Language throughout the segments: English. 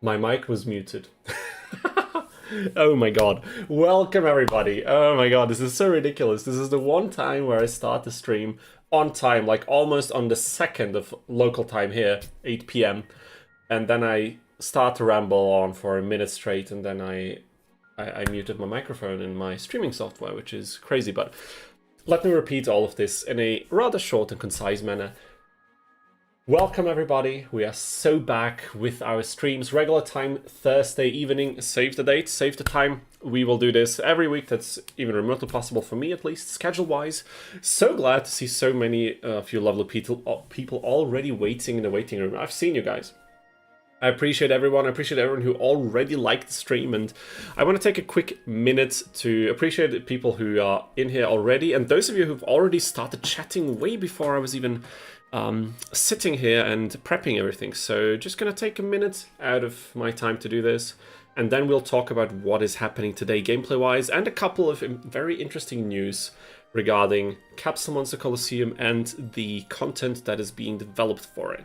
My mic was muted. Oh my god. Welcome everybody. Oh my god, this is so ridiculous. This is the one time where I start the stream on time, like almost on the second of local time here, 8 p.m. And then I start to ramble on for a minute straight, and then I muted my microphone in my streaming software, which is crazy. But let me repeat all of this in a rather short and concise manner. Welcome everybody, we are so back with our streams, regular time Thursday evening, save the date, save the time. We will do this every week, that's even remotely possible for me at least, schedule-wise. So glad to see so many of you lovely people already waiting in the waiting room. I've seen you guys. I appreciate everyone who already liked the stream, and I want to take a quick minute to appreciate the people who are in here already, and those of you who've already started chatting way before I was even sitting here and prepping everything. So just gonna take a minute out of my time to do this, and then we'll talk about what is happening today gameplay wise, and a couple of very interesting news regarding Capsule Monster Coliseum and the content that is being developed for it.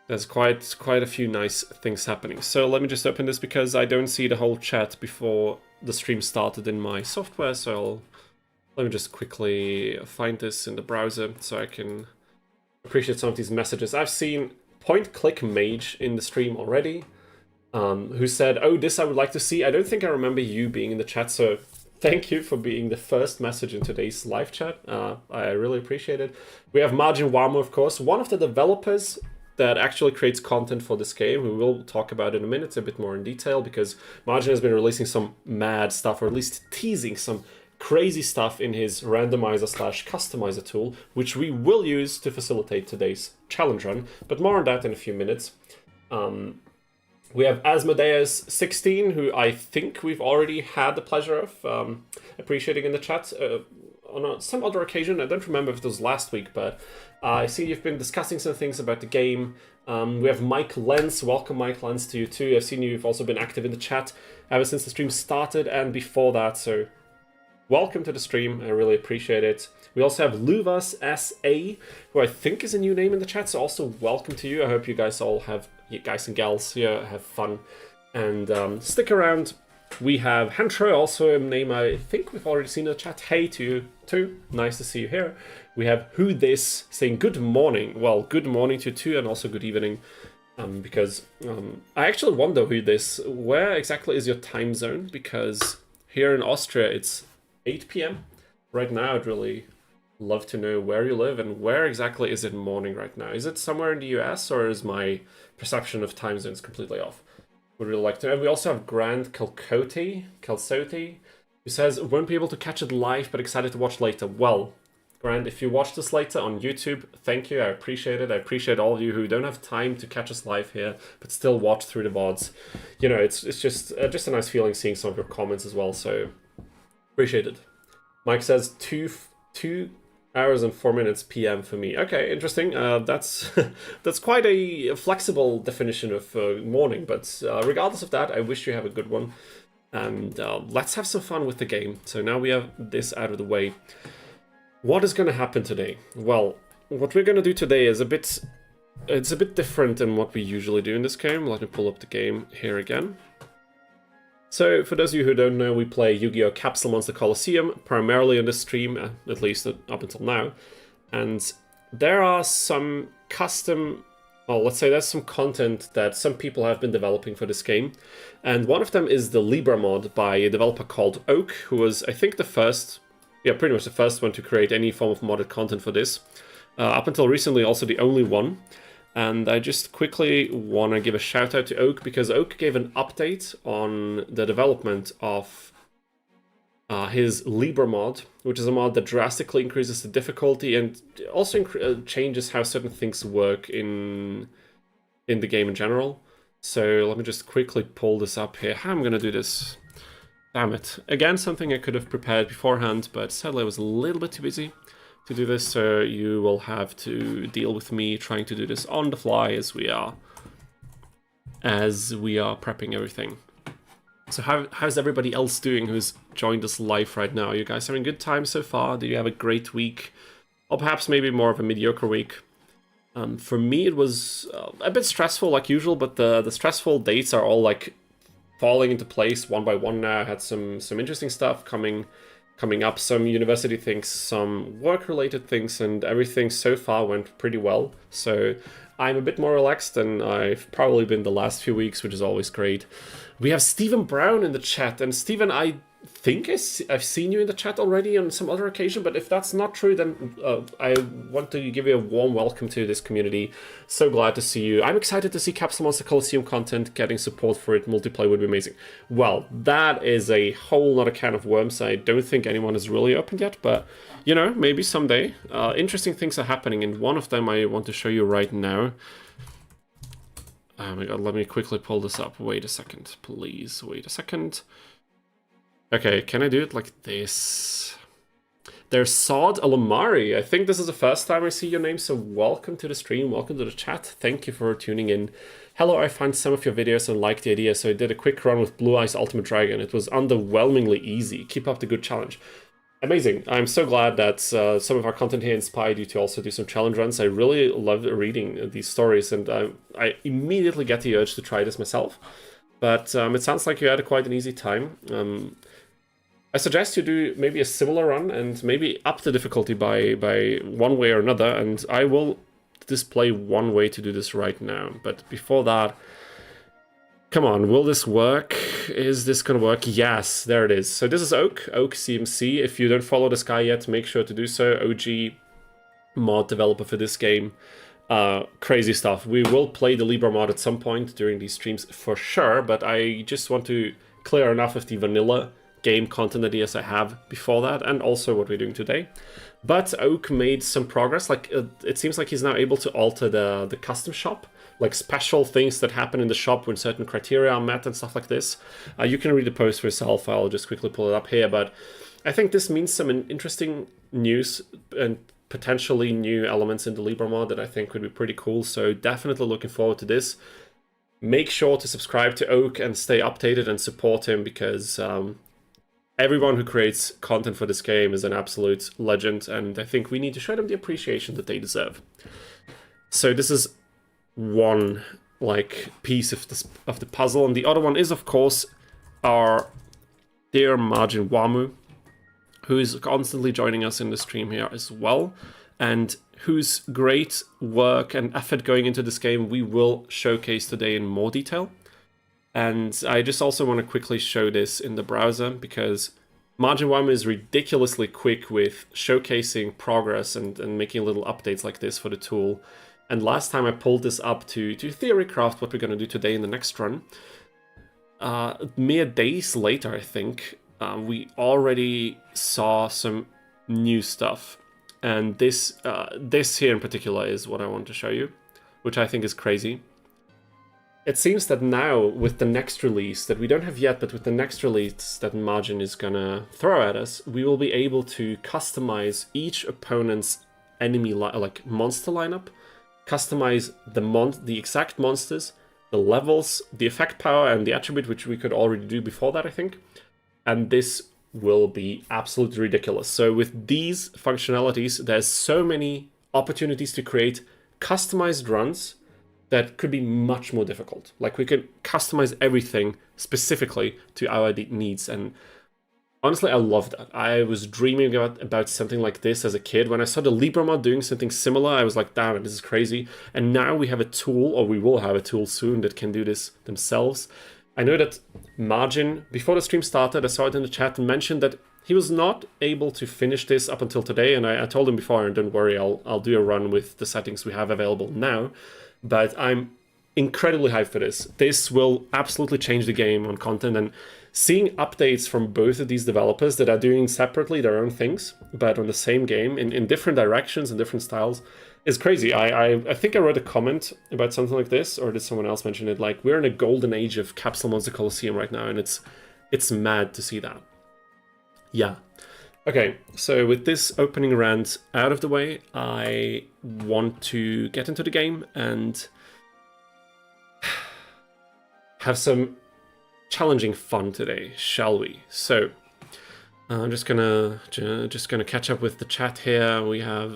There's quite a few nice things happening. So let me just open this because I don't see the whole chat before the stream started in my software, so let me just quickly find this in the browser so I can appreciate some of these messages. I've seen Point Click Mage in the stream already, who said, "Oh, this I would like to see." I don't think I remember you being in the chat, so thank you for being the first message in today's live chat. I really appreciate it. We have Margin Wamo, of course, one of the developers that actually creates content for this game. We will talk about it in a minute, a bit more in detail, because Margin has been releasing some mad stuff, or at least teasing some crazy stuff in his randomizer/customizer tool, which we will use to facilitate today's challenge run, but more on that in a few minutes. We have Asmodeus16, who I think we've already had the pleasure of appreciating in the chat on some other occasion. I don't remember if it was last week, but I see you've been discussing some things about the game. We have Mike Lenz. Welcome, Mike Lenz, to you too. I've seen you've also been active in the chat ever since the stream started and before that, so welcome to the stream, I really appreciate it. We also have Luvas SA, who I think is a new name in the chat, so also welcome to you. I hope you guys all have, you guys and gals here, have fun and stick around. We have Hantro, also a name I think we've already seen in the chat. Hey to you too, nice to see you here. We have Who This saying good morning. Well, good morning to you too, and also good evening. Because I actually wonder, Who This, where exactly is your time zone? Because here in Austria it's 8 p.m. right now. I'd really love to know where you live and where exactly is it morning right now. Is it somewhere in the US, or is my perception of time zones completely off? Would really like to know. And we also have Grand Calcote, who says, won't be able to catch it live, but excited to watch later. Well, Grand, if you watch this later on YouTube, thank you, I appreciate it. I appreciate all of you who don't have time to catch us live here, but still watch through the VODs. You know, it's just a nice feeling seeing some of your comments as well, so appreciate it. Mike says 2 hours and 4 minutes PM for me. Okay, interesting. That's that's quite a flexible definition of morning, but regardless of that, I wish you have a good one. And let's have some fun with the game. So now we have this out of the way. What is going to happen today? Well, what we're going to do today is a bit different than what we usually do in this game. Let me pull up the game here again. So, for those of you who don't know, we play Yu-Gi-Oh! Capsule Monster Coliseum, primarily on the stream, at least up until now. And there are some custom, well, let's say there's some content that some people have been developing for this game. And one of them is the Libra mod by a developer called Oak, who was, I think, the first, yeah, pretty much the first one to create any form of modded content for this. Up until recently, also the only one. And I just quickly want to give a shout out to Oak, because Oak gave an update on the development of his Libra mod, which is a mod that drastically increases the difficulty and also changes how certain things work in the game in general. So let me just quickly pull this up here. How I'm going to do this? Damn it. Again, something I could have prepared beforehand, but sadly I was a little bit too busy to do this, so you will have to deal with me trying to do this on the fly as we are prepping everything. So how's everybody else doing who's joined us live right now? Are you guys having a good time so far? Do you have a great week? Or perhaps maybe more of a mediocre week? For me, it was a bit stressful like usual, but the stressful dates are all like falling into place one by one now. I had some interesting stuff coming up, some university things, some work-related things, and everything so far went pretty well. So I'm a bit more relaxed than I've probably been the last few weeks, which is always great. We have Stephen Brown in the chat, and Stephen, I think I've seen you in the chat already on some other occasion, but if that's not true, then I want to give you a warm welcome to this community. So glad to see you. I'm excited to see Capsule Monster Coliseum content, getting support for it. Multiplayer would be amazing. Well, that is a whole lot of can of worms. I don't think anyone has really opened yet, but you know, maybe someday. Interesting things are happening, and one of them I want to show you right now. Oh my god, let me quickly pull this up. Wait a second, please. Wait a second. Okay, can I do it like this? There's Saad Alamari. I think this is the first time I see your name, so welcome to the stream, welcome to the chat. Thank you for tuning in. Hello, I found some of your videos and liked the idea, so I did a quick run with Blue Eyes Ultimate Dragon. It was underwhelmingly easy. Keep up the good challenge. Amazing. I'm so glad that some of our content here inspired you to also do some challenge runs. I really love reading these stories, and I immediately get the urge to try this myself. But it sounds like you had quite an easy time. I suggest you do maybe a similar run and maybe up the difficulty by one way or another, and I will display one way to do this right now. But before that, come on, will this work? Is this gonna work? Yes, there it is. So this is Oak CMC. If you don't follow this guy yet, make sure to do so. OG mod developer for this game. Crazy stuff. We will play the Libra mod at some point during these streams for sure, but I just want to clear enough of the vanilla game content ideas I have before that, and also what we're doing today. But Oak made some progress. Like it seems like he's now able to alter the custom shop, like special things that happen in the shop when certain criteria are met and stuff like this. You can read the post for yourself. I'll just quickly pull it up here. But I think this means some interesting news and potentially new elements in the Libra mod that I think would be pretty cool. So definitely looking forward to this. Make sure to subscribe to Oak and stay updated and support him, because everyone who creates content for this game is an absolute legend, and I think we need to show them the appreciation that they deserve. So this is one like piece of the puzzle, and the other one is, of course, our dear Margin Wamu, who is constantly joining us in the stream here as well, and whose great work and effort going into this game we will showcase today in more detail. And I just also want to quickly show this in the browser, because Margin Wamu is ridiculously quick with showcasing progress and making little updates like this for the tool. And last time I pulled this up to theorycraft what we're going to do today in the next run, mere days later, I think, we already saw some new stuff. And this here in particular is what I want to show you, which I think is crazy. It seems that now, with the next release, that we don't have yet, but with the next release that Margin is gonna throw at us, we will be able to customize each opponent's enemy like monster lineup, customize the exact monsters, the levels, the effect power, and the attribute, which we could already do before that, I think. And this will be absolutely ridiculous. So with these functionalities, there's so many opportunities to create customized runs that could be much more difficult. Like, we could customize everything specifically to our needs, and honestly, I love that. I was dreaming about something like this as a kid. When I saw the Libra mod doing something similar, I was like, damn it, this is crazy. And now we have a tool, or we will have a tool soon, that can do this themselves. I know that Margin, before the stream started, I saw it in the chat and mentioned that he was not able to finish this up until today, and I told him before, and don't worry, I'll do a run with the settings we have available now. But I'm incredibly hyped for this. This will absolutely change the game on content, and seeing updates from both of these developers that are doing separately their own things, but on the same game in different directions and different styles, is crazy. I think I wrote a comment about something like this, or did someone else mention it? Like, we're in a golden age of Capsule Monster Coliseum right now, and it's mad to see that. Yeah. Okay, so with this opening rant out of the way, I want to get into the game and have some challenging fun today, shall we? So I'm just gonna catch up with the chat here. We have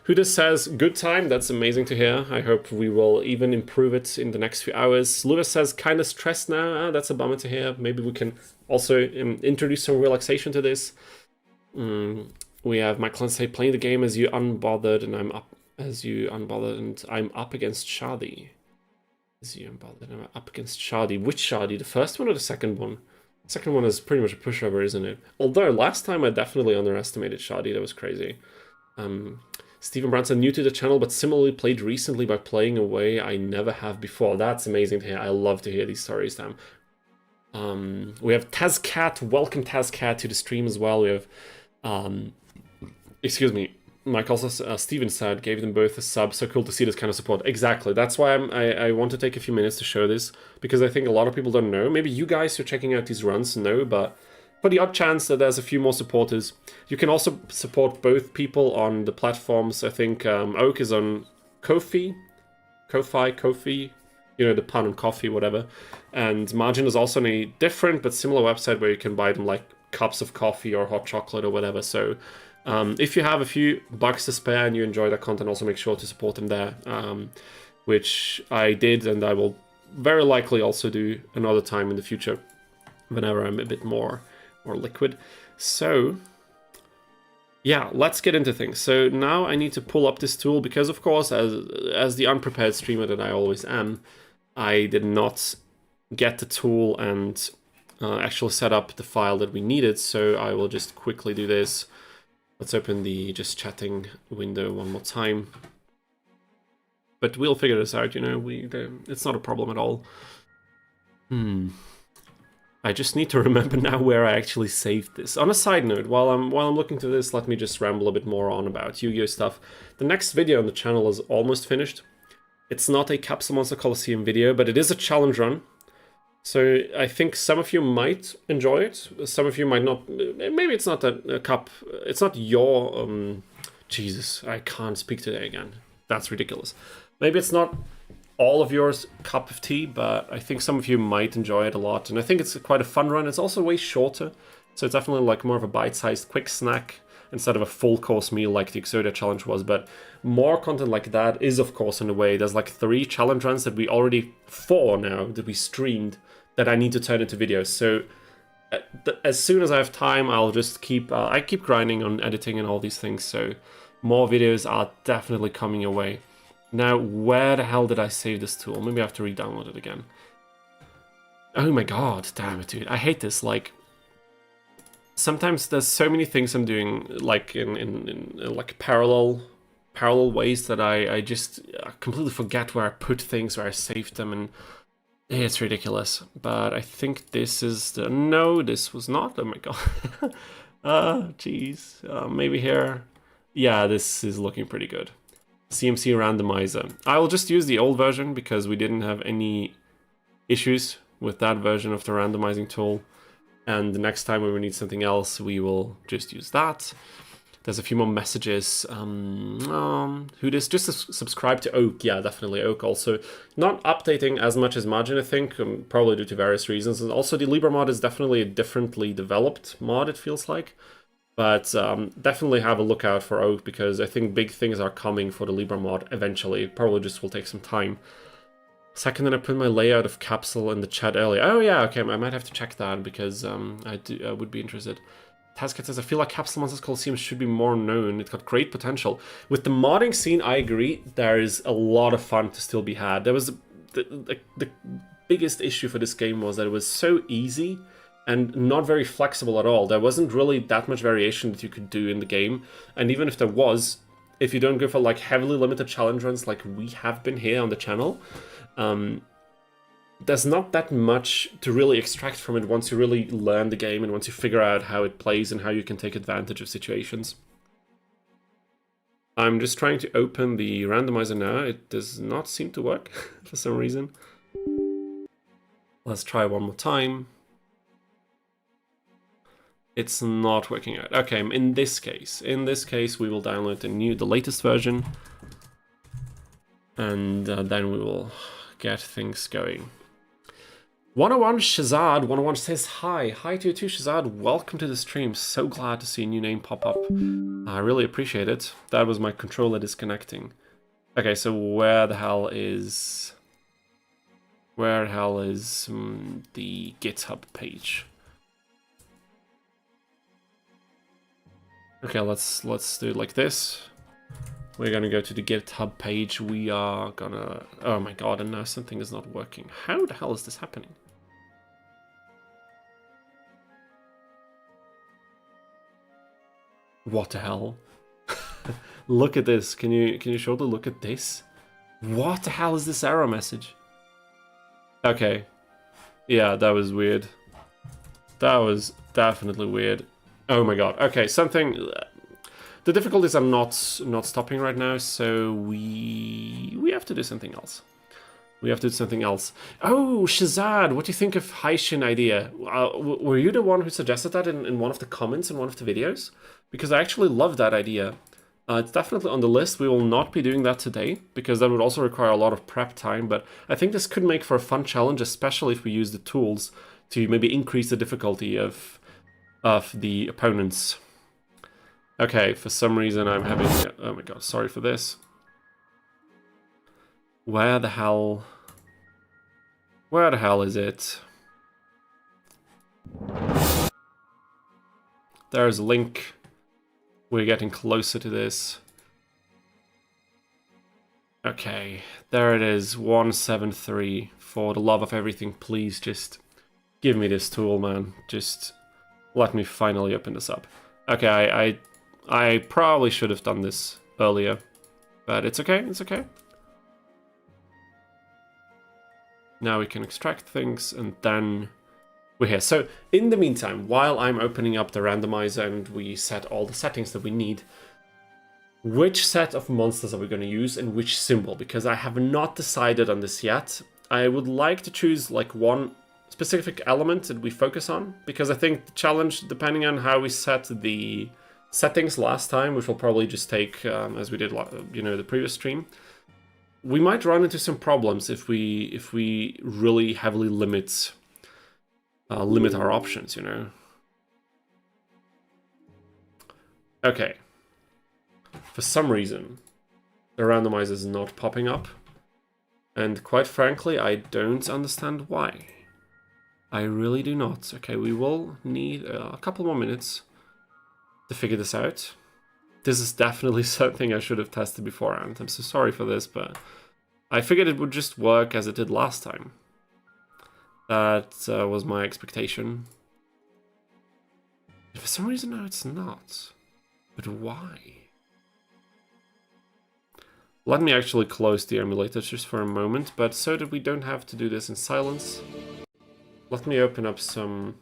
Huda says, good time, that's amazing to hear. I hope we will even improve it in the next few hours. Luna says, kind of stressed now. That's a bummer to hear. Maybe we can also introduce some relaxation to this. We have Michael say, playing the game as you unbothered and I'm up and I'm up against Shadi. As you unbothered and I'm up against Shadi. Which Shadi? The first one or the second one? The second one is pretty much a pushover, isn't it? Although last time I definitely underestimated Shadi, that was crazy. Stephen Branson, new to the channel, but similarly played recently by playing a way I never have before. That's amazing to hear. I love to hear these stories, damn. We have Tazcat. Welcome, Tazcat, to the stream as well. We have, excuse me, Mike also, Steven said, gave them both a sub. So cool to see this kind of support. Exactly. That's why I want to take a few minutes to show this, because I think a lot of people don't know. Maybe you guys who are checking out these runs know, but for the odd chance that there's a few more supporters, you can also support both people on the platforms. I think Oak is on Ko-fi, you know, the pun on coffee, whatever. And Margin is also on a different but similar website where you can buy them like cups of coffee or hot chocolate or whatever. So if you have a few bucks to spare and you enjoy that content, also make sure to support them there, which I did and I will very likely also do another time in the future whenever I'm a bit more liquid. So yeah, let's get into things. So now I need to pull up this tool because, of course, as the unprepared streamer that I always am, I did not get the tool and actually set up the file that we needed. So I will just quickly do this. Let's open the just chatting window one more time. But we'll figure this out, you know, it's not a problem at all. I just need to remember now where I actually saved this. On a side note, while I'm looking through this, let me just ramble a bit more on about Yu-Gi-Oh stuff. The next video on the channel is almost finished. It's not a Capsule Monster Coliseum video, but it is a challenge run. So I think some of you might enjoy it. Some of you might not. Maybe it's not a cup. It's not your. Jesus, I can't speak today again. That's ridiculous. Maybe it's not all of yours cup of tea, but I think some of you might enjoy it a lot. And I think it's quite a fun run. It's also way shorter. So it's definitely like more of a bite-sized quick snack instead of a full course meal like the Exodia challenge was. But more content like that is of course on the way. There's like 3 challenge runs that we already, 4 now, that we streamed that I need to turn into videos. So as soon as I have time, I'll just keep, I keep grinding on editing and all these things. So more videos are definitely coming your way. Now, where the hell did I save this tool? Maybe I have to re-download it again. Oh my god, damn it, dude. I hate this. Like, sometimes there's so many things I'm doing, like in like parallel ways that I just completely forget where I put things, where I saved them, and it's ridiculous. But I think this is the... No, this was not. Oh my god. Jeez. Maybe here. Yeah, this is looking pretty good. CMC randomizer. I will just use the old version because we didn't have any issues with that version of the randomizing tool. And the next time when we need something else, we will just use that. There's a few more messages. Who this? Just subscribe to Oak. Yeah, definitely Oak also. Not updating as much as Margin, I think, probably due to various reasons. And also the Libra mod is definitely a differently developed mod, it feels like. But definitely have a look out for Oak because I think big things are coming for the Libra mod eventually. It probably just will take some time. Second, then I put my layout of Capsule in the chat earlier. Oh yeah, okay, I might have to check that because I would be interested. Taskat says, I feel like Capsule Monster Coliseum should be more known. It's got great potential. With the modding scene, I agree. There is a lot of fun to still be had. There was the biggest issue for this game was that it was so easy and not very flexible at all. There wasn't really that much variation that you could do in the game. And even if there was, if you don't go for like heavily limited challenge runs like we have been here on the channel, there's not that much to really extract from it once you really learn the game and once you figure out how it plays and how you can take advantage of situations. I'm just trying to open the randomizer now. It does not seem to work for some reason. Let's try one more time. It's not working out. Okay, in this case, we will download the latest version, and then we will get things going. 101 Shazad 101 says hi. Hi to you too, Shazad. Welcome to the stream. So glad to see a new name pop up. I really appreciate it. That was my controller disconnecting. Okay, so where the hell is the GitHub page? Okay, let's do it like this. We're gonna go to the GitHub page. We are gonna... Oh my god, and now something is not working. How the hell is this happening? What the hell? Look at this. Can you show the look at this? What the hell is this error message? Okay. Yeah, that was weird. That was definitely weird. Oh my god. Okay, something... The difficulties are not stopping right now, so we have to do something else. We have to do something else. Oh, Shazad, what do you think of Haishin idea? Were you the one who suggested that in one of the comments in one of the videos? Because I actually love that idea. It's definitely on the list. We will not be doing that today, because that would also require a lot of prep time, but I think this could make for a fun challenge, especially if we use the tools to maybe increase the difficulty of the opponents. Okay, for some reason I'm having... Oh my god, sorry for this. Where the hell is it? There's a link. We're getting closer to this. Okay, there it is, 173. For the love of everything, please just give me this tool, man. Just let me finally open this up. Okay, I probably should have done this earlier, but it's okay, it's okay. Now we can extract things, and then we're here. So, in the meantime, while I'm opening up the randomizer and we set all the settings that we need, which set of monsters are we going to use and which symbol? Because I have not decided on this yet. I would like to choose like one specific element that we focus on, because I think the challenge, depending on how we set the settings last time, which will probably just take, as we did, you know, the previous stream, we might run into some problems if we really heavily limit our options, you know. Okay. For some reason, the randomizer is not popping up, and quite frankly, I don't understand why. I really do not. Okay, we will need a couple more minutes to figure this out. This is definitely something I should have tested beforehand. I'm so sorry for this, but I figured it would just work as it did last time. That was my expectation. For some reason now it's not. But why? Let me actually close the emulator just for a moment, but so that we don't have to do this in silence, let me open up some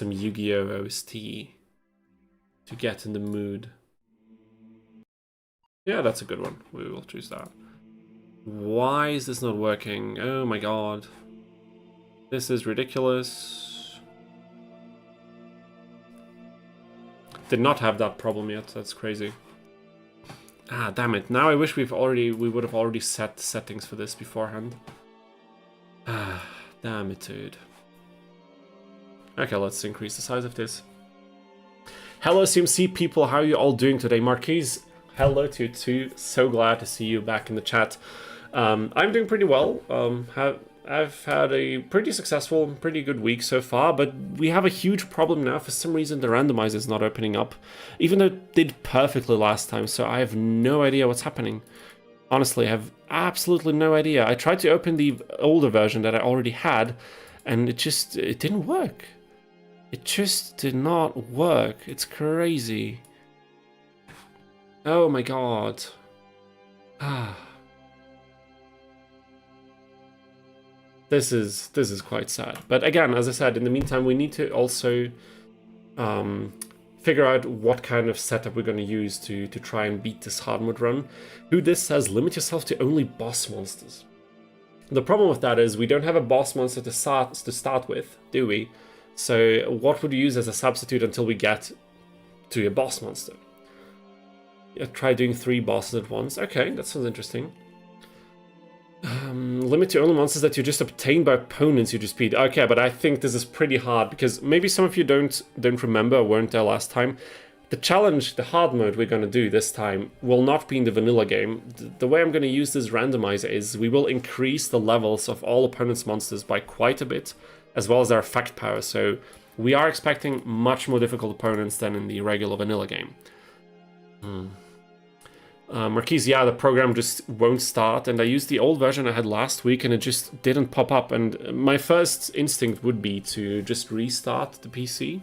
Yu-Gi-Oh! OST to get in the mood. Yeah, that's a good one. We will choose that. Why is this not working? Oh my god. This is ridiculous. Did not have that problem yet. That's crazy. Ah, damn it. Now I wish we would have already set the settings for this beforehand. Ah, damn it, dude. Okay, let's increase the size of this. Hello, CMC people. How are you all doing today? Marquise, hello to you too. So glad to see you back in the chat. I'm doing pretty well. I've had a pretty successful, pretty good week so far, but we have a huge problem now. For some reason, the randomizer is not opening up, even though it did perfectly last time, so I have no idea what's happening. Honestly, I have absolutely no idea. I tried to open the older version that I already had, and it didn't work. It just did not work. It's crazy. Oh my god. Ah. This is quite sad. But again, as I said, in the meantime, we need to also figure out what kind of setup we're going to use to try and beat this hard mode run. Who this says, limit yourself to only boss monsters. The problem with that is we don't have a boss monster to start with, do we? So what would you use as a substitute until we get to a boss monster? Yeah, try doing 3 bosses at once. Okay, that sounds interesting. Limit to only monsters that you just obtained by opponents you just beat. Okay, but I think this is pretty hard because maybe some of you don't remember or weren't there last time. The challenge, the hard mode we're going to do this time will not be in the vanilla game. The way I'm going to use this randomizer is we will increase the levels of all opponents' monsters by quite a bit, as well as their effect power. So we are expecting much more difficult opponents than in the regular vanilla game. Marquise, yeah, the program just won't start, and I used the old version I had last week and it just didn't pop up, and my first instinct would be to just restart the PC,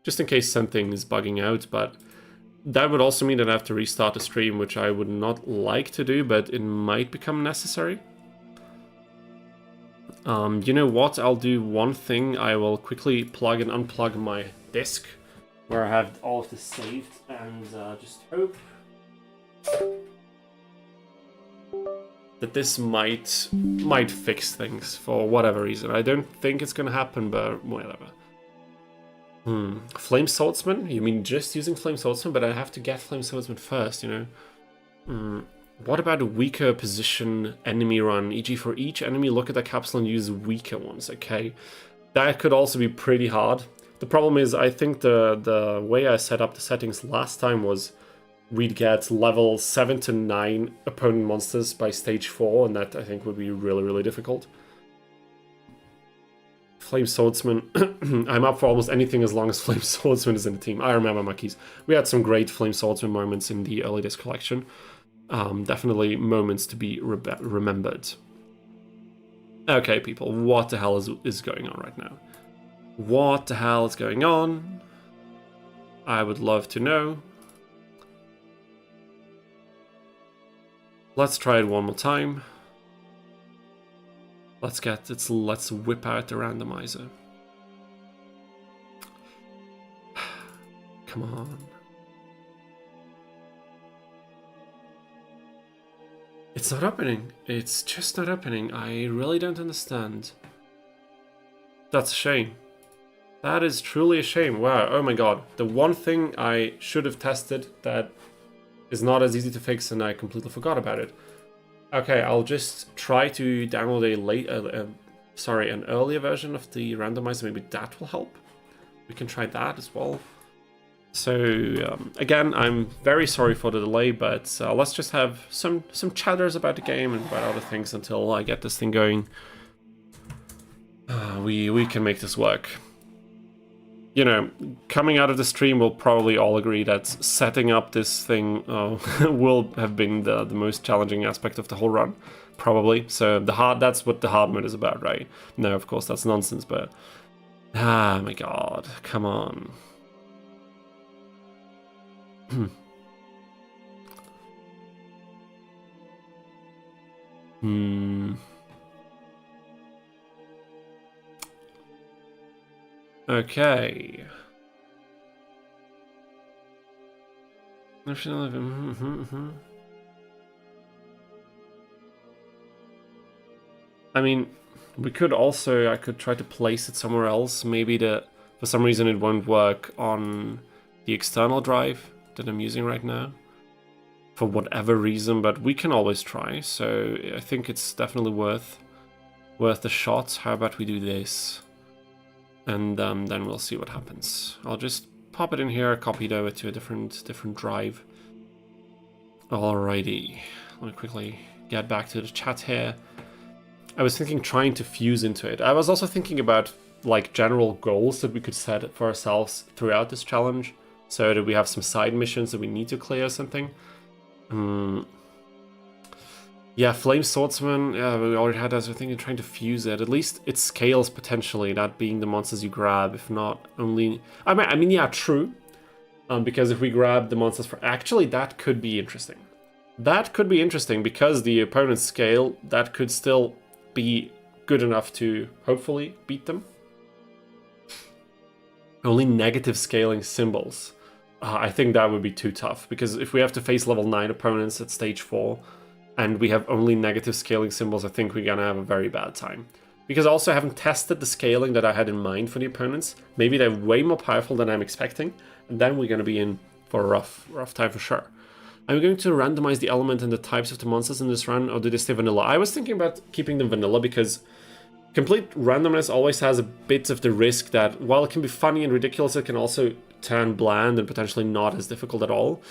just in case something is bugging out, but that would also mean that I have to restart the stream, which I would not like to do, but it might become necessary. You know what, I'll do one thing, I will quickly plug and unplug my disk, where I have all of this saved, and just hope that this might fix things for whatever reason. I don't think it's gonna happen, but whatever. Flame Swordsman? You mean just using Flame Swordsman? But I have to get Flame Swordsman first, you know? What about a weaker position enemy run? E.g. for each enemy, look at the capsule and use weaker ones, okay? That could also be pretty hard. The problem is, I think the way I set up the settings last time was we'd get level 7 to 9 opponent monsters by stage 4, and that I think would be really, really difficult. Flame Swordsman. I'm up for almost anything as long as Flame Swordsman is in the team. I remember, Marquise. We had some great Flame Swordsman moments in the early disc collection. Definitely moments to be remembered. Okay, people, what the hell is going on right now? What the hell is going on? I would love to know. Let's try it one more time. Let's whip out the randomizer. Come on. It's not opening. It's just not opening. I really don't understand. That's a shame. That is truly a shame. Wow, oh my god. The one thing I should have tested that is not as easy to fix, and I completely forgot about it. Okay, I'll just try to download an earlier version of the randomizer. Maybe that will help. We can try that as well. So again, I'm very sorry for the delay, but let's just have some chatters about the game and about other things until I get this thing going. We can make this work. You know, coming out of the stream, we'll probably all agree that setting up this thing will have been the most challenging aspect of the whole run, probably. So that's what the hard mode is about, right? No, of course, that's nonsense, but... Ah, my god, come on. Okay. I mean, I could try to place it somewhere else. Maybe for some reason it won't work on the external drive that I'm using right now. For whatever reason, but we can always try. So I think it's definitely worth the shot. How about we do this? And then we'll see what happens. I'll just pop it in here, copy it over to a different drive. Alrighty, let me quickly get back to the chat here. I was thinking trying to fuse into it. I was also thinking about like general goals that we could set for ourselves throughout this challenge, so that we have some side missions that we need to clear or something. Yeah, Flame Swordsman, yeah, we already had that, so I think I'm trying to fuse it. At least it scales potentially, that being the monsters you grab, if not only... I mean, yeah, true. Because if we grab the monsters for... Actually, that could be interesting. That could be interesting, because the opponent's scale, that could still be good enough to, hopefully, beat them. Only negative scaling symbols. I think that would be too tough, because if we have to face level 9 opponents at stage 4... and we have only negative scaling symbols, I think we're gonna have a very bad time. Because also I haven't tested the scaling that I had in mind for the opponents. Maybe they're way more powerful than I'm expecting, and then we're gonna be in for a rough time for sure. I'm going to randomize the element and the types of the monsters in this run, or do they stay vanilla? I was thinking about keeping them vanilla because complete randomness always has a bit of the risk that while it can be funny and ridiculous, it can also turn bland and potentially not as difficult at all.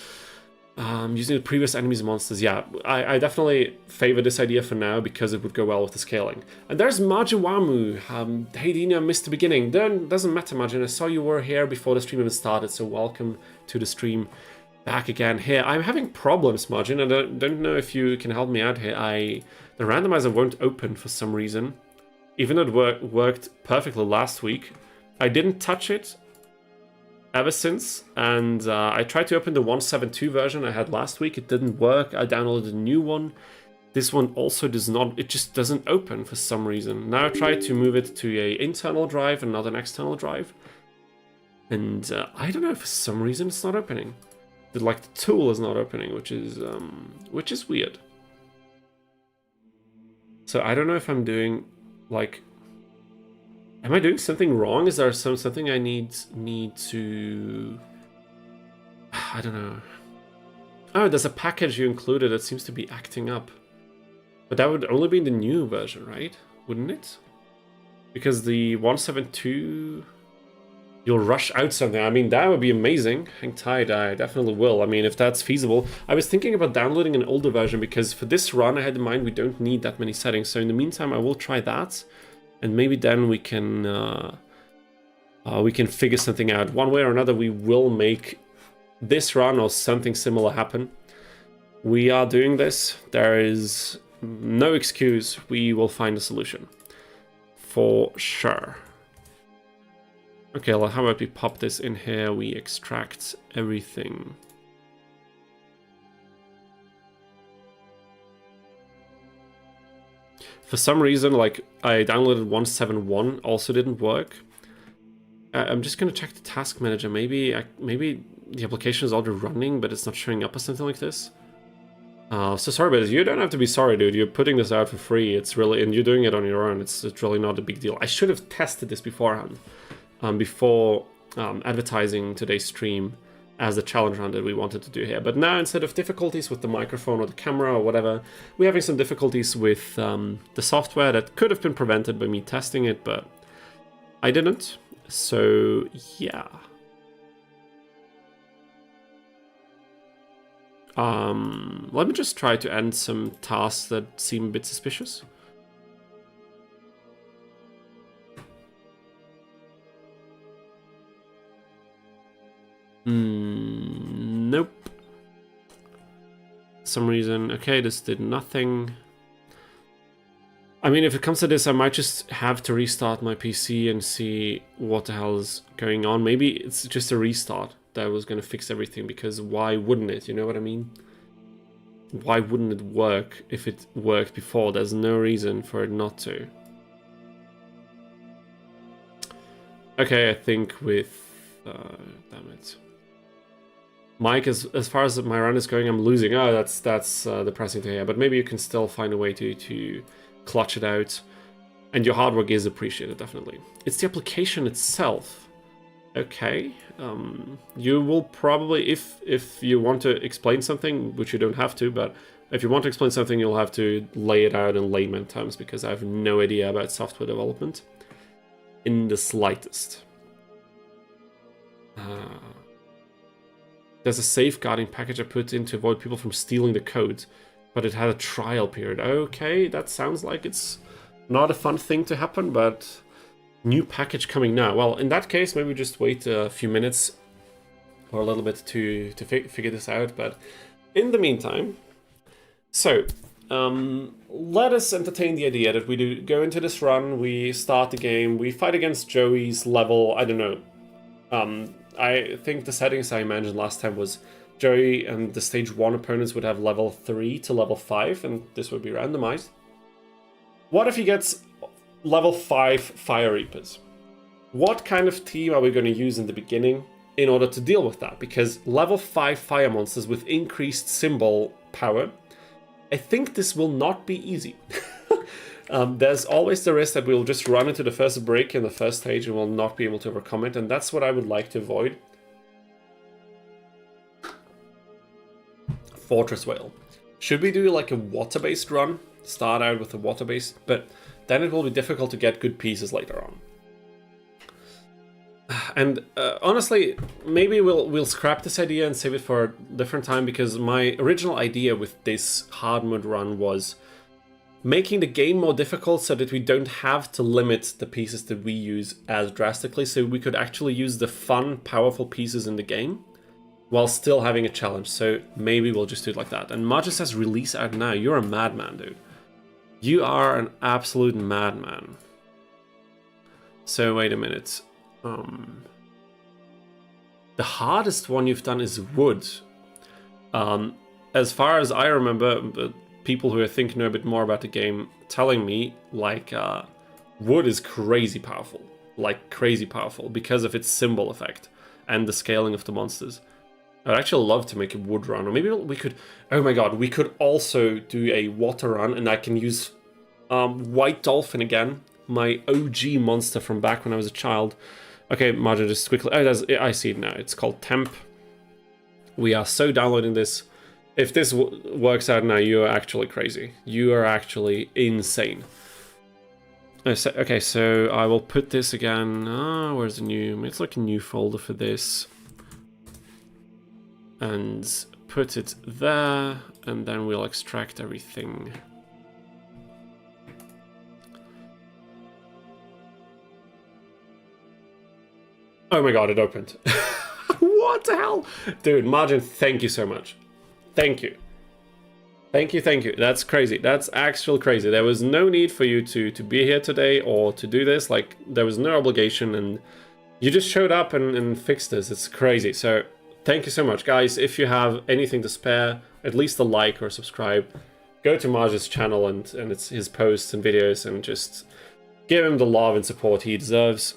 Using the previous enemies and monsters, yeah, I definitely favor this idea for now because it would go well with the scaling. And there's Majiwamu. Hey Dina, missed the beginning. Doesn't matter, Majin. I saw you were here before the stream even started, so welcome to the stream. Back again here. I'm having problems, Margin. I don't know if you can help me out here. The randomizer won't open for some reason. Even though it worked perfectly last week. I didn't touch it ever since. And I tried to open the 1.7.2 version I had last week. It didn't work. I downloaded a new one. This one also does not. It just doesn't open for some reason. Now I tried to move it to an internal drive and not an external drive. And I don't know, for some reason it's not opening. Like the tool is not opening, which is weird. So I don't know if I'm doing like, am I doing something wrong? Is there something I need to? I don't know. Oh, there's a package you included that seems to be acting up, but that would only be in the new version, right? Wouldn't it? Because the 1.7.2. You'll rush out something. I mean, that would be amazing. Hang tight, I definitely will. I mean, if that's feasible. I was thinking about downloading an older version because for this run, I had in mind we don't need that many settings. So in the meantime, I will try that. And maybe then we can figure something out. One way or another, we will make this run or something similar happen. We are doing this. There is no excuse. We will find a solution. For sure. Okay, well, how about we pop this in here, we extract everything. For some reason, like, I downloaded 1.7.1, also didn't work. I'm just gonna check the task manager. Maybe the application is already running, but it's not showing up or something like this. So sorry about this. You don't have to be sorry, dude. You're putting this out for free. It's really, and you're doing it on your own. It's really not a big deal. I should have tested this beforehand. Before advertising today's stream as the challenge run that we wanted to do here. But now, instead of difficulties with the microphone or the camera or whatever, we're having some difficulties with the software that could have been prevented by me testing it, but I didn't. So, yeah. Let me just try to end some tasks that seem a bit suspicious. Nope. Some reason. Okay, this did nothing. I mean, if it comes to this, I might just have to restart my PC and see what the hell is going on. Maybe it's just a restart that was going to fix everything, because why wouldn't it? You know what I mean? Why wouldn't it work if it worked before? There's no reason for it not to. Okay, I think with... damn it. Mike, as far as my run is going, I'm losing. Oh, that's depressing to hear. But maybe you can still find a way to clutch it out. And your hard work is appreciated, definitely. It's the application itself. Okay. You will probably, if you want to explain something, which you don't have to, but if you want to explain something, you'll have to lay it out in layman terms, because I have no idea about software development in the slightest. There's a safeguarding package I put in to avoid people from stealing the code, but it had a trial period. Okay, that sounds like it's not a fun thing to happen, but new package coming now. Well, in that case, maybe just wait a few minutes or a little bit to figure this out. But in the meantime, so let us entertain the idea that we do go into this run, we start the game, we fight against Joey's level, I don't know. I think the settings I imagined last time was Joey and the stage 1 opponents would have level 3 to level 5, and this would be randomized. What if he gets level 5 Fire Reapers? What kind of team are we going to use in the beginning in order to deal with that? Because level 5 fire monsters with increased symbol power, I think this will not be easy. There's always the risk that we'll just run into the first break in the first stage and we'll not be able to overcome it, and that's what I would like to avoid. Fortress Whale. Should we do like a water-based run? Start out with a water-based, but then it will be difficult to get good pieces later on. And honestly, maybe we'll scrap this idea and save it for a different time, because my original idea with this hard mode run was making the game more difficult so that we don't have to limit the pieces that we use as drastically, so we could actually use the fun, powerful pieces in the game while still having a challenge. So maybe we'll just do it like that. And Maja says release out now. You're a madman, dude. You are an absolute madman. So wait a minute. The hardest one you've done is wood. As far as I remember, people who I think know a bit more about the game telling me, like, wood is crazy powerful. Like, crazy powerful because of its symbol effect and the scaling of the monsters. I'd actually love to make a wood run, or maybe we could... Oh my god, we could also do a water run, and I can use White Dolphin again, my OG monster from back when I was a child. Okay, Maja, just quickly... Oh, I see it now. It's called Temp. We are so downloading this. If this works out now, you are actually crazy. You are actually insane. Okay, so I will put this again. Where's the new... Let's look a new folder for this. And put it there, and then we'll extract everything. Oh my god, it opened. What the hell? Dude, Margin, thank you so much. Thank you. Thank you, thank you. That's crazy. That's actual crazy. There was no need for you to be here today or to do this. Like, there was no obligation, and you just showed up and fixed this. It's crazy. So, thank you so much. Guys, if you have anything to spare, at least a like or subscribe, go to Marge's channel and it's his posts and videos, and just give him the love and support he deserves.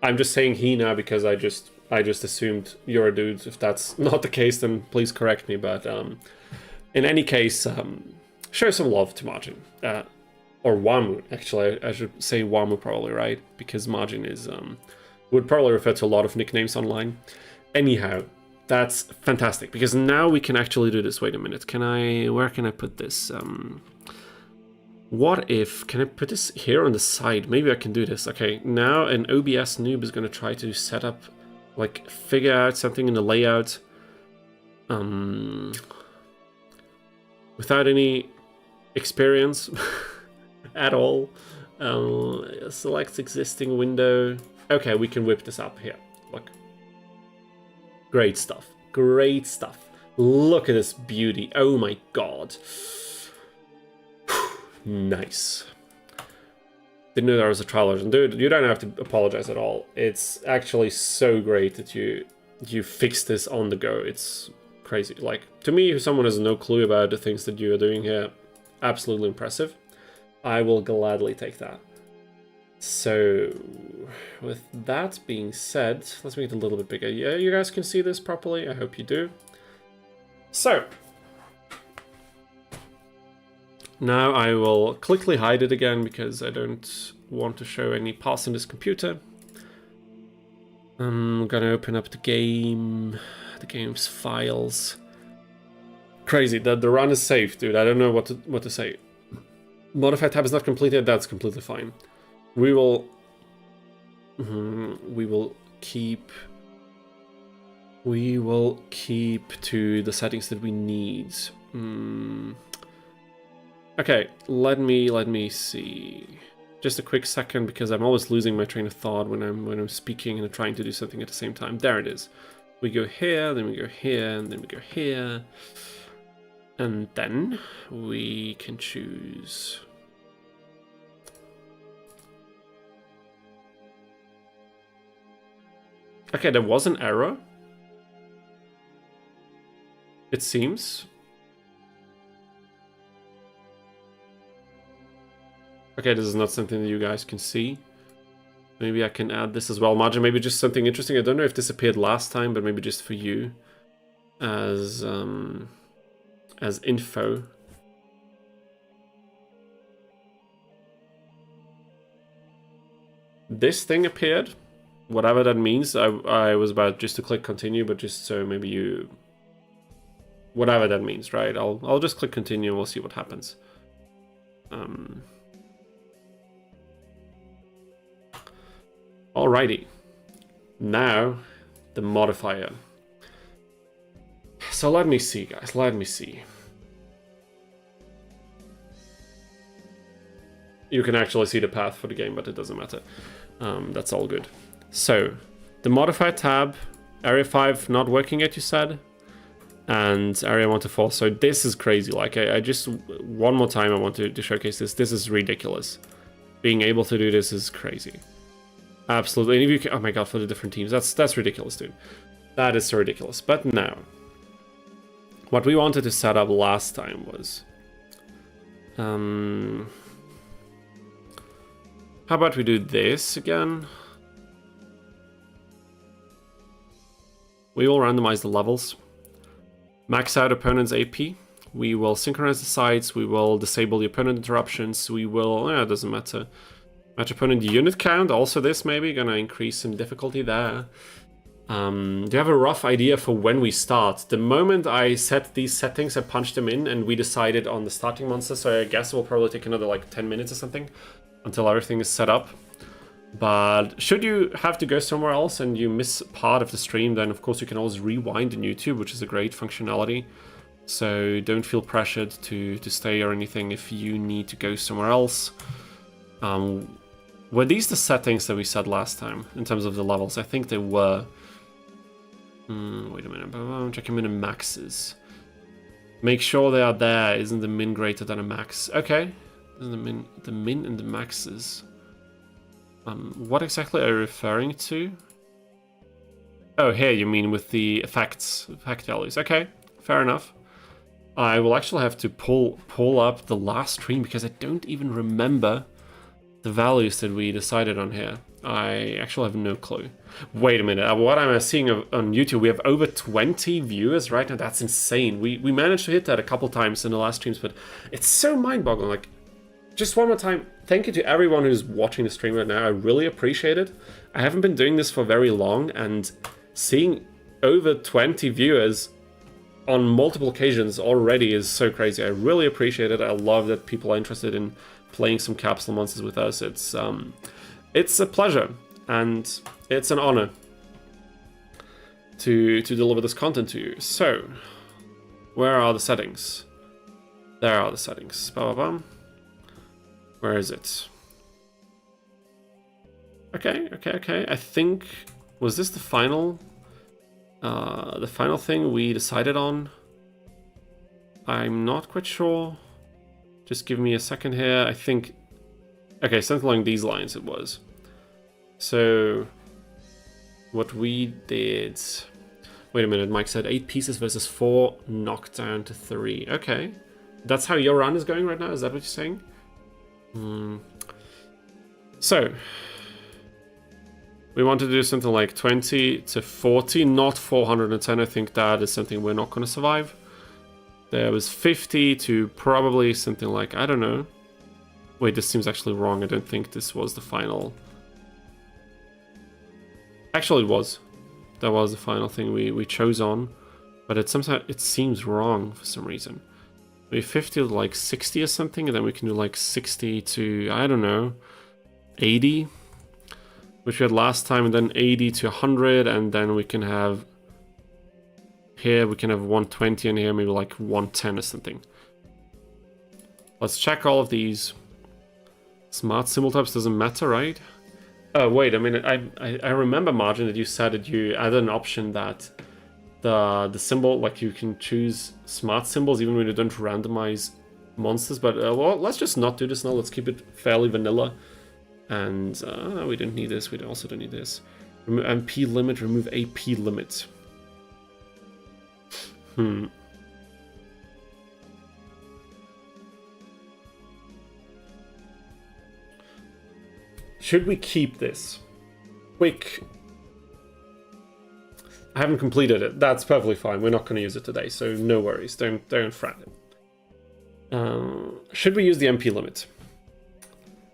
I'm just saying he now because I just assumed you're a dude. If that's not the case, then please correct me. But in any case, show some love to Margin. Or Wamu, actually. I should say Wamu probably, right? Because Margin is would probably refer to a lot of nicknames online. Anyhow, that's fantastic, because now we can actually do this. Wait a minute. Where can I put this? What if, can I put this here on the side? Maybe I can do this. Okay, now an OBS noob is going to try to set up, like, figure out something in the layout. Without any experience at all. Select existing window. Okay, we can whip this up here. Look. Great stuff. Great stuff. Look at this beauty. Oh my god. Nice. Didn't know there was a trial version. Dude, you don't have to apologize at all. It's actually so great that you fixed this on the go. It's crazy. Like, to me, if someone has no clue about the things that you are doing here, absolutely impressive. I will gladly take that. So, with that being said, let's make it a little bit bigger. Yeah, you guys can see this properly. I hope you do. So, now I will quickly hide it again because I don't want to show any paths on this computer. I'm gonna open up the game's files. Crazy that the run is safe, dude. I don't know what to say. Modify tab is not completed. That's completely fine. We will keep to the settings that we need. Okay, let me see. Just a quick second, because I'm always losing my train of thought when I'm speaking and trying to do something at the same time. There it is. We go here, then we go here, and then we go here. And then we can choose. Okay, there was an error. It seems. Okay, this is not something that you guys can see. Maybe I can add this as well. Margin, maybe just something interesting. I don't know if this appeared last time, but maybe just for you as info. This thing appeared. Whatever that means. I was about just to click continue, but just so maybe you whatever that means, right? I'll just click continue and we'll see what happens. Alrighty. Now, the modifier. So let me see, guys, let me see. You can actually see the path for the game, but it doesn't matter. That's all good. So, the modifier tab, area 5 not working yet, you said, and area 1 to 4. So this is crazy. Like, I just, one more time, I want to showcase this. This is ridiculous. Being able to do this is crazy. Absolutely. And if you can, oh my god, for the different teams, that's ridiculous, dude. That is so ridiculous. But now, what we wanted to set up last time was, how about we do this again? We will randomize the levels. Max out opponent's AP. We will synchronize the sides. We will disable the opponent interruptions. We will, it doesn't matter. Match opponent unit count. Also this maybe gonna increase some difficulty there. Do you have a rough idea for when we start? The moment I set these settings, I punched them in and we decided on the starting monster. So I guess it will probably take another like 10 minutes or something until everything is set up. But should you have to go somewhere else and you miss part of the stream, then of course you can always rewind in YouTube, which is a great functionality. So don't feel pressured to stay or anything if you need to go somewhere else. Were these the settings that we set last time in terms of the levels? I think they were. Wait a minute, I'm checking min and maxes. Make sure they are there. Isn't the min greater than a max? Okay. Isn't the min and the maxes. What exactly are you referring to? Oh, here you mean with the effect values. Okay, fair enough. I will actually have to pull up the last stream because I don't even remember the values that we decided on here. I actually have no clue. Wait a minute, what I'm seeing on YouTube, we have over 20 viewers right now. That's insane. We managed to hit that a couple times in the last streams, but it's so mind-boggling. Like, just one more time, thank you to everyone who's watching the stream right now. I really appreciate it. I haven't been doing this for very long, and seeing over 20 viewers on multiple occasions already is so crazy. I really appreciate it. I love that people are interested in playing some Capsule Monsters with us. It's a pleasure, and it's an honor to deliver this content to you. So, where are the settings? There are the settings. Ba-ba-bum. Where is it? Okay. I think, was this the final thing we decided on? I'm not quite sure. Just give me a second here. I think, okay, something along these lines it was. So, what we did, wait a minute, Mike said 8 pieces versus 4, knocked down to 3. Okay, that's how your run is going right now? Is that what you're saying? So, we want to do something like 20 to 40, not 410. I think that is something we're not going to survive. There was 50 to probably something like, I don't know. Wait, this seems actually wrong. I don't think this was the final. Actually, it was. That was the final thing we chose on. But it seems wrong for some reason. Maybe 50 to like 60 or something, and then we can do like 60 to, I don't know, 80. Which we had last time, and then 80 to 100, and then we can have... Here we can have 120, and here maybe like 110 or something. Let's check all of these. Smart symbol types doesn't matter, right? Oh wait, I mean, I remember, Margin, that you said that you added an option that the symbol, like you can choose smart symbols even when you don't randomize monsters. But well, let's just not do this now. Let's keep it fairly vanilla. And we don't need this. We also don't need this. Remove MP limit. Remove AP limit. Should we keep this? Quick. I haven't completed it. That's perfectly fine. We're not going to use it today, so no worries. Don't fret it. Should we use the MP limit?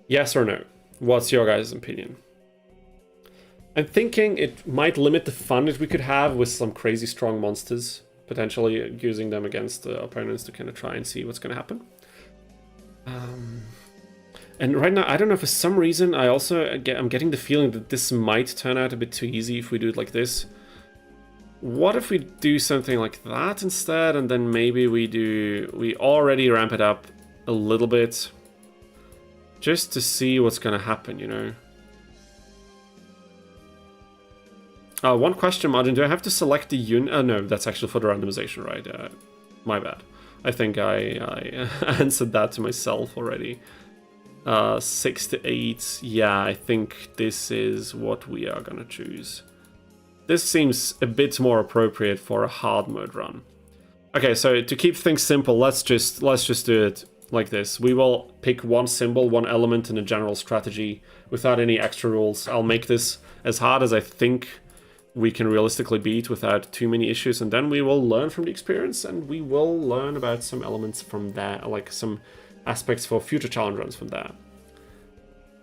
Yes or no? What's your guys' opinion? I'm thinking it might limit the fun that we could have with some crazy strong monsters. potentially using them against opponents to kind of try and see what's going to happen. And right now, I don't know, for some reason, I'm getting the feeling that this might turn out a bit too easy if we do it like this. What if we do something like that instead, and then maybe we already ramp it up a little bit, just to see what's gonna happen, you know? One question, Martin, do I have to select the unit? Oh no, that's actually for the randomization, right? My bad. I think I answered that to myself already. 6 to 8, yeah, I think this is what we are gonna choose. This seems a bit more appropriate for a hard mode run. Okay, so to keep things simple, let's just do it like this. We will pick one symbol, one element in a general strategy without any extra rules. I'll make this as hard as I think we can realistically beat without too many issues, and then we will learn from the experience, and we will learn about some elements from there, like some aspects for future challenge runs from there.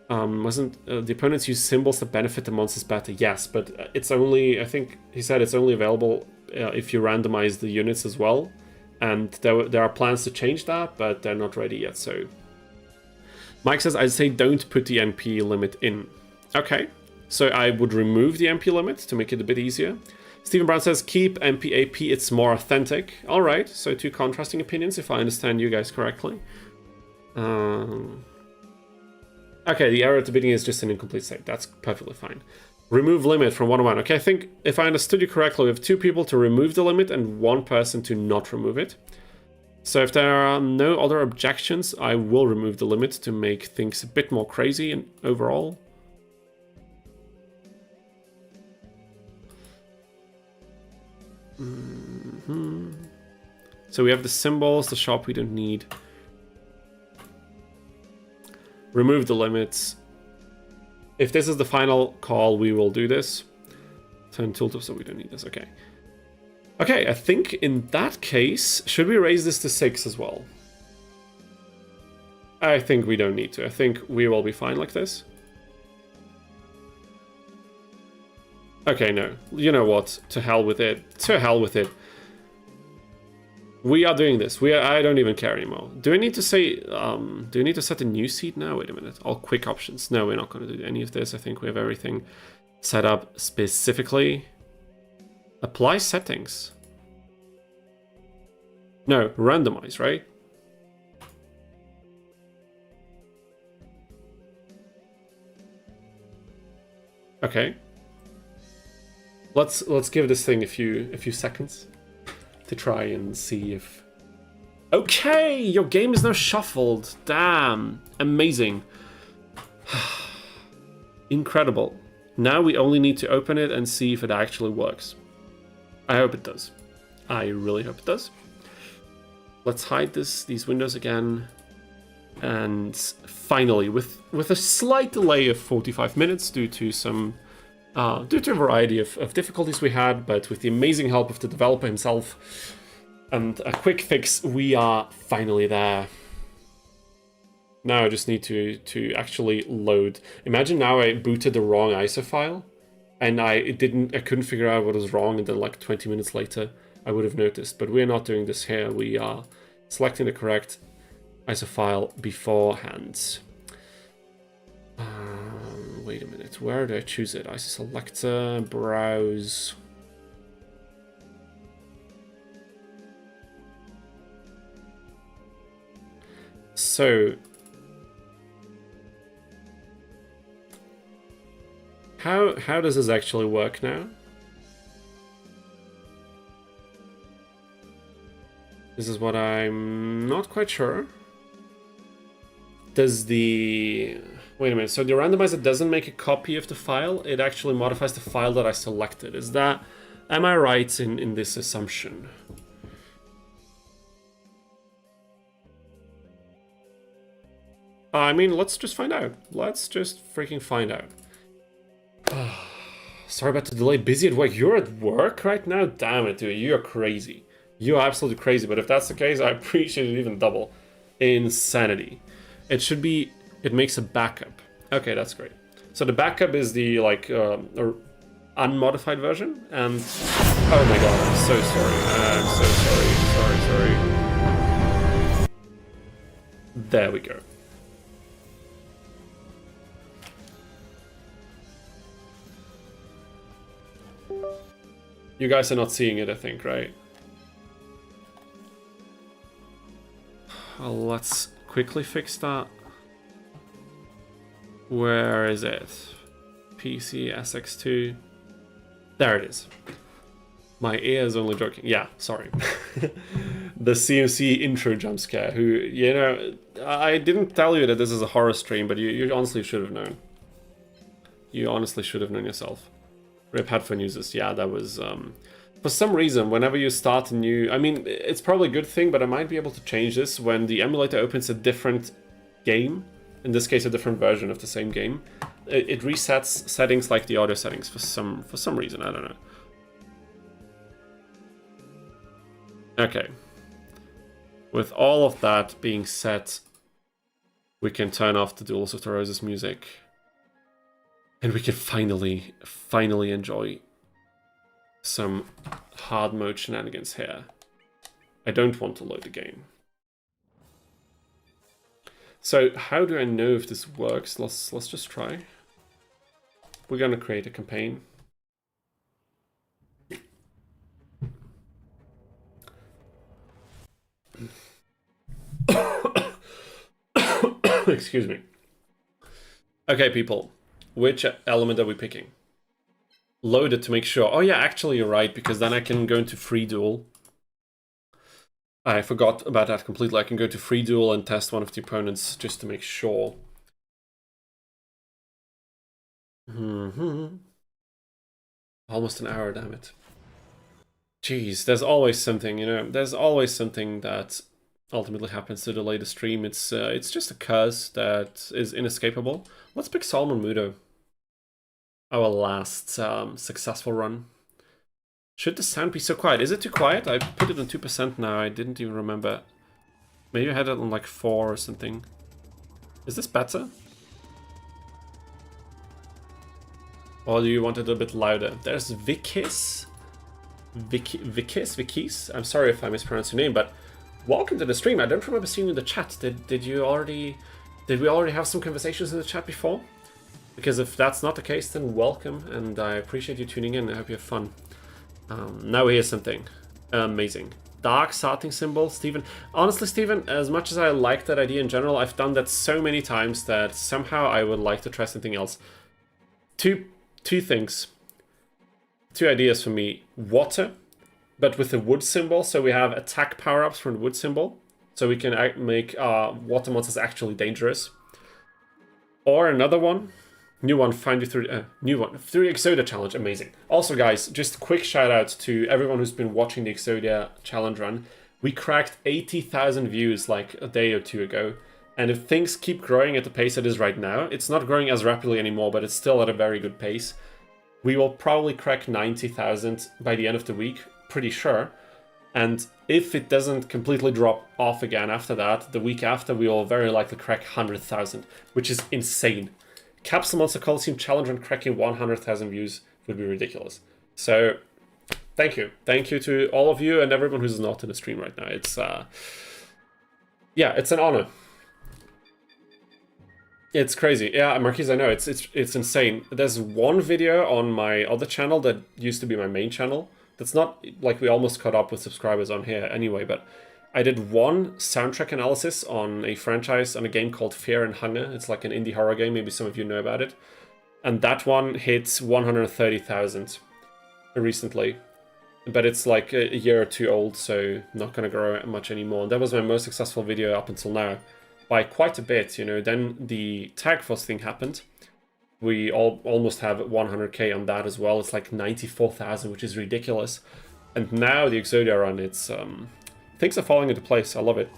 Wasn't the opponents use symbols that benefit the monsters better? Yes, but it's only, I think he said it's only available if you randomize the units as well, and there are plans to change that, but they're not ready yet. So Mike says, I'd say don't put the MP limit in. Okay, so I would remove the MP limit to make it a bit easier. Stephen Brown says, keep MP AP, it's more authentic. All right, so two contrasting opinions, if I understand you guys correctly. Okay, the error at the beginning is just an incomplete state. That's perfectly fine. Remove limit from 1-1. Okay, I think if I understood you correctly, we have 2 people to remove the limit and 1 person to not remove it. So if there are no other objections, I will remove the limit to make things a bit more crazy and overall. So we have the symbols, the shop we don't need. Remove the limits. If this is the final call, we will do this. Turn tilt up, so we don't need this. Okay. Okay, I think in that case, should we raise this to 6 as well? I think we don't need to. I think we will be fine like this. Okay, no. You know what? To hell with it. To hell with it. We are doing this. I don't even care anymore. Do I need to say, do we need to set a new seed now? Wait a minute. All quick options. No, we're not going to do any of this. I think we have everything set up specifically. Apply settings. No, randomize, right? Okay. Let's give this thing a few seconds to try and see if... Okay, your game is now shuffled. Damn, amazing. Incredible. Now we only need to open it and see if it actually works. I hope it does. I really hope it does. Let's hide these windows again. And finally, with a slight delay of 45 minutes due to some... due to a variety of difficulties we had, but with the amazing help of the developer himself and a quick fix, we are finally there. Now I just need to actually load. Imagine now I booted the wrong ISO file, and I couldn't figure out what was wrong, and then like 20 minutes later I would have noticed. But we're not doing this here. We are selecting the correct ISO file beforehand. Wait a minute, where do I choose it? ISO selector, browse. So, how does this actually work now? This is what I'm not quite sure. Does the... Wait a minute, so the randomizer doesn't make a copy of the file, it actually modifies the file that I selected. Is that... Am I right in this assumption? I mean, let's just find out. Let's just freaking find out. Sorry about the delay. Busy at work. You're at work right now? Damn it, dude. You're crazy. You're absolutely crazy. But if that's the case, I appreciate it even double. Insanity. It should be... It makes a backup. Okay, that's great. So the backup is the, like, unmodified version, and oh my god, I'm so sorry. I'm so sorry. There we go. You guys are not seeing it, I think, right? Well, let's quickly fix that. Where is it? PC SX2. There it is. My ear is only joking. Yeah, sorry. The CMC intro jump scare, who, you know, I didn't tell you that this is a horror stream, but you honestly should have known. You honestly should have known yourself. Rip headphone users, yeah, that was, for some reason, whenever you start a new, I mean, it's probably a good thing, but I might be able to change this when the emulator opens a different game, in this case a different version of the same game. It resets settings like the audio settings for some reason, I don't know. Okay. With all of that being set, we can turn off the Duels of the Roses music. And we can finally enjoy some hard mode shenanigans here. I don't want to load the game. So how do I know if this works? Let's just try. We're gonna create a campaign. Excuse me. Okay, people. Which element are we picking? Load it to make sure. Oh yeah, actually you're right, because then I can go into free duel. I forgot about that completely. I can go to free duel and test one of the opponents just to make sure. Almost an hour, damn it. Jeez, there's always something, you know, there's always something that ultimately happens to delay the stream. It's just a curse that is inescapable. Let's pick Solomon Muto. Our last successful run. Should the sound be so quiet? Is it too quiet? I put it on 2% now. I didn't even remember. Maybe I had it on like 4 or something. Is this better? Or do you want it a bit louder? There's Vikis. Vikis? I'm sorry if I mispronounced your name, but welcome to the stream. I don't remember seeing you in the chat. Did we already have some conversations in the chat before? Because if that's not the case, then welcome, and I appreciate you tuning in. I hope you have fun. Now here's something amazing. Dark starting symbol, Steven. Honestly, Steven, as much as I like that idea in general, I've done that so many times that somehow I would like to try something else. Two things. 2 ideas for me. Water, but with the wood symbol, so we have attack power-ups from the wood symbol, so we can make water monsters actually dangerous. Or another one. New one, find you through through the Exodia challenge, amazing. Also, guys, just a quick shout out to everyone who's been watching the Exodia challenge run. We cracked 80,000 views like a day or 2 ago, and if things keep growing at the pace it is right now, it's not growing as rapidly anymore, but it's still at a very good pace. We will probably crack 90,000 by the end of the week, pretty sure. And if it doesn't completely drop off again after that, the week after we will very likely crack 100,000, which is insane. Capsule Monster Coliseum challenge on cracking 100,000 views would be ridiculous. So, thank you. Thank you to all of you and everyone who's not in the stream right now. It's, yeah, it's an honor. It's crazy. Yeah, Marquise, I know, it's insane. There's one video on my other channel that used to be my main channel. That's not, like, we almost caught up with subscribers on here anyway, but I did one soundtrack analysis on a franchise, on a game called Fear and Hunger. It's like an indie horror game, maybe some of you know about it. And that one hit 130,000 recently. But it's like a year or 2 old, so not gonna grow much anymore. And that was my most successful video up until now. By quite a bit, you know. Then the Tag Force thing happened. We almost have 100k on that as well. It's like 94,000, which is ridiculous. And now the Exodia run, it's... things are falling into place. I love it.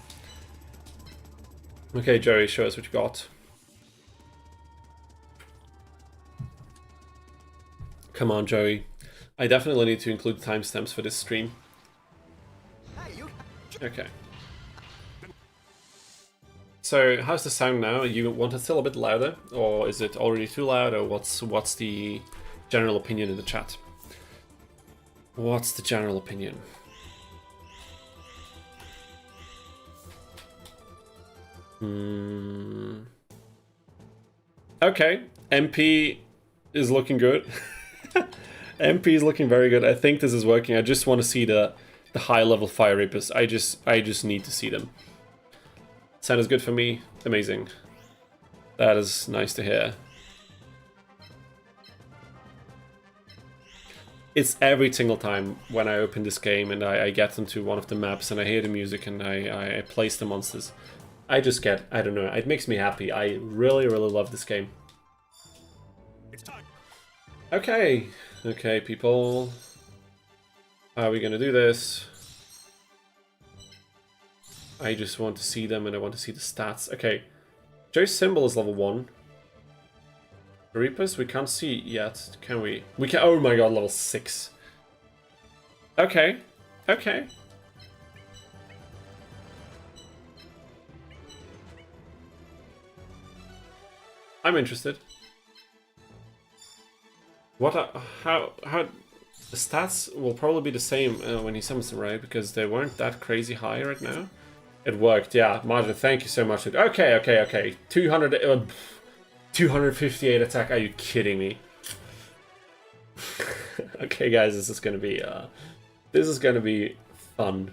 Okay, Joey, show us what you got. Come on, Joey. I definitely need to include timestamps for this stream. Okay. So, how's the sound now? You want it still a bit louder? Or is it already too loud? Or what's the general opinion in the chat. What's the general opinion? Okay, MP is looking good. MP is looking very good. I think this is working. I just want to see the high level Fire Reapers. I just need to see them. Sound is good for me. Amazing. That is nice to hear. It's every single time when I open this game and I get into one of the maps and I hear the music and I place the monsters. I just get, I don't know, it makes me happy. I really, really love this game. It's time. Okay, okay, people. How are we gonna do this? I just want to see them and I want to see the stats. Okay, Joe's symbol is level 1. Reapers we can't see yet, can we? We can. Oh my god, level 6. Okay, okay. I'm interested. What? How? The stats will probably be the same when he summons them, right? Because they weren't that crazy high right now. It worked, yeah. Margin, thank you so much. Okay, okay, okay. 258 attack. Are you kidding me? Okay, guys, this is gonna be fun.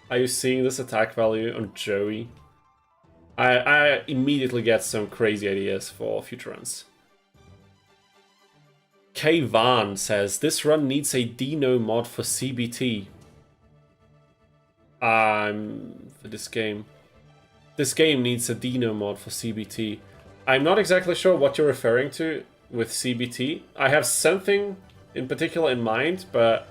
Are you seeing this attack value on Joey? I immediately get some crazy ideas for future runs. K Van says this run needs a Dino mod for CBT. For this game. This game needs a Dino mod for CBT. I'm not exactly sure what you're referring to with CBT. I have something in particular in mind, but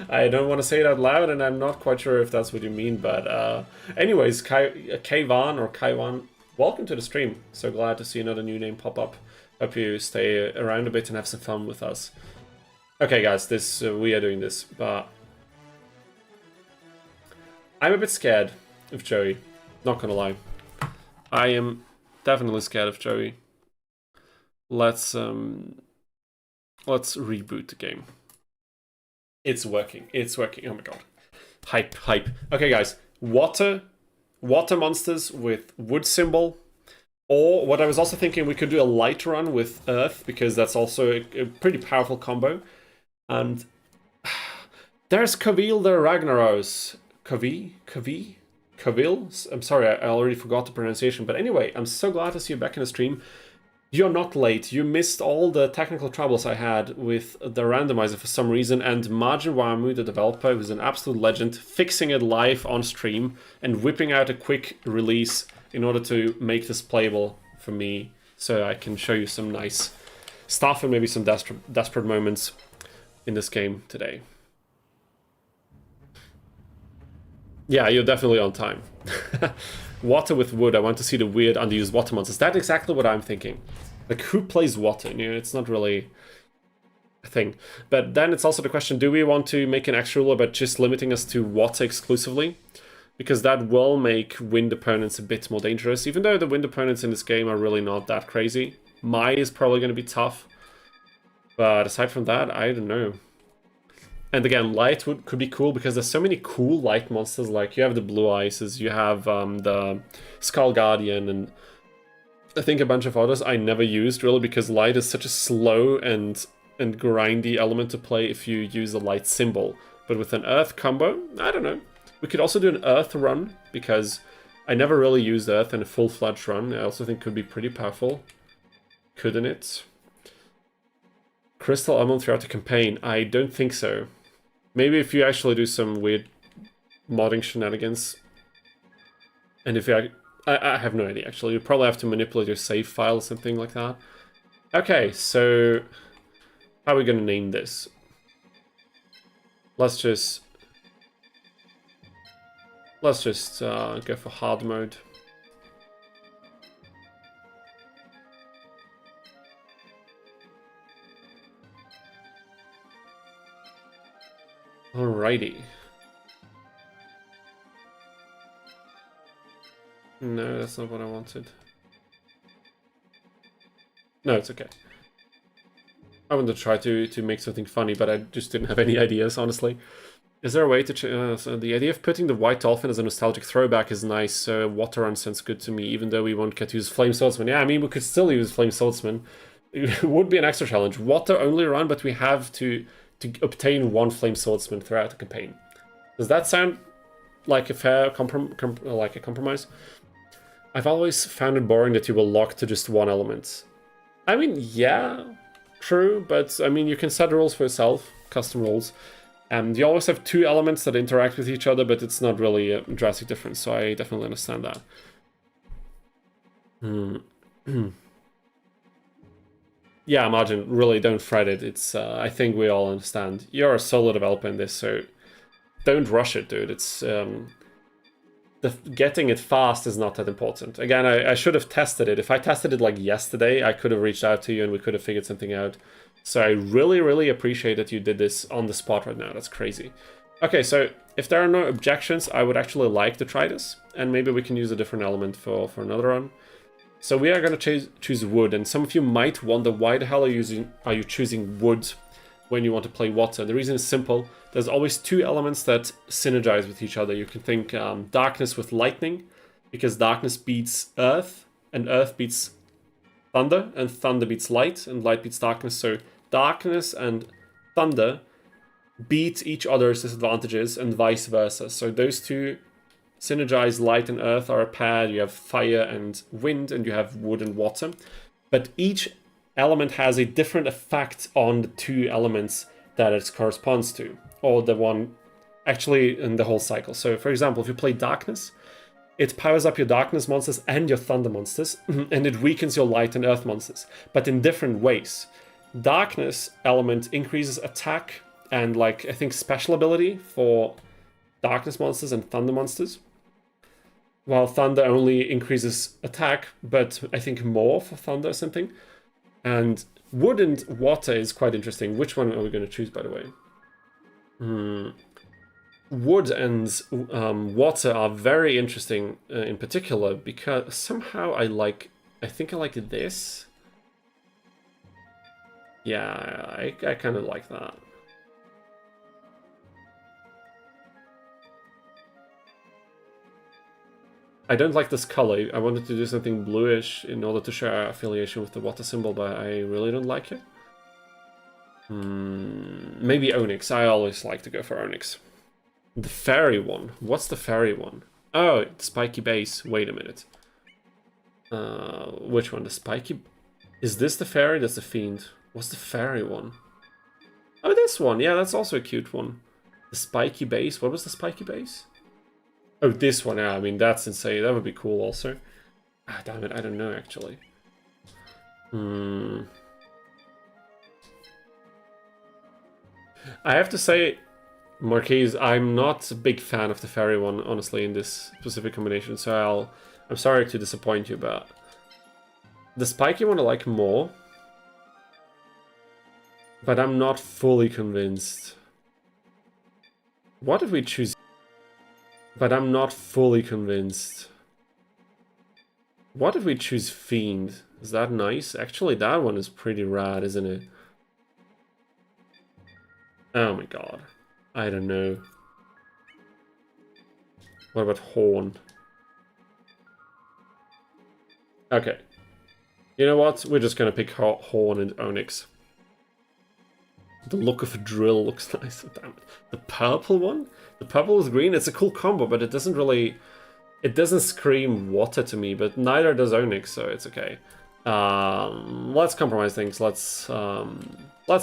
I don't want to say it out loud, and I'm not quite sure if that's what you mean. But anyways, Kaivan or Kaiwan, welcome to the stream. So glad to see another new name pop up. Hope you stay around a bit and have some fun with us. Okay, guys, this we are doing this, but I'm a bit scared of Joey. Not gonna lie, I am definitely scared of Joey. Let's reboot the game. It's working. It's working. Oh my god. Hype, hype. Okay, guys. Water monsters with wood symbol. Or what I was also thinking, we could do a light run with earth, because that's also a pretty powerful combo. And there's Kavil the Ragnaros. Kavil? I'm sorry, I already forgot the pronunciation. But anyway, I'm so glad to see you back in the stream. You're not late. You missed all the technical troubles I had with the randomizer for some reason, and Majin Wamu, the developer, who's an absolute legend, fixing it live on stream and whipping out a quick release in order to make this playable for me, so I can show you some nice stuff and maybe some desperate moments in this game today. Yeah, you're definitely on time. Water with wood. I want to see the weird underused water monsters. That's exactly what I'm thinking. Like, who plays water? You know, it's not really a thing. But then it's also the question, do we want to make an extra rule about just limiting us to water exclusively? Because that will make wind opponents a bit more dangerous, even though the wind opponents in this game are really not that crazy. Mai is probably going to be tough. But aside from that, I don't know. And again, light could be cool because there's so many cool light monsters. Like you have the Blue Ices, you have the Skull Guardian, and I think a bunch of others I never used really because light is such a slow and grindy element to play if you use a light symbol. But with an earth combo, I don't know. We could also do an earth run because I never really used earth in a full-fledged run. I also think it could be pretty powerful. Couldn't it? Crystal Emerald throughout the campaign? I don't think so. Maybe if you actually do some weird modding shenanigans. And if you... I have no idea, actually. You probably have to manipulate your save file or something like that. Okay, so... how are we going to name this? Let's just go for hard mode. Alrighty. No, that's not what I wanted. No, it's okay. I wanted to try to make something funny, but I just didn't have any ideas, honestly. Is there a way to... so the idea of putting the white dolphin as a nostalgic throwback is nice. Water run sounds good to me, even though we won't get to use Flame Swordsman. Yeah, I mean, we could still use Flame Swordsman. It would be an extra challenge. Water only run, but we have to obtain one Flame Swordsman throughout the campaign. Does that sound like a fair compromise? I've always found it boring that you will lock to just one element. I mean, yeah, true, but I mean, you can set rules for yourself, custom rules. You always have two elements that interact with each other, but it's not really a drastic difference, so I definitely understand that. Yeah, Margin, really don't fret it. It's I think we all understand. You're a solo developer in this, so don't rush it, dude. It's getting it fast is not that important. Again, I should have tested it. If I tested it like yesterday, I could have reached out to you and we could have figured something out. So I really, really appreciate that you did this on the spot right now. That's crazy. Okay, so if there are no objections, I would actually like to try this. And maybe we can use a different element for another run. So we are going to choose wood. And some of you might wonder, why the hell are you choosing wood when you want to play water? The reason is simple. There's always two elements that synergize with each other. You can think darkness with lightning, because darkness beats earth, and earth beats thunder, and thunder beats light, and light beats darkness. So darkness and thunder beat each other's disadvantages, and vice versa. So those two synergize. Light and earth are a pair. You have fire and wind, and you have wood and water. But each element has a different effect on the two elements that it corresponds to, or the one actually in the whole cycle. So for example, if you play darkness, it powers up your darkness monsters and your thunder monsters, and it weakens your light and earth monsters, but in different ways. Darkness element increases attack and, like, I think special ability for darkness monsters and thunder monsters, while thunder only increases attack, but I think more for thunder or something. And wood and water is quite interesting. Which one are we going to choose, by the way? Wood and water are very interesting in particular, because somehow I think I like this. Yeah, I kind of like that. I don't like this color. I wanted to do something bluish in order to show our affiliation with the water symbol, but I really don't like it. Maybe Onyx. I always like to go for Onyx. The fairy one. What's the fairy one? Oh, the spiky base. Wait a minute. Which one? The spiky... Is this the fairy? That's the fiend. What's the fairy one? Oh, this one. Yeah, that's also a cute one. The spiky base. What was the spiky base? Oh, this one. Yeah, I mean, that's insane. That would be cool also. Ah, damn it. I don't know, actually. I have to say, Marquise, I'm not a big fan of the fairy one, honestly, in this specific combination. So I'm sorry to disappoint you, but the spiky one I like more. But I'm not fully convinced. What if we choose... But I'm not fully convinced. What if we choose Fiend? Is that nice? Actually, that one is pretty rad, isn't it? Oh my god. I don't know. What about Horn? Okay. You know what? We're just gonna pick Horn and Onyx. The look of a drill looks nice. Damn it. The purple one? The purple with green, it's a cool combo, but it doesn't really... It doesn't scream water to me, but neither does Onyx, so it's okay. Let's compromise things. Let's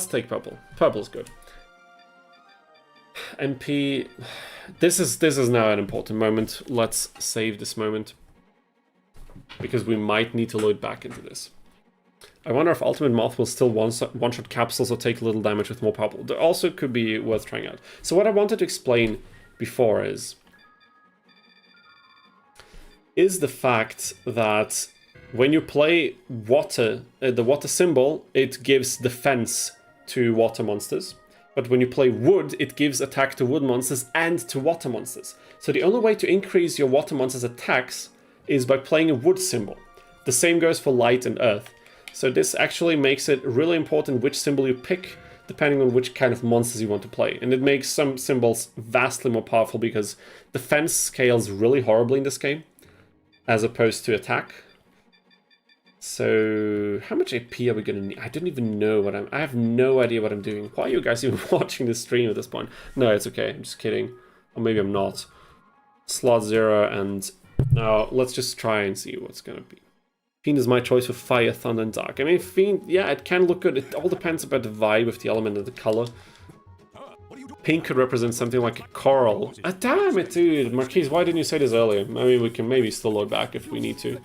take purple. Purple's good. MP... This is now an important moment. Let's save this moment, because we might need to load back into this. I wonder if Ultimate Moth will still one-shot capsules or take little damage with more purple. That also could be worth trying out. So what I wanted to explain before is the fact that when you play water, the water symbol, it gives defense to water monsters. But when you play wood, it gives attack to wood monsters and to water monsters. So the only way to increase your water monsters' attacks is by playing a wood symbol. The same goes for light and earth. So this actually makes it really important which symbol you pick, depending on which kind of monsters you want to play. And it makes some symbols vastly more powerful because defense scales really horribly in this game, as opposed to attack. So how much AP are we gonna need? I don't even know what I have no idea what I'm doing. Why are you guys even watching this stream at this point? No, it's okay, I'm just kidding. Or maybe I'm not. Slot 0, and now let's just try and see what's gonna be. Fiend is my choice for Fire, Thunder, and Dark. I mean, Fiend, yeah, it can look good. It all depends about the vibe of the element and the color. Pink could represent something like a coral. Ah, damn it, dude! Marquise, why didn't you say this earlier? I mean, we can maybe still load back if we need to.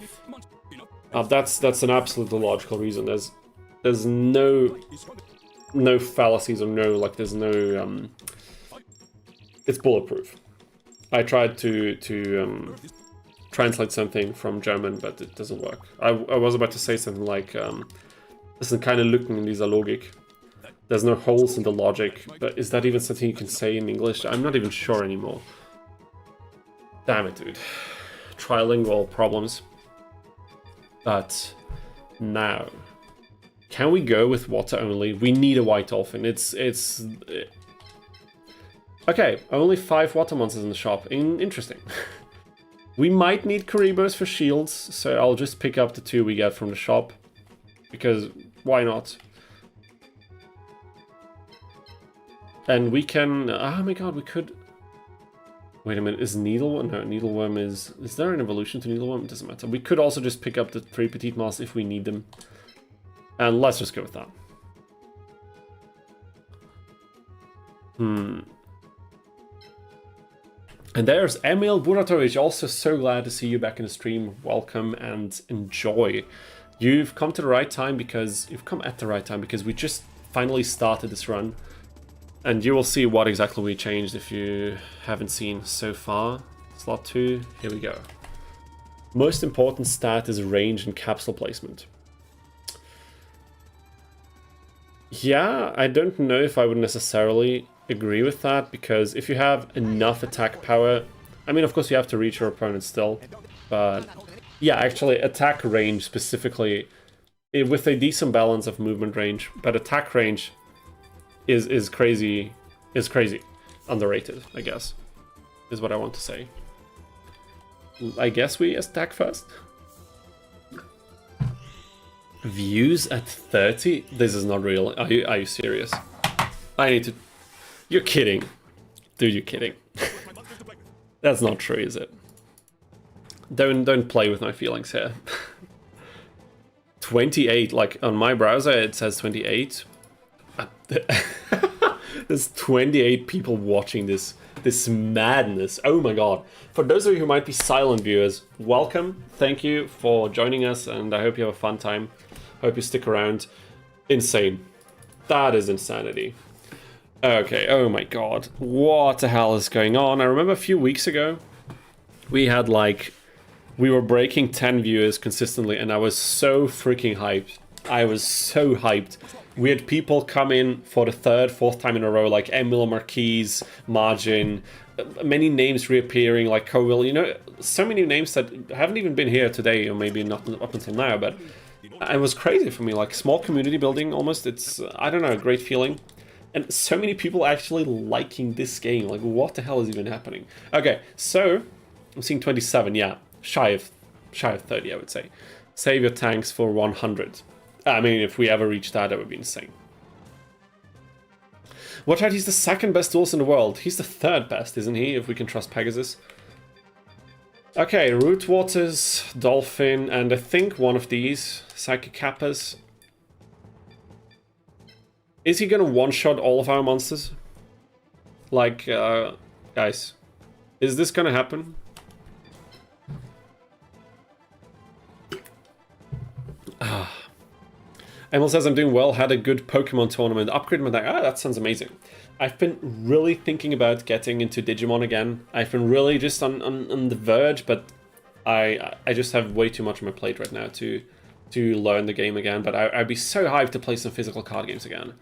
That's an absolutely logical reason. There's no fallacies or there's no it's bulletproof. I tried to translate something from German, but it doesn't work. I was about to say something like, das sind keine Lücken in dieser Logik. There's no holes in the logic, but is that even something you can say in English? I'm not even sure anymore. Damn it, dude. Trilingual problems. But now, can we go with water only? We need a white dolphin. Okay, only 5 water monsters in the shop. Interesting. We might need Karibos for shields, so I'll just pick up the 2 we get from the shop. Because, why not? And we can... oh my god, we could... Wait a minute, is Needleworm... no, Needleworm is... is there an evolution to Needleworm? It doesn't matter. We could also just pick up the 3 Petite Moths if we need them. And let's just go with that. And there's Emil Buratovic, also so glad to see you back in the stream. Welcome and enjoy. You've come to the right time because... you've come at the right time because we just finally started this run. And you will see what exactly we changed if you haven't seen so far. Slot 2, here we go. Most important stat is range and capsule placement. Yeah, I don't know if I would necessarily agree with that, because if you have enough attack power, I mean, of course you have to reach your opponent still, but yeah, actually attack range specifically, with a decent balance of movement range, but attack range is crazy underrated, I guess, is what I want to say. I guess we attack first. Views at 30? This is not real. Are you serious? I need to... You're kidding. Dude, you're kidding. That's not true, is it? Don't play with my feelings here. 28, like on my browser it says 28. There's 28 people watching this madness. Oh my god. For those of you who might be silent viewers, welcome. Thank you for joining us, and I hope you have a fun time. Hope you stick around. Insane. That is insanity. Okay, oh my god. What the hell is going on? I remember a few weeks ago, we had like... we were breaking 10 viewers consistently, and I was so freaking hyped. I was so hyped. We had people come in for the 3rd, 4th time in a row, like Emil, Marquise, Margin, many names reappearing, like Cowell, you know, so many names that haven't even been here today, or maybe not up until now, but it was crazy for me, like small community building almost. It's, I don't know, a great feeling. And so many people actually liking this game, like what the hell is even happening? Okay, so, I'm seeing 27, yeah, shy of 30, I would say. Save your tanks for 100. I mean, if we ever reach that, that would be insane. Watch out, he's the 2nd best duelist in the world. He's the 3rd best, isn't he, if we can trust Pegasus? Okay, Root Waters, Dolphin, and I think one of these, Psychic Kappas. Is he gonna one-shot all of our monsters? Like, guys, is this gonna happen? Emil says, I'm doing well, had a good Pokemon tournament, upgraded my deck. Ah, that sounds amazing. I've been really thinking about getting into Digimon again. I've been really just on the verge, but I just have way too much on my plate right now to learn the game again. But I'd be so hyped to play some physical card games again.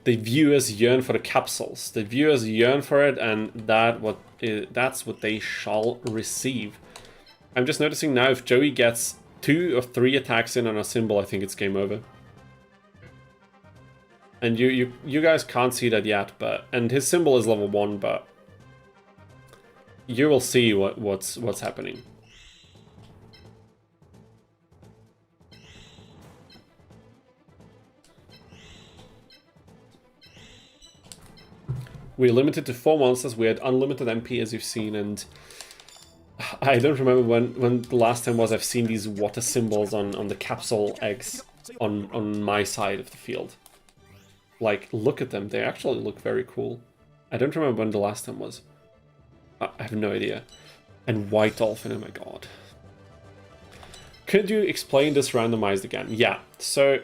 The viewers yearn for the capsules. The viewers yearn for it, and that's what they shall receive. I'm just noticing now, if Joey gets 2 or 3 attacks in on a symbol, I think it's game over. And you guys can't see that yet, and his symbol is level 1, but you will see what's happening. We're limited to 4 monsters. We had unlimited MP, as you've seen, and I don't remember when the last time was I've seen these water symbols on the capsule eggs on my side of the field. Like, look at them. They actually look very cool. I don't remember when the last time was. I have no idea. And white dolphin, oh my god. Could you explain this randomized again? Yeah, so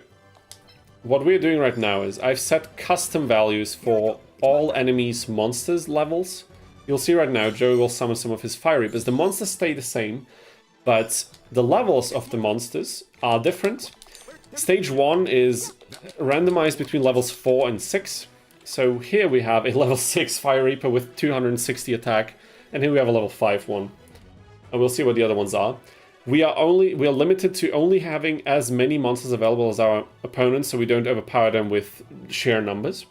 what we're doing right now is I've set custom values for all enemies' monsters levels. You'll see right now Joey will summon some of his Fire Reapers. The monsters stay the same, but the levels of the monsters are different. Stage 1 is randomized between levels 4 and 6. So here we have a level 6 Fire Reaper with 260 attack, and here we have a level 5 one. And we'll see what the other ones are. We are limited to only having as many monsters available as our opponents, so we don't overpower them with sheer numbers.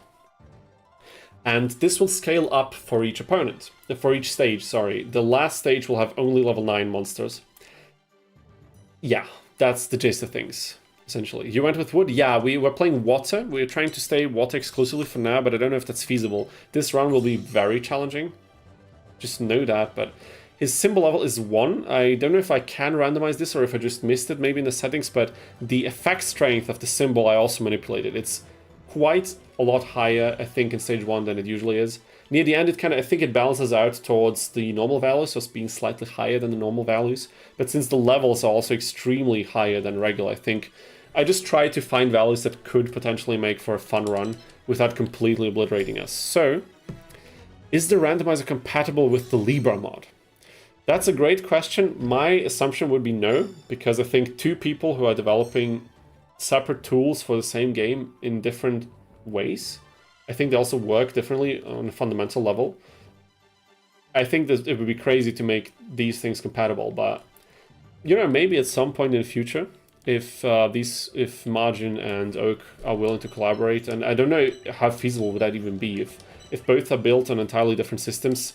And this will scale up for each opponent, for each stage, sorry. The last stage will have only level 9 monsters. Yeah, that's the gist of things, essentially. You went with wood? Yeah, we were playing water. We're trying to stay water exclusively for now, but I don't know if that's feasible. This run will be very challenging. Just know that, but his symbol level is 1. I don't know if I can randomize this or if I just missed it maybe in the settings, but the effect strength of the symbol I also manipulated. It's quite a lot higher, I think, in stage 1 than it usually is. Near the end, I think it balances out towards the normal values, so it's being slightly higher than the normal values. But since the levels are also extremely higher than regular, I think I just tried to find values that could potentially make for a fun run without completely obliterating us. So, is the randomizer compatible with the Libra mod? That's a great question. My assumption would be no, because I think 2 people who are developing separate tools for the same game in different ways. I think they also work differently on a fundamental level. I think that it would be crazy to make these things compatible, but you know, maybe at some point in the future, if Margin and Oak are willing to collaborate, and I don't know how feasible would that even be. If both are built on entirely different systems,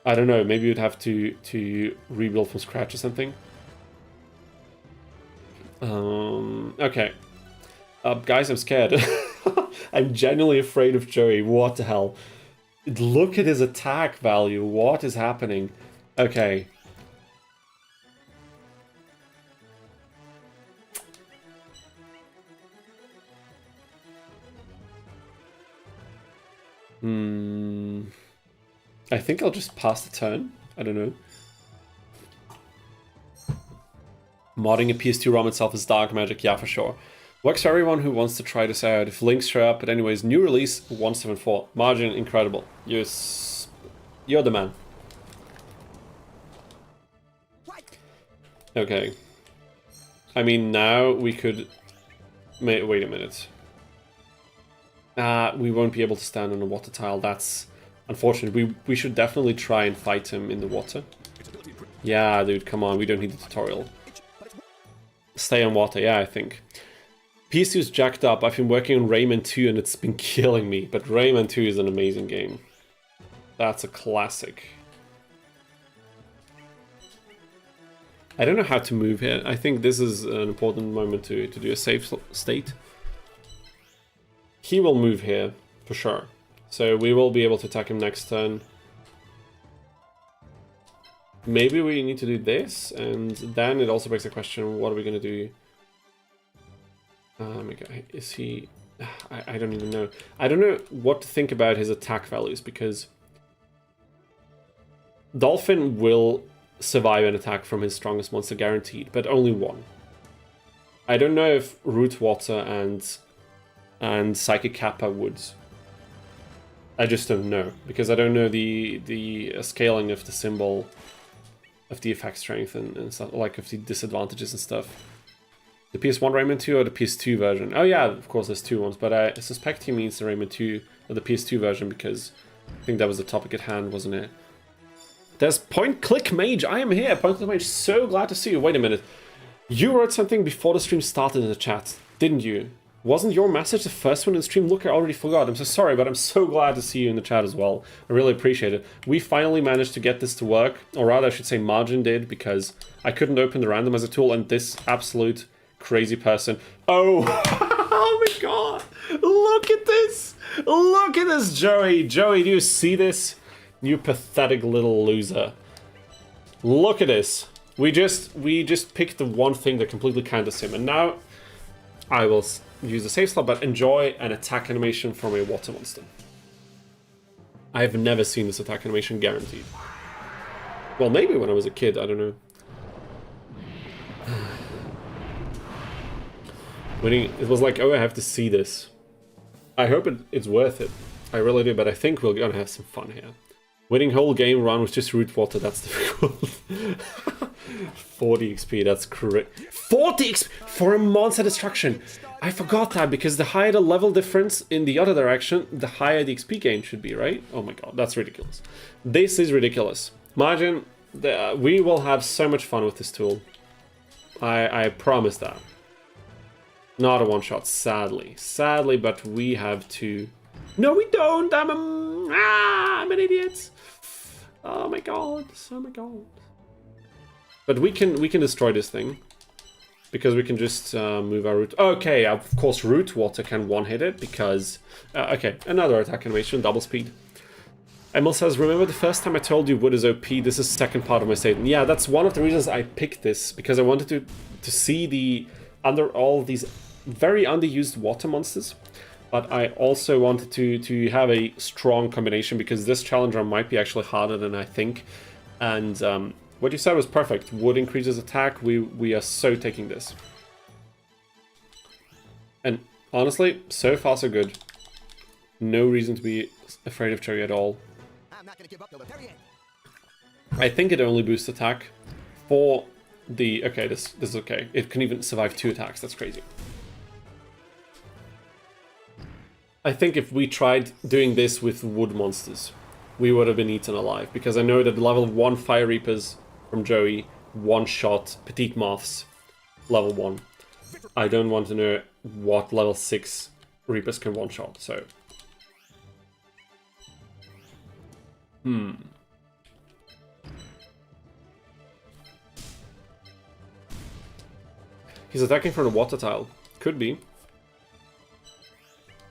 I don't know. Maybe you'd have to rebuild from scratch or something. Okay. Guys, I'm scared. I'm genuinely afraid of Joey. What the hell? Look at his attack value. What is happening? Okay. I think I'll just pass the turn. I don't know. Modding a PS2 ROM itself is dark magic, yeah, for sure. Works for everyone who wants to try this out. If links show up, but anyways, new release 174. Margin, incredible. You're the man. Okay. I mean, now we could... Wait a minute. We won't be able to stand on a water tile. That's unfortunate. We should definitely try and fight him in the water. Yeah, dude, come on. We don't need the tutorial. Stay on water, yeah, I think. PS2 is jacked up. I've been working on Rayman 2 and it's been killing me. But Rayman 2 is an amazing game. That's a classic. I don't know how to move here. I think this is an important moment to do a safe state. He will move here, for sure. So we will be able to attack him next turn. Maybe we need to do this, and then it also begs the question, what are we going to do? Is he... I don't even know. I don't know what to think about his attack values, because Dolphin will survive an attack from his strongest monster guaranteed, but only one. I don't know if Root Water and Psychic Kappa would. I just don't know, because I don't know the scaling of the symbol, of the effect strength and stuff, like of the disadvantages and stuff. The PS1 Rayman 2 or the PS2 version? Oh yeah, of course there's 2 ones, but I suspect he means the Rayman 2 or the PS2 version, because I think that was the topic at hand, wasn't it? There's Point Click Mage. I am here. Point Click Mage. So glad to see you. Wait a minute. You wrote something before the stream started in the chat, didn't you? Wasn't your message the first one in the stream? Look, I already forgot. I'm so sorry, but I'm so glad to see you in the chat as well. I really appreciate it. We finally managed to get this to work, or rather I should say Margin did, because I couldn't open the randomizer tool and this absolute crazy person... Oh! Oh my god! Look at this! Look at this, Joey! Joey, do you see this? You pathetic little loser. Look at this. We just picked the one thing that completely counters him, and now I will use the save slot, but enjoy an attack animation from a water monster. I've never seen this attack animation, guaranteed. Well, maybe when I was a kid, I don't know. It was like, oh, I have to see this. I hope it's worth it. I really do, but I think we're gonna have some fun here. Winning whole game run with just root water, that's difficult. 40 XP, that's correct. 40 XP for a monster destruction! I forgot that, because the higher the level difference in the other direction, the higher the XP gain should be, right? Oh my god, that's ridiculous. This is ridiculous. Margin, we will have so much fun with this tool. I promise that. Not a one-shot, sadly. Sadly, but we have to... No, we don't! I'm an idiot! Oh my god, oh my god. But we can destroy this thing. Because we can just move our root... Okay, of course root water can one-hit it, because... okay, another attack animation, double speed. Emil says, remember the first time I told you wood is OP? This is the second part of my statement. Yeah, that's one of the reasons I picked this, because I wanted to see the... Under all these very underused water monsters. But I also wanted to have a strong combination, because this challenge run might be actually harder than I think. And what you said was perfect. Wood increases attack. We are so taking this. And honestly, so far so good. No reason to be afraid of Cherry at all. I'm not gonna give up till the very end. I think it only boosts attack for the... Okay, this is okay. It can even survive 2 attacks. That's crazy. I think if we tried doing this with wood monsters, we would have been eaten alive, because I know that level 1 Fire Reapers from Joey, one-shot Petite Moths, level 1. I don't want to know what level 6 Reapers can one-shot, so... He's attacking from the water tile. Could be.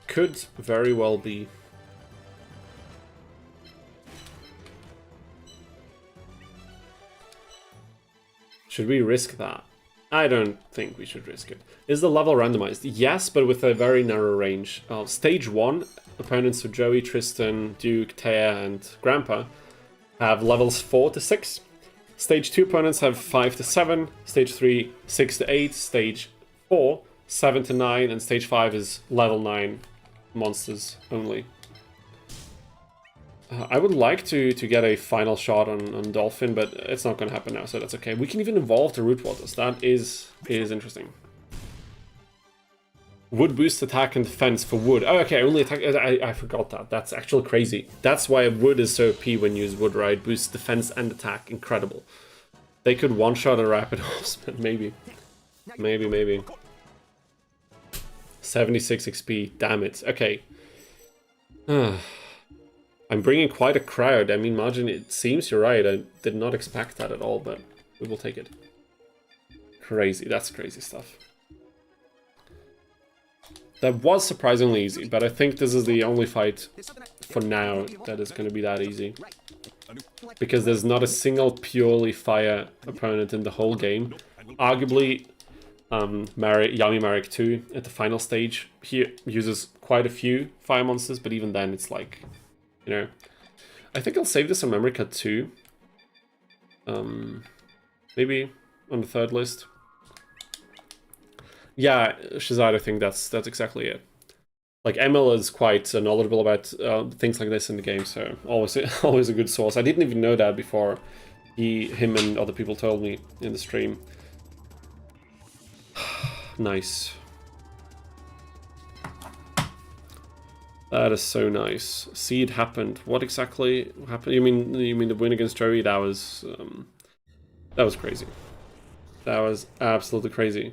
Could very well be. Should we risk that? I don't think we should risk it. Is the level randomized? Yes, but with a very narrow range. Stage 1, opponents of Joey, Tristan, Duke, Taya, and Grandpa have levels 4 to 6. Stage 2 opponents have 5 to 7. Stage 3, 6 to 8. Stage 4, 7 to 9. And stage 5 is level 9 monsters only. I would like to get a final shot on Dolphin, but it's not going to happen now, so that's okay. We can even evolve the root waters. That is interesting. Wood boosts attack and defense for wood. Oh, okay, only attack. I forgot that. That's actually crazy. That's why wood is so OP when you use wood, right? Boosts defense and attack. Incredible. They could one-shot a rapid horseman, maybe. Maybe. 76 XP. Damn it. Okay. I'm bringing quite a crowd. I mean, Margin, it seems you're right. I did not expect that at all, but we will take it. Crazy. That's crazy stuff. That was surprisingly easy, but I think this is the only fight for now that is going to be that easy. Because there's not a single purely fire opponent in the whole game. Arguably, Yami Marek 2 at the final stage, he uses quite a few fire monsters, but even then it's like, you know... I think I'll save this on memory card too. Maybe on the 3rd list. Yeah, Shazad, I think that's exactly it. Like, Emil is quite knowledgeable about things like this in the game, so always a good source. I didn't even know that before him and other people told me in the stream. Nice. That is so nice. See, it happened. What exactly happened? You mean the win against Joey? That was crazy. That was absolutely crazy.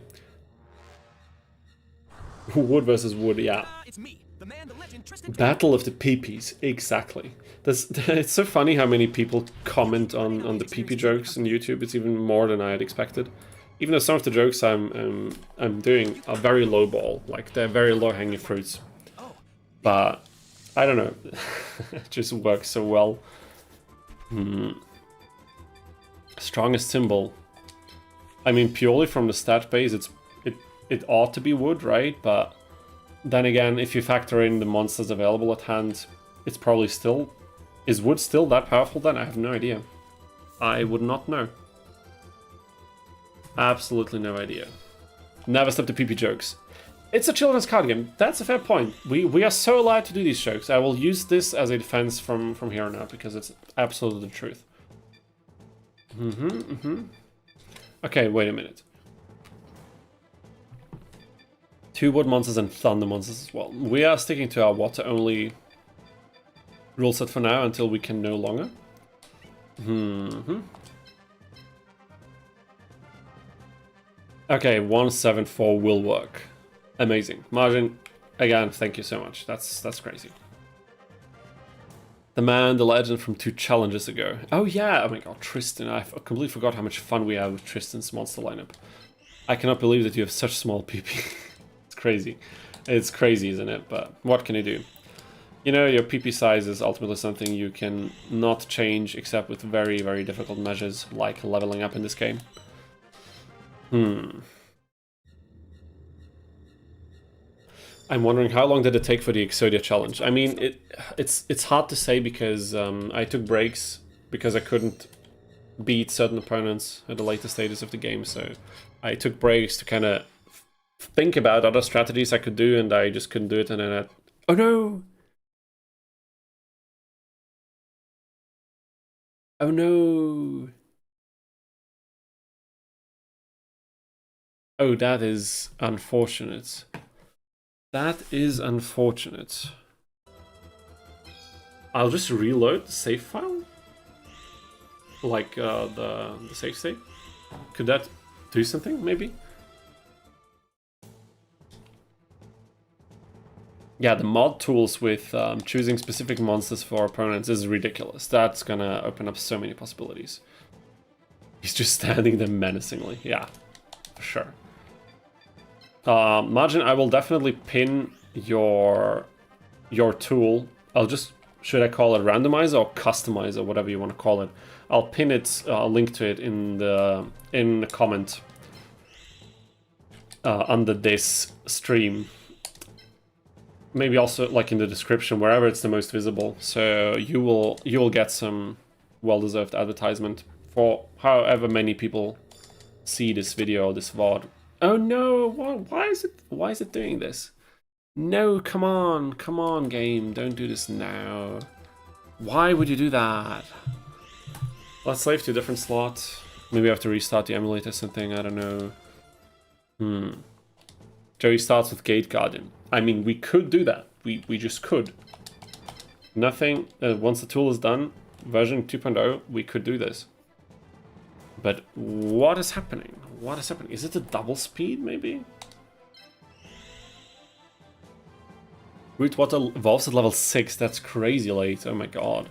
Wood versus wood, yeah. It's me, the man, the legend, Tristan. Battle of the peepees, exactly. It's so funny how many people comment on the peepee jokes on YouTube. It's even more than I had expected. Even though some of the jokes I'm doing are very low ball, like they're very low hanging fruits. But I don't know, it just works so well. Strongest symbol. I mean, purely from the stat base, it ought to be wood, right? But then again, if you factor in the monsters available at hand, it's probably still... Is wood still that powerful then? I have no idea. I would not know. Absolutely no idea. Never stop the PP jokes. It's a children's card game. That's a fair point. We are so allowed to do these jokes. I will use this as a defense from here on out because it's absolutely the truth. Okay, wait a minute. 2 wood monsters and thunder monsters as well. We are sticking to our water only rule set for now until we can no longer. Okay, 174 will work. Amazing. Margin, again, thank you so much. That's crazy. The man, the legend from 2 challenges ago. Oh yeah, oh my god, Tristan. I completely forgot how much fun we had with Tristan's monster lineup. I cannot believe that you have such small PP. It's crazy. It's crazy, isn't it? But what can you do? You know, your PP size is ultimately something you can not change except with very, very difficult measures, like leveling up in this game. I'm wondering how long did it take for the Exodia challenge? I mean, it's hard to say because I took breaks because I couldn't beat certain opponents at the later stages of the game, so I took breaks to kind of think about other strategies I could do, and I just couldn't do it, and then oh no! Oh no! Oh, that is unfortunate. That is unfortunate. I'll just reload the save file? Like the save state? Could that do something, maybe? Yeah, the mod tools with choosing specific monsters for opponents is ridiculous. That's gonna open up so many possibilities. He's just standing there menacingly. Yeah, for sure. Margin, I will definitely pin your tool. I'll just, should I call it randomizer or customizer, whatever you want to call it. I'll pin it, link to it in the comment under this stream. Maybe also like in the description, wherever it's the most visible. So you will get some well-deserved advertisement for however many people see this video or this VOD. Oh no! Why is it doing this? No, come on, game! Don't do this now. Why would you do that? Let's save to a different slot. Maybe I have to restart the emulator or something. I don't know. Joey starts with Gate Guardian. I mean, we could do that. We just could. Nothing. Once the tool is done, version 2.0, we could do this. But what is happening? What is happening? Is it a double speed, maybe? Root Water evolves at level 6. That's crazy late. Oh my god.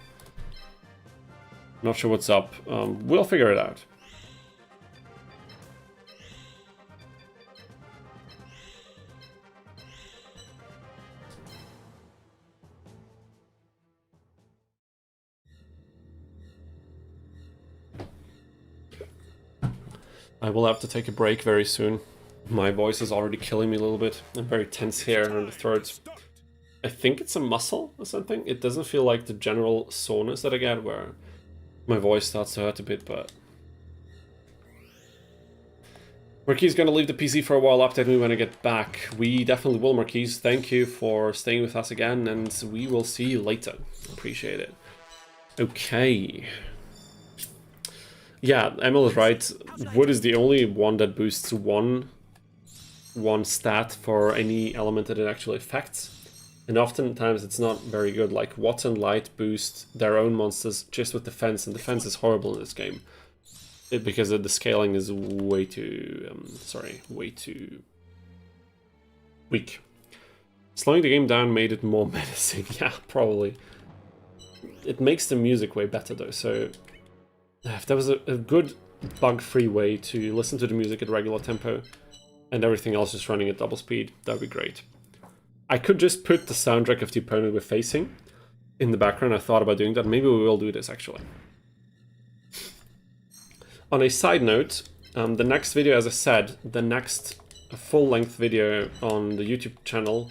Not sure what's up. We'll figure it out. I will have to take a break very soon. My voice is already killing me a little bit. I'm very tense here on the throat. I think it's a muscle or something. It doesn't feel like the general soreness that I get where my voice starts to hurt a bit, but... Marquis gonna leave the PC for a while, update me when I get back. We definitely will, Marquis. Thank you for staying with us again, and we will see you later. Appreciate it. Okay. Yeah, Emil is right. Wood is the only one that boosts one stat for any element that it actually affects. And oftentimes it's not very good. Like Watt and Light boost their own monsters just with defense, and defense is horrible in this game. because the scaling is way too, way too weak. Slowing the game down made it more menacing. Yeah, probably. It makes the music way better though, so if there was a good bug-free way to listen to the music at regular tempo and everything else just running at double speed, that'd be great. I could just put the soundtrack of the opponent we're facing in the background. I thought about doing that. Maybe we will do this actually. On a side note, the next video, as I said, the next full-length video on the YouTube channel,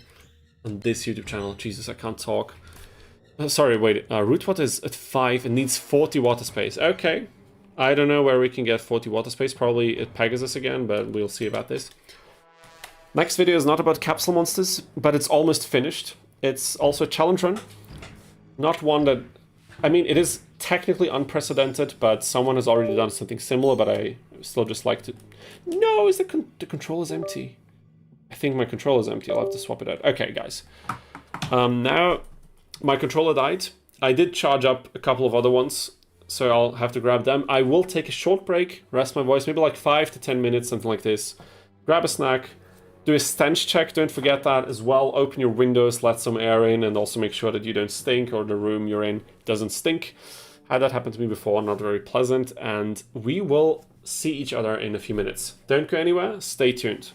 on this YouTube channel, Jesus, I can't talk. Sorry, wait, root water is at 5, it needs 40 water space. Okay, I don't know where we can get 40 water space, probably at Pegasus again, but we'll see about this. Next video is not about capsule monsters, but it's almost finished. It's also a challenge run. Not one that... I mean, it is technically unprecedented, but someone has already done something similar, but I still just like to... No, is the controller's empty? I think my controller's empty. I'll have to swap it out. Okay, guys. Now, my controller died. I did charge up a couple of other ones, so I'll have to grab them. I will take a short break, rest my voice, maybe like 5 to 10 minutes, something like this. Grab a snack. Do a stench check, don't forget that as well. Open your windows, let some air in, and also make sure that you don't stink or the room you're in doesn't stink. Had that happen to me before, not very pleasant. And we will see each other in a few minutes. Don't go anywhere, stay tuned.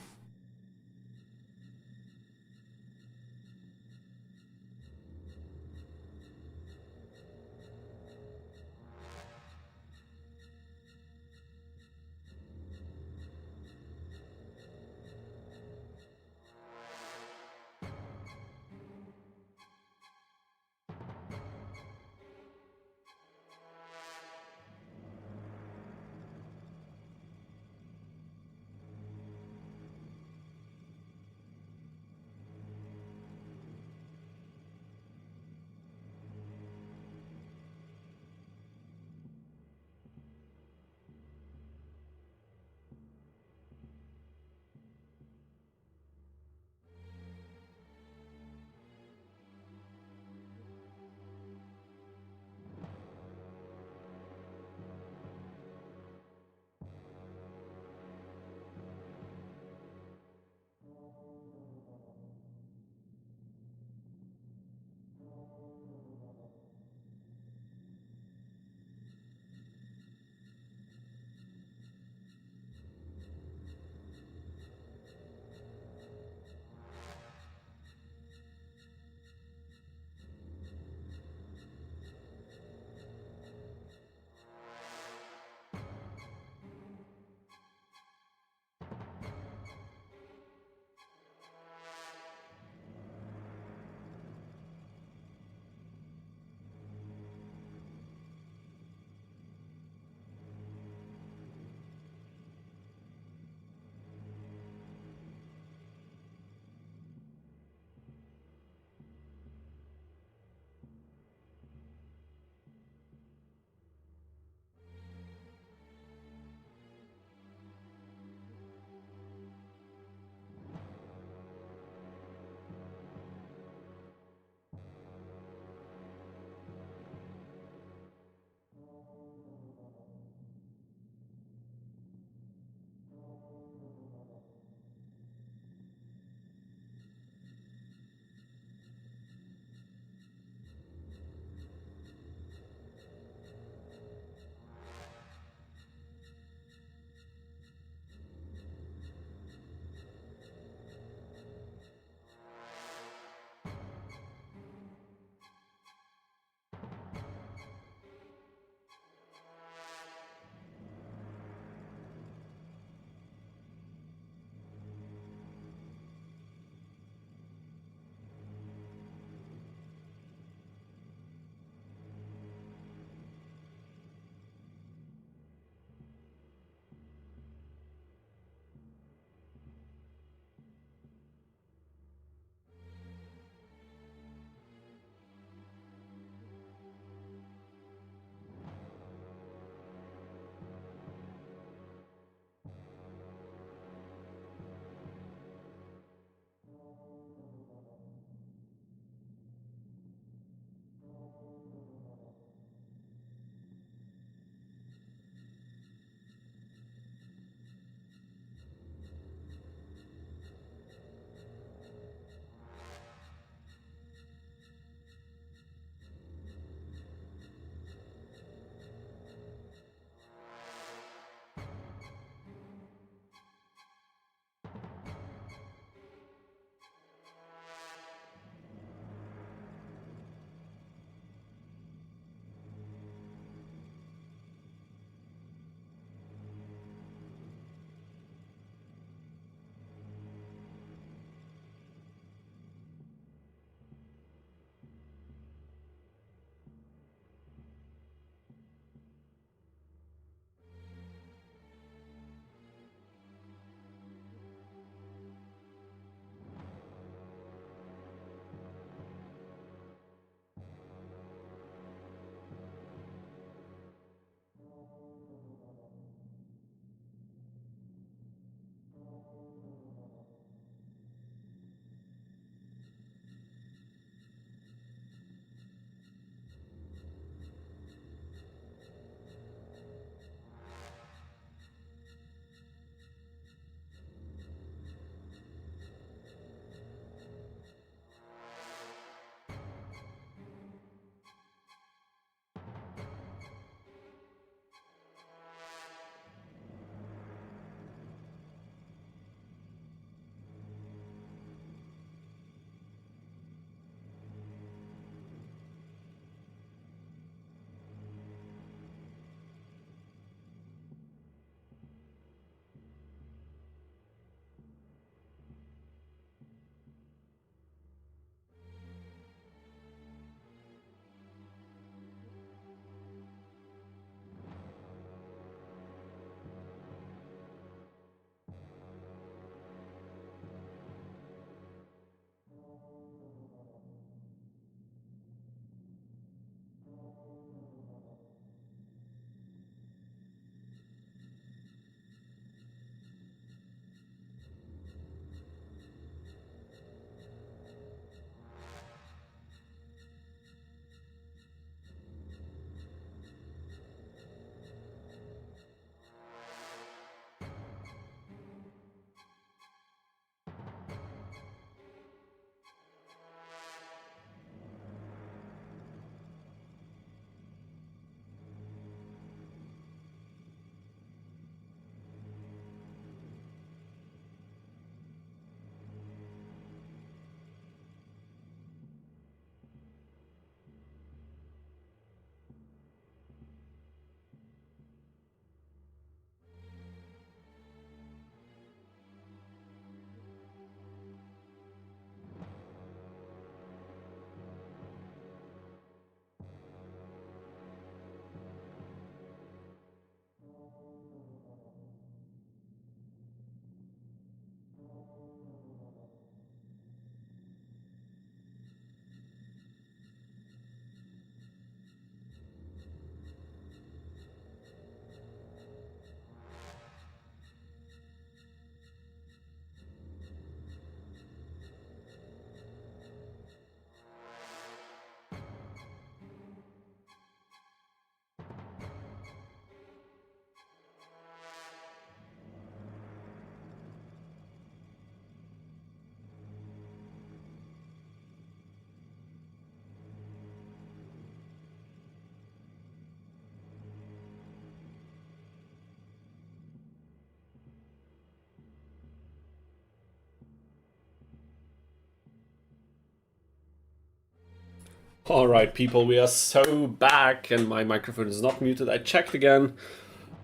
Alright, people, we are so back, and my microphone is not muted. I checked again.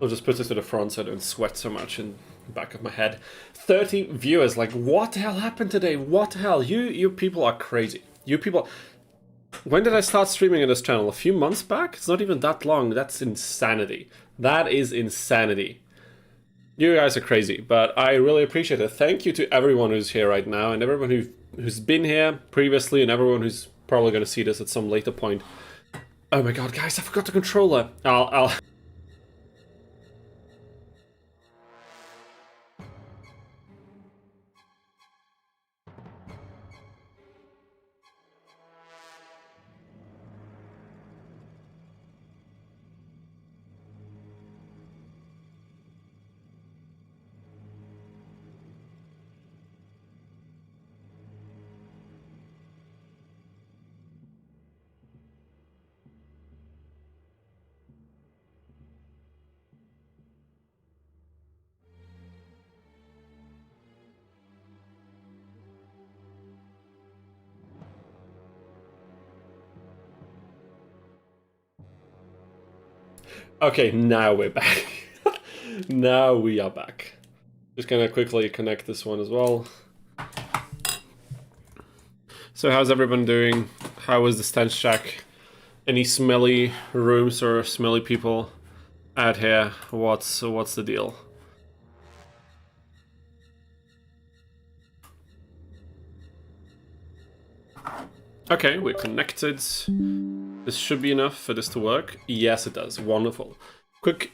I'll just put it to the front so I don't sweat so much in the back of my head. 30 viewers, like, what the hell happened today? What the hell? You people are crazy. You people... When did I start streaming on this channel? A few months back? It's not even that long. That's insanity. That is insanity. You guys are crazy, but I really appreciate it. Thank you to everyone who's here right now, and everyone who's been here previously, and everyone who's probably going to see this at some later point. Oh my god, guys, I forgot the controller. I'll Okay, now we're back. Now we are back. Just gonna quickly connect this one as well. So how's everyone doing? How was the stench check? Any smelly rooms or smelly people out here? What's the deal? Okay, we're connected. This should be enough for this to work. Yes, it does. Wonderful. Quickly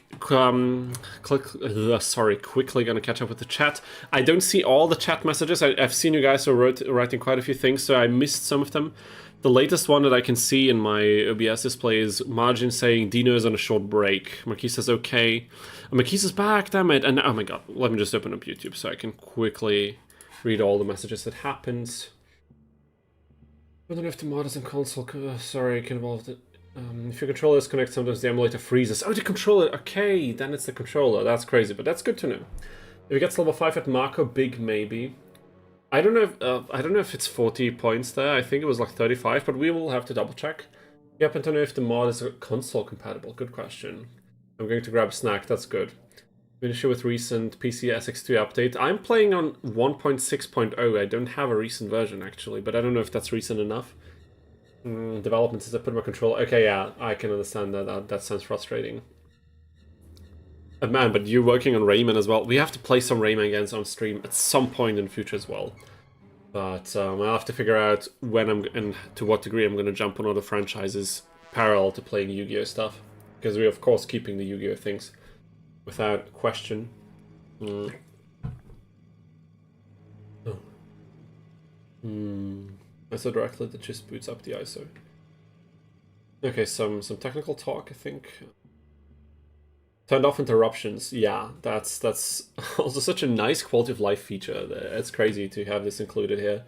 gonna catch up with the chat. I don't see all the chat messages. I've seen you guys are writing quite a few things, so I missed some of them. The latest one that I can see in my OBS display is Margin saying Dino is on a short break. Marquis says okay. Marquis is back, damn it. And oh my god, let me just open up YouTube so I can quickly read all the messages that happened. I don't know if the mod is in console. Sorry, can involve it. If your controller is connected, sometimes the emulator freezes. Oh, the controller. Okay, then it's the controller. That's crazy, but that's good to know. If it gets level 5 at Marco, big maybe. I don't know if it's 40 points there. I think it was like 35, but we will have to double check. You happen to know if the mod is console compatible? Good question. I'm going to grab a snack. That's good. Finish it with recent PC SX2 update. I'm playing on 1.6.0. I don't have a recent version actually, but I don't know if that's recent enough. Development says I put my controller. Okay, yeah, I can understand that. That sounds frustrating. Man, but you're working on Rayman as well. We have to play some Rayman games on stream at some point in the future as well. But I'll have to figure out when and to what degree I'm going to jump on other franchises parallel to playing Yu-Gi-Oh stuff. Because we're of course keeping the Yu-Gi-Oh things. Without question. I saw directly that just boots up the ISO. Okay, some technical talk, I think. Turned off interruptions. Yeah, that's also such a nice quality of life feature. It's crazy to have this included here.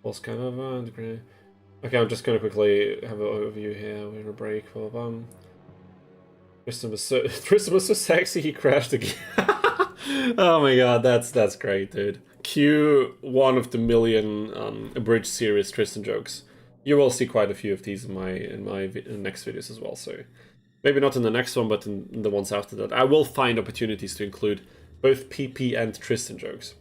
Was kind of okay, I'm just gonna quickly have an overview here. We're in a break. Tristan was so sexy he crashed again. Oh my god, that's great, dude. Cue one of the million abridged series Tristan jokes. You will see quite a few of these in my next videos as well. So maybe not in the next one, but in the ones after that. I will find opportunities to include both PP and Tristan jokes.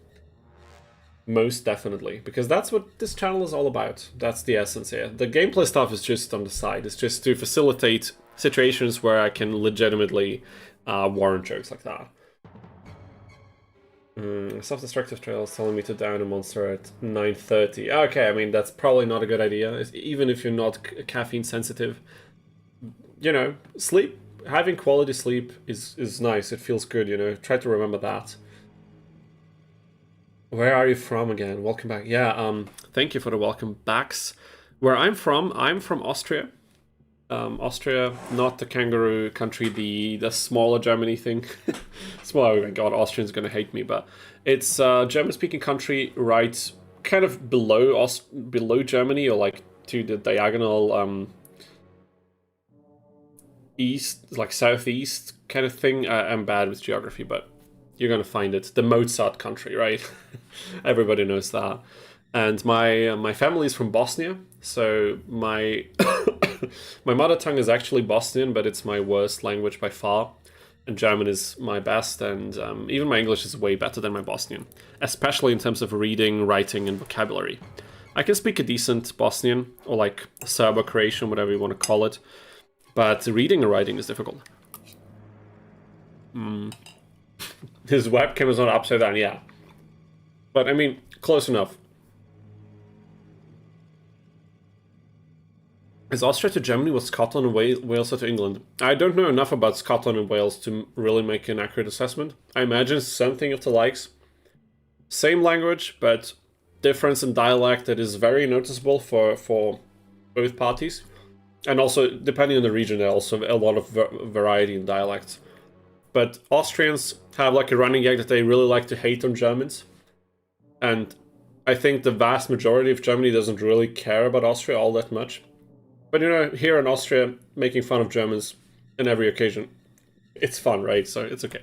Most definitely, because that's what this channel is all about. That's the essence here. The gameplay stuff is just on the side. It's just to facilitate situations where I can legitimately warrant jokes like that. Self-destructive trails telling me to down a monster at 9:30. Okay, I mean, that's probably not a good idea, even if you're not caffeine sensitive. You know, sleep, having quality sleep is nice. It feels good, you know. Try to remember that. Where are you from again? Welcome back. Yeah, thank you for the welcome backs. Where I'm from Austria. Austria, not the kangaroo country, the smaller Germany thing. Oh my god, Austrians gonna hate me, but it's a German-speaking country right kind of below Germany, or like to the diagonal east, like southeast kind of thing. I'm bad with geography, but you're gonna find it. The Mozart country, right? Everybody knows that. And my family is from Bosnia, so my My mother tongue is actually Bosnian, but it's my worst language by far. And German is my best, and even my English is way better than my Bosnian, especially in terms of reading, writing, and vocabulary. I can speak a decent Bosnian, or like Serbo-Croatian, whatever you want to call it, but reading and writing is difficult. His webcam is not upside down, yeah. But I mean, close enough. Is Austria to Germany what Scotland and Wales are to England? I don't know enough about Scotland and Wales to really make an accurate assessment. I imagine something of the likes. Same language, but difference in dialect that is very noticeable for both parties. And also, depending on the region, there are also a lot of variety in dialects. But Austrians have like a running gag that they really like to hate on Germans. And I think the vast majority of Germany doesn't really care about Austria all that much. But you know, here in Austria, making fun of Germans on every occasion, it's fun, right? So it's okay.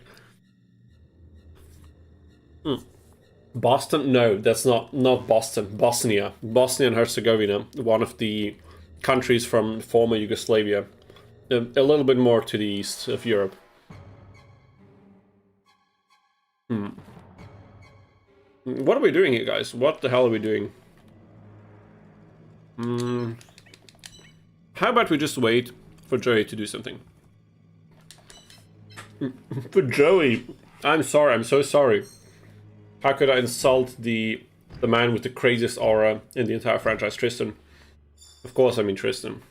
Boston? No, that's not Boston. Bosnia. Bosnia and Herzegovina, one of the countries from former Yugoslavia. A little bit more to the east of Europe. What are we doing here, guys? What the hell are we doing? How about we just wait for Joey to do something? For Joey! I'm sorry, I'm so sorry. How could I insult the man with the craziest aura in the entire franchise, Tristan? Of course I mean Tristan.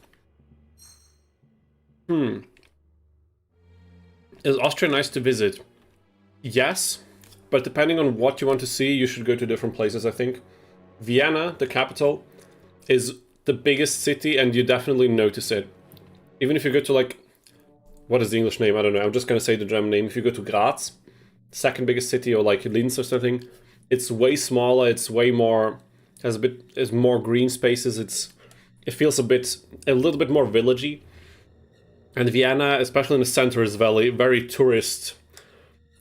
Is Austria nice to visit? Yes, but depending on what you want to see, you should go to different places, I think. Vienna, the capital, is the biggest city, and you definitely notice it. Even if you go to, like, what is the English name? I don't know. I'm just gonna say the German name. If you go to Graz, second biggest city, or like Linz or something, it's way smaller. It's way more, has more green spaces. It feels a little bit more villagey. And Vienna, especially in the center, is very tourist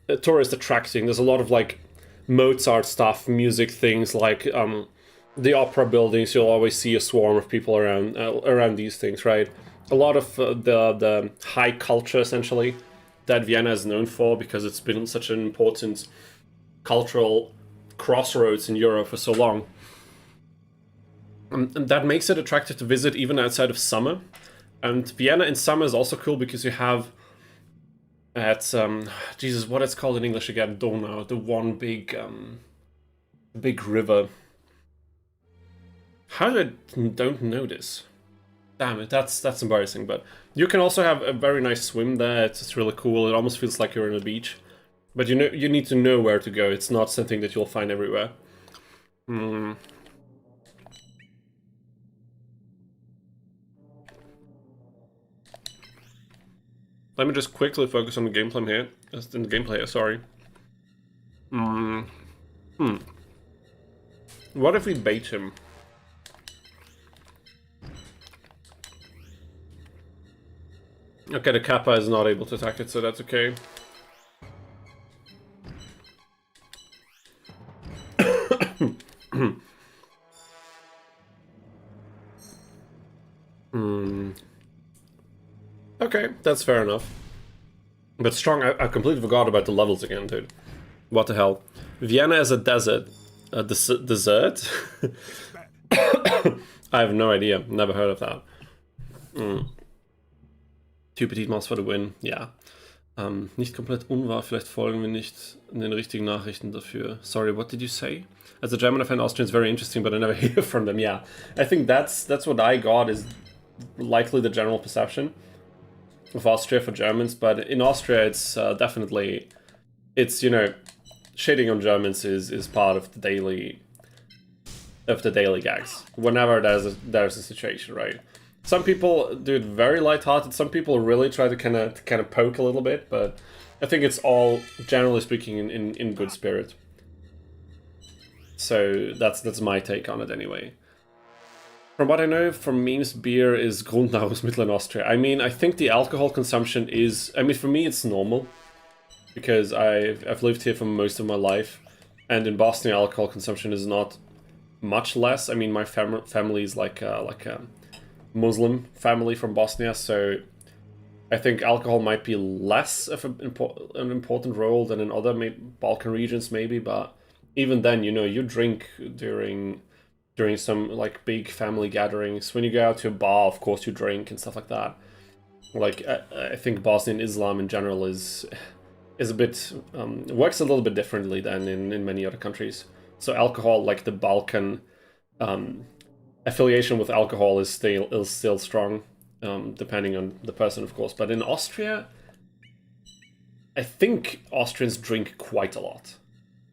attracting. There's a lot of like Mozart stuff, music things, like the opera buildings. You'll always see a swarm of people around these things, right? A lot of the high culture, essentially, that Vienna is known for, because it's been such an important cultural crossroads in Europe for so long. And that makes it attractive to visit even outside of summer. And Vienna in summer is also cool because you have Jesus, what it's called in English again? Donau, the one big river. How did I don't know this? Damn it, that's embarrassing. But you can also have a very nice swim there. It's really cool. It almost feels like you're on a beach. But you need to know where to go. It's not something that you'll find everywhere. Let me just quickly focus on the gameplay here. In the gameplay here, sorry. What if we bait him? Okay, the Kappa is not able to attack it, so that's okay. Okay, that's fair enough. But strong, I completely forgot about the levels again, dude. What the hell? Vienna is a desert. A desert? I have no idea. Never heard of that. Two Petit Maus for the win. Ja. Nicht komplett unwahr. Vielleicht folgen wir nicht den richtigen Nachrichten dafür. Sorry, what did you say? As a German, I find Austrians very interesting, but I never hear from them. Yeah. I think that's what I got, is likely the general perception of Austria for Germans. But in Austria, it's definitely, it's, you know, shitting on Germans is part of the daily gags. Whenever there's a situation, right? Some people do it very lighthearted. Some people really try to kind of poke a little bit, but I think it's all, generally speaking, in good spirit. So that's my take on it anyway. From what I know from memes, beer is Grundnahrungsmittel in Austria. I mean, I think the alcohol consumption is, I mean, for me it's normal, because I've lived here for most of my life, and in Bosnia alcohol consumption is not much less. I mean, my family is like Muslim family from Bosnia, so I think alcohol might be less of an important role than in other Balkan regions, maybe. But even then, you know, you drink during some like big family gatherings. When you go out to a bar, of course, you drink and stuff like that. Like I think Bosnian Islam in general is a bit works a little bit differently than in many other countries. So alcohol, like the Balkan affiliation with alcohol, is still strong, depending on the person, of course. But in Austria, I think Austrians drink quite a lot.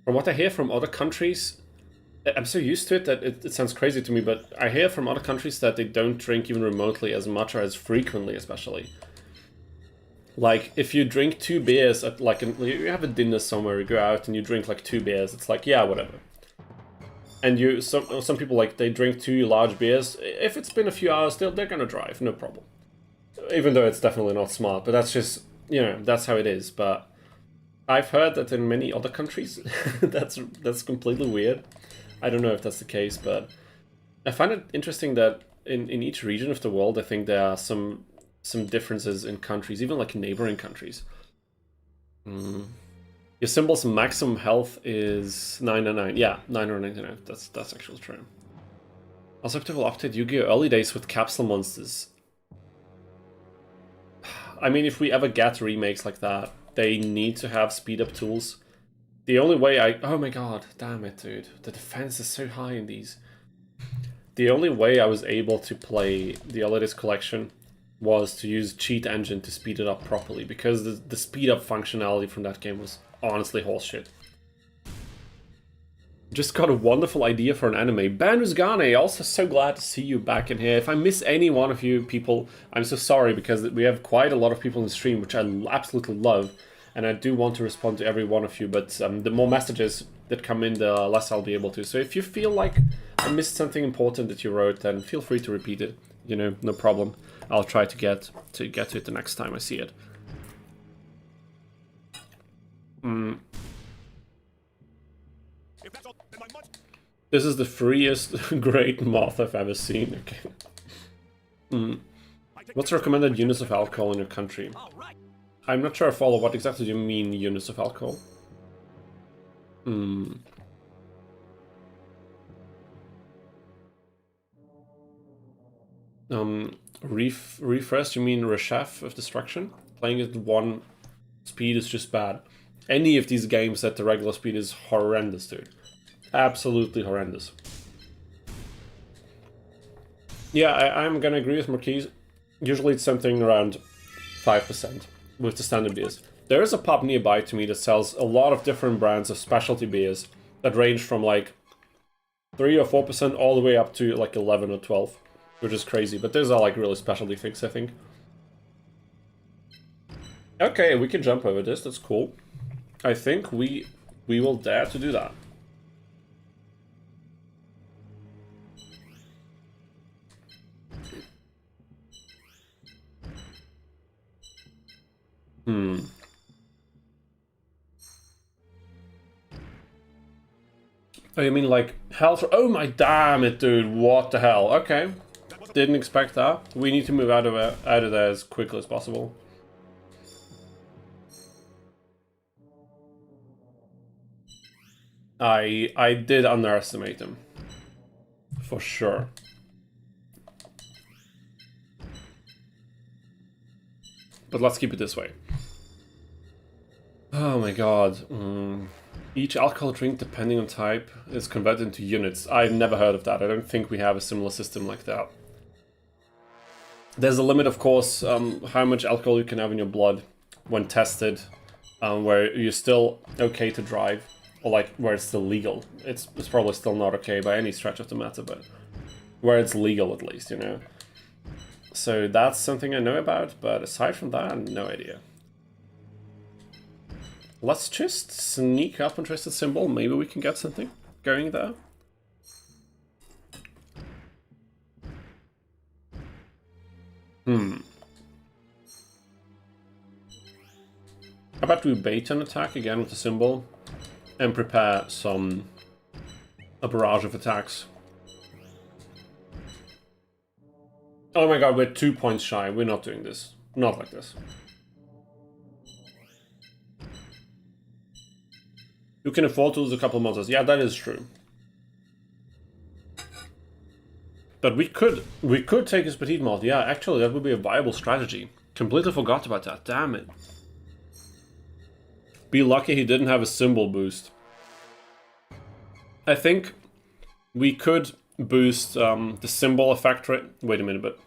From what I hear from other countries, I'm so used to it that it sounds crazy to me, but I hear from other countries that they don't drink even remotely as much or as frequently, especially. Like, if you drink 2 beers at, like, you have a dinner somewhere, you go out and you drink, like, 2 beers, it's like, yeah, whatever. And some people, like, they drink 2 large beers. If it's been a few hours, they're gonna drive, no problem. Even though it's definitely not smart, but that's just, you know, that's how it is. But I've heard that in many other countries, that's completely weird. I don't know if that's the case, but I find it interesting that in each region of the world, I think there are some differences in countries, even like neighboring countries. Your symbol's maximum health is 999. Yeah, 999. That's actually true. Also, people update Yu-Gi-Oh! Early days with Capsule Monsters. I mean, if we ever get remakes like that, they need to have speed-up tools. The only way oh my god, damn it, dude. The defense is so high in these. The only way I was able to play the Early Days collection was to use Cheat Engine to speed it up properly, because the speed up functionality from that game was honestly horseshit. Just got a wonderful idea for an anime. Banuzgane, also so glad to see you back in here. If I miss any one of you people, I'm so sorry, because we have quite a lot of people in the stream, which I absolutely love, and I do want to respond to every one of you, but the more messages that come in, the less I'll be able to. So if you feel like I missed something important that you wrote, then feel free to repeat it. You know, no problem. I'll try to get to it the next time I see it. This is the freest great moth I've ever seen. Okay. What's recommended units of alcohol in your country? I'm not sure I follow. What exactly do you mean, units of alcohol? Refresh, you mean Rechef of Destruction? Playing it at 1 speed is just bad. Any of these games at the regular speed is horrendous, dude. Absolutely horrendous. Yeah, I'm gonna agree with Marquise. Usually it's something around 5% with the standard beers. There is a pub nearby to me that sells a lot of different brands of specialty beers that range from like 3 or 4% all the way up to like 11 or 12, which is crazy. But those are like really specialty things, I think. Okay, we can jump over this. That's cool. I think we will dare to do that. Oh, you mean like health? Oh my damn it, dude! What the hell? Okay, didn't expect that. We need to move out of there as quickly as possible. I did underestimate him, for sure. But let's keep it this way. Oh my god. Each alcohol drink, depending on type, is converted into units. I've never heard of that. I don't think we have a similar system like that. There's a limit, of course, how much alcohol you can have in your blood when tested, where you're still okay to drive, or like where it's still legal. It's probably still not okay by any stretch of the matter, but where it's legal at least, you know. So that's something I know about, but aside from that, no idea. Let's just sneak up on Tristan's symbol. Maybe we can get something going there. How about we bait an attack again with the symbol and prepare a barrage of attacks. Oh my god, we're 2 points shy. We're not doing this. Not like this. You can afford to lose a couple monsters. Yeah, that is true. But we could take his petite mod. Yeah, actually, that would be a viable strategy. Completely forgot about that. Damn it. Be lucky he didn't have a symbol boost. I think we could boost the symbol effect rate. Wait a minute, but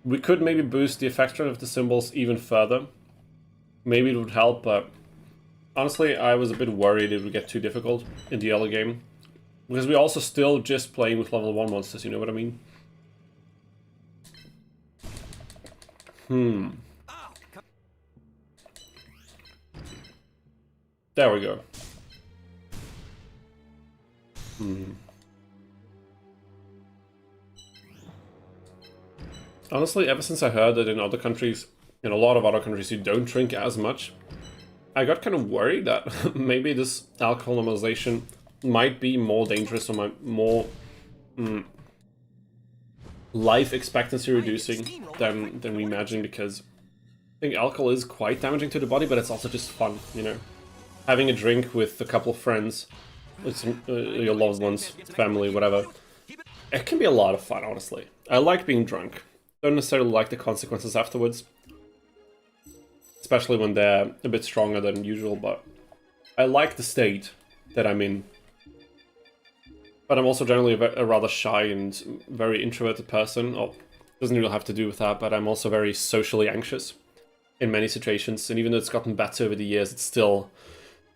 we could maybe boost the effect rate of the symbols even further. Maybe it would help, but honestly, I was a bit worried it would get too difficult in the early game. Because we're also still just playing with level 1 monsters, you know what I mean? There we go. Honestly, ever since I heard that in other countries, in a lot of other countries, you don't drink as much, I got kind of worried that maybe this alcohol normalization might be more dangerous or more life expectancy reducing than we imagined, because I think alcohol is quite damaging to the body, but it's also just fun, you know? Having a drink with a couple of friends, with some, your loved ones, family, whatever, it can be a lot of fun, honestly. I like being drunk. Don't necessarily like the consequences afterwards, especially when they're a bit stronger than usual, but I like the state that I'm in. But I'm also generally a rather shy and very introverted person. Oh, doesn't really have to do with that, but I'm also very socially anxious in many situations. And even though it's gotten better over the years, it's still...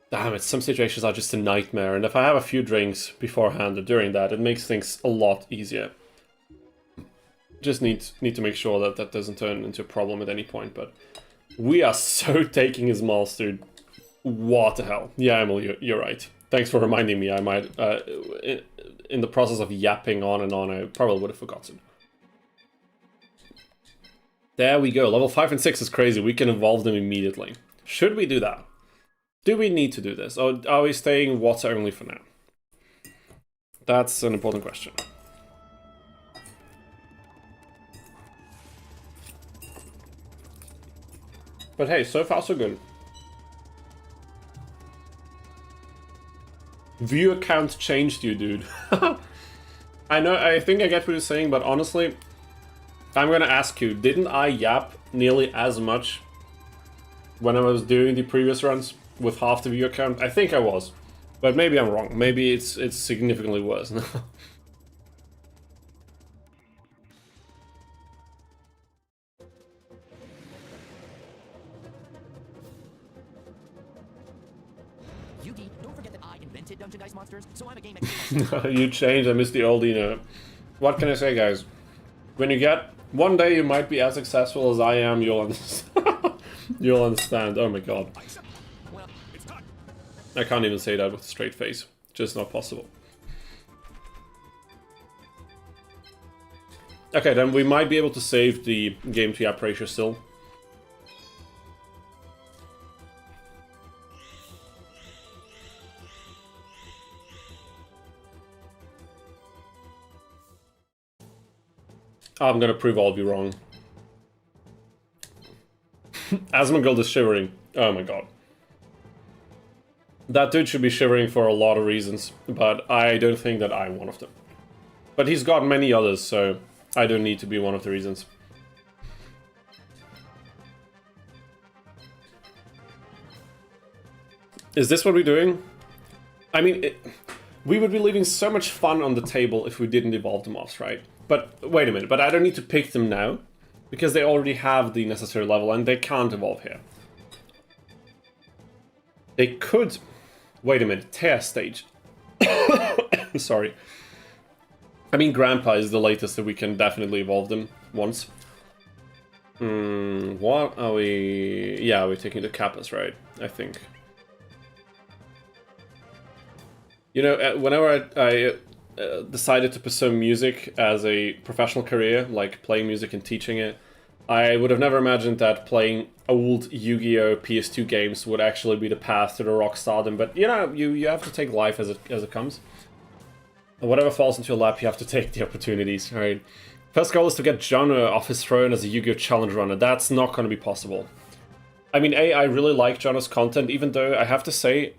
Damn it, some situations are just a nightmare. And if I have a few drinks beforehand or during that, it makes things a lot easier. Just need to make sure that that doesn't turn into a problem at any point. But we are so taking his malls, dude. What the hell? Yeah, Emily, you're right. Thanks for reminding me. I might... in the process of yapping on and on, I probably would have forgotten. There we go. Level 5 and 6 is crazy. We can evolve them immediately. Should we do that? Do we need to do this? Or are we staying water only for now? That's an important question. But hey, so far so good. Viewer count changed you, dude. I know, I think I get what you're saying, but honestly, I'm gonna ask you, didn't I yap nearly as much when I was doing the previous runs with half the viewer count? I think I was, but maybe I'm wrong. Maybe it's significantly worse. Yugi, don't forget that I invented Dungeon Dice Monsters, so I'm a game expert. You changed, I miss the old, you know. What can I say, guys? When you get... One day you might be as successful as I am, you'll understand. You'll understand. Oh my god. Well, it's time. I can't even say that with a straight face. Just not possible. Okay, then we might be able to save the game to yap ratio still. I'm gonna prove all of you wrong. Asmongold is shivering. Oh my god. That dude should be shivering for a lot of reasons, but I don't think that I'm one of them. But he's got many others, so I don't need to be one of the reasons. Is this what we're doing? I mean, we would be leaving so much fun on the table if we didn't evolve the mobs, right? But wait a minute, but I don't need to pick them now, because they already have the necessary level and they can't evolve here. They could... Wait a minute, tear stage. Sorry. I mean, Grandpa is the latest that we can definitely evolve them once. What are we... Yeah, we're taking the Kappas, right? I think. You know, whenever I decided to pursue music as a professional career, like playing music and teaching it, I would have never imagined that playing old Yu-Gi-Oh! PS2 games would actually be the path to the rock stardom. But you know, you have to take life as it comes. And whatever falls into your lap, you have to take the opportunities, right? First goal is to get Jono off his throne as a Yu-Gi-Oh! Challenge runner. That's not going to be possible. I mean, I really like Jono's content, even though I have to say,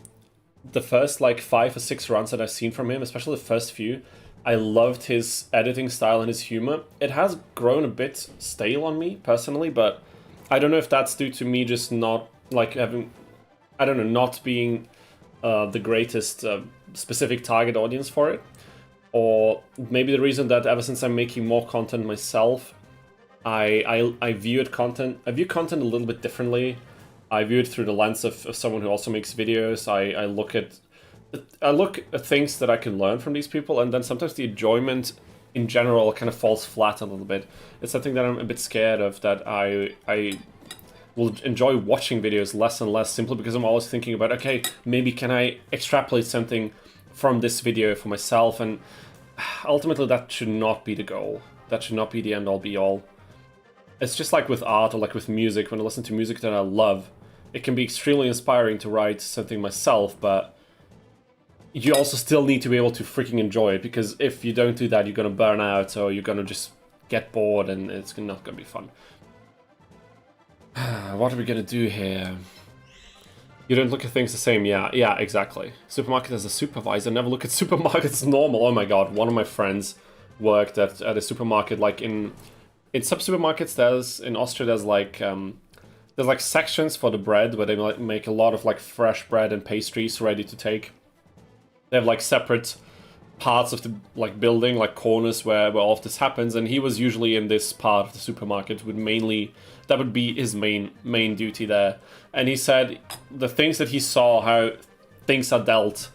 the first like 5 or 6 runs that I've seen from him, especially the first few, I loved his editing style and his humor. It has grown a bit stale on me, personally, but I don't know if that's due to me just not, like, having, I don't know, not being the greatest specific target audience for it. Or maybe the reason that ever since I'm making more content myself, I view content a little bit differently. I view it through the lens of someone who also makes videos. I look at things that I can learn from these people, and then sometimes the enjoyment in general kind of falls flat a little bit. It's something that I'm a bit scared of, that I will enjoy watching videos less and less, simply because I'm always thinking about, okay, maybe can I extrapolate something from this video for myself, and ultimately that should not be the goal. That should not be the end-all be-all. It's just like with art or like with music. When I listen to music that I love, it can be extremely inspiring to write something myself, but you also still need to be able to freaking enjoy it, because if you don't do that, you're gonna burn out, or you're gonna just get bored, and it's not gonna be fun. What are we gonna do here? You don't look at things the same. Yeah, exactly. Supermarket as a supervisor, never look at supermarkets normal. Oh my god, one of my friends worked at a supermarket, like in some supermarkets, in Austria, there's like sections for the bread where they like make a lot of like fresh bread and pastries ready to take. They have like separate parts of the like building, like corners where all of this happens, and he was usually in this part of the supermarket. That would be his main duty there. And he said the things that he saw, how things are dealt,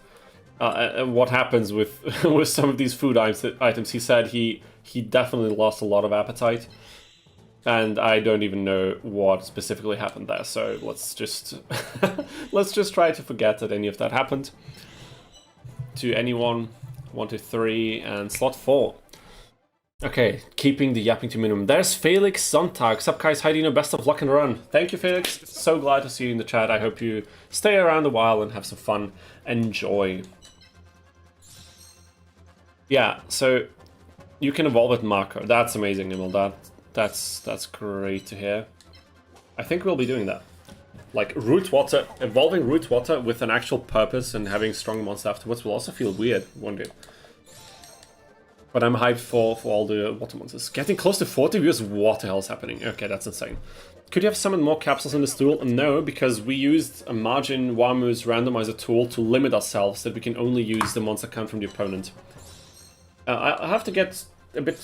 and what happens with with some of these food items. He said he definitely lost a lot of appetite, and I don't even know what specifically happened there. So let's just let's just try to forget that any of that happened to anyone. 1, 2, 3, and slot 4. Okay, keeping the yapping to minimum. There's Felix Sontag. Sup guys, how do you know? Best of luck and run. Thank you, Felix. So glad to see you in the chat. I hope you stay around a while and have some fun. Enjoy. Yeah, so you can evolve with Marco. That's amazing, Emil. That's great to hear. I think we'll be doing that. Like root water, evolving root water with an actual purpose and having strong monster afterwards will also feel weird one day. But I'm hyped for all the water monsters. Getting close to 40 views, what the hell is happening? Okay, that's insane. Could you have summoned more capsules in this duel? No, because we used a Margin Wamu's randomizer tool to limit ourselves, that we can only use the monster count from the opponent. I have to get a bit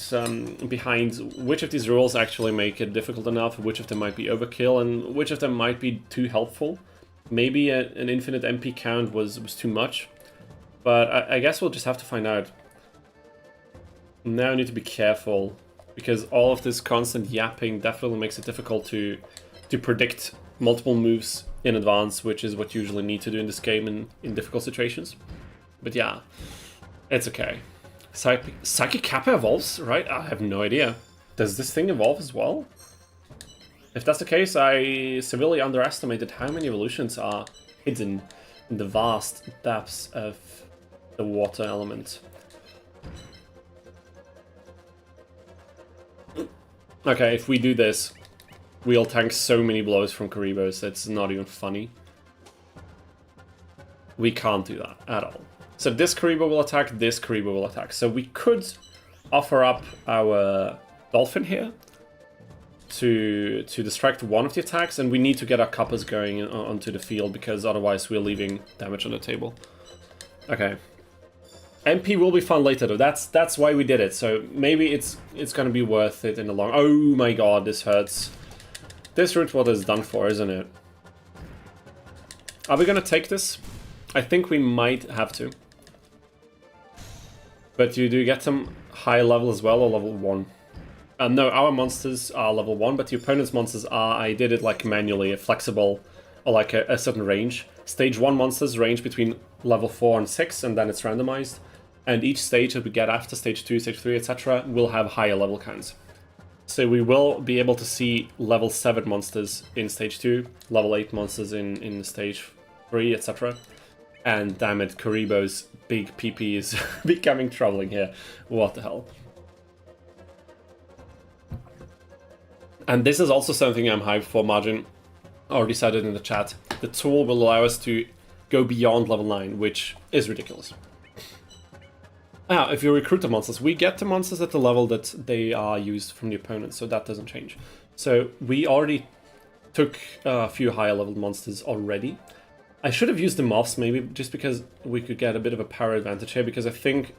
behind which of these rules actually make it difficult enough, which of them might be overkill, and which of them might be too helpful. Maybe an infinite MP count was too much, but I guess we'll just have to find out. Now I need to be careful, because all of this constant yapping definitely makes it difficult to predict multiple moves in advance, which is what you usually need to do in this game in difficult situations. But yeah, it's okay. Psychic Kappa evolves, right? I have no idea. Does this thing evolve as well? If that's the case, I severely underestimated how many evolutions are hidden in the vast depths of the water element. Okay, if we do this, we'll tank so many blows from Karibos, it's not even funny. We can't do that at all. So this Karibo will attack, this Karibo will attack. So we could offer up our Dolphin here to distract one of the attacks, and we need to get our Kappas going onto the field, because otherwise we're leaving damage on the table. Okay. MP will be fun later though, that's why we did it, so maybe it's gonna be worth it in the long... Oh my god, this hurts. This root water is done for, isn't it? Are we gonna take this? I think we might have to. But do you get them high level as well, or level 1? No, our monsters are level 1, but the opponent's monsters are... I did it like manually, flexible, or like a certain range. Stage 1 monsters range between level 4 and 6, and then it's randomized. And each stage that we get after stage 2, stage 3, etc. will have higher level counts. So we will be able to see level 7 monsters in stage 2, level 8 monsters in stage 3, etc. And damn it, Karibo's big PP is becoming troubling here. What the hell? And this is also something I'm hyped for, Margin. Already said it in the chat. The tool will allow us to go beyond level 9, which is ridiculous. If you recruit the monsters, we get the monsters at the level that they are used from the opponent, so that doesn't change. So we already took a few higher level monsters already. I should have used the moths maybe, just because we could get a bit of a power advantage here, because I think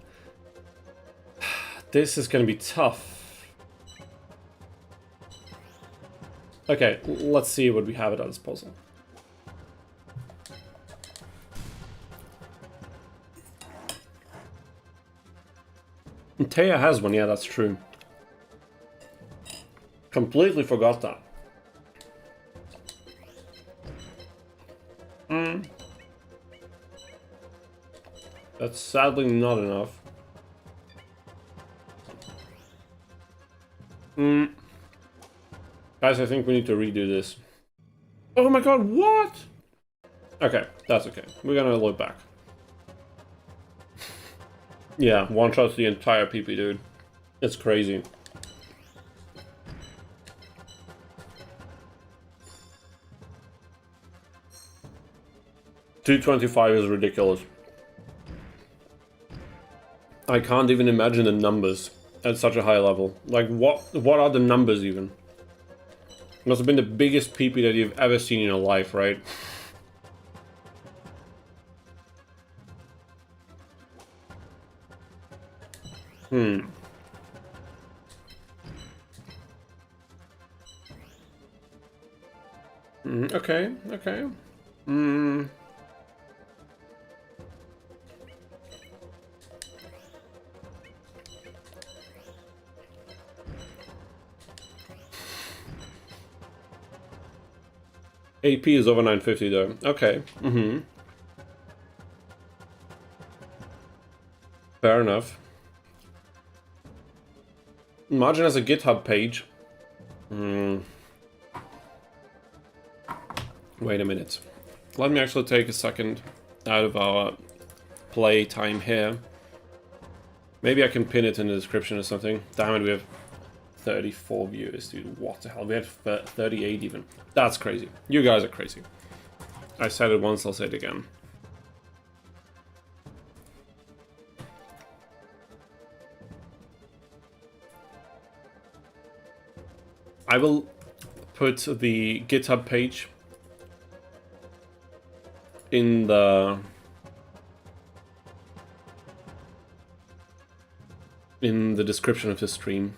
this is going to be tough. Okay, let's see what we have at our disposal. Taya has one, yeah, that's true. Completely forgot that. That's sadly not enough. Guys, I think we need to redo this. Oh my god, what? Okay, that's okay. We're gonna look back. Yeah, one shots the entire PP, dude. It's crazy. $225 is ridiculous. I can't even imagine the numbers at such a high level. Like, what are the numbers even? It must have been the biggest PP that you've ever seen in your life, right? Okay, okay. AP is over 950 though. Okay. Fair enough. Margin has a GitHub page. Wait a minute. Let me actually take a second out of our play time here. Maybe I can pin it in the description or something. Damn it, we have 34 viewers, dude. What the hell? We have 38 even. That's crazy. You guys are crazy. I said it once, I'll say it again. I will put the GitHub page in the description of the stream.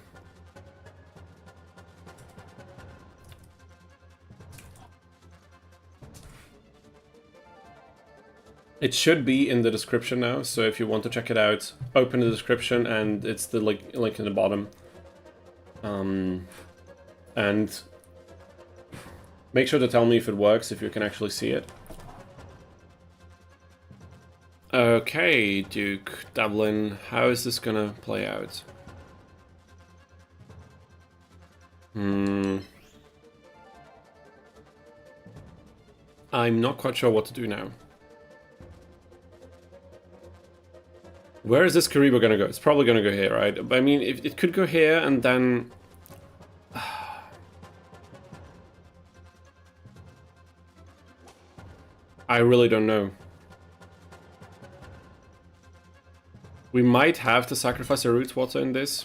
It should be in the description now, so if you want to check it out, open the description and it's the link in the bottom. And make sure to tell me if it works, if you can actually see it. Okay, Duke, Dublin, how is this gonna play out? I'm not quite sure what to do now. Where is this Kariba gonna go? It's probably gonna go here, right? I mean, it could go here and then... I really don't know. We might have to sacrifice a root water in this.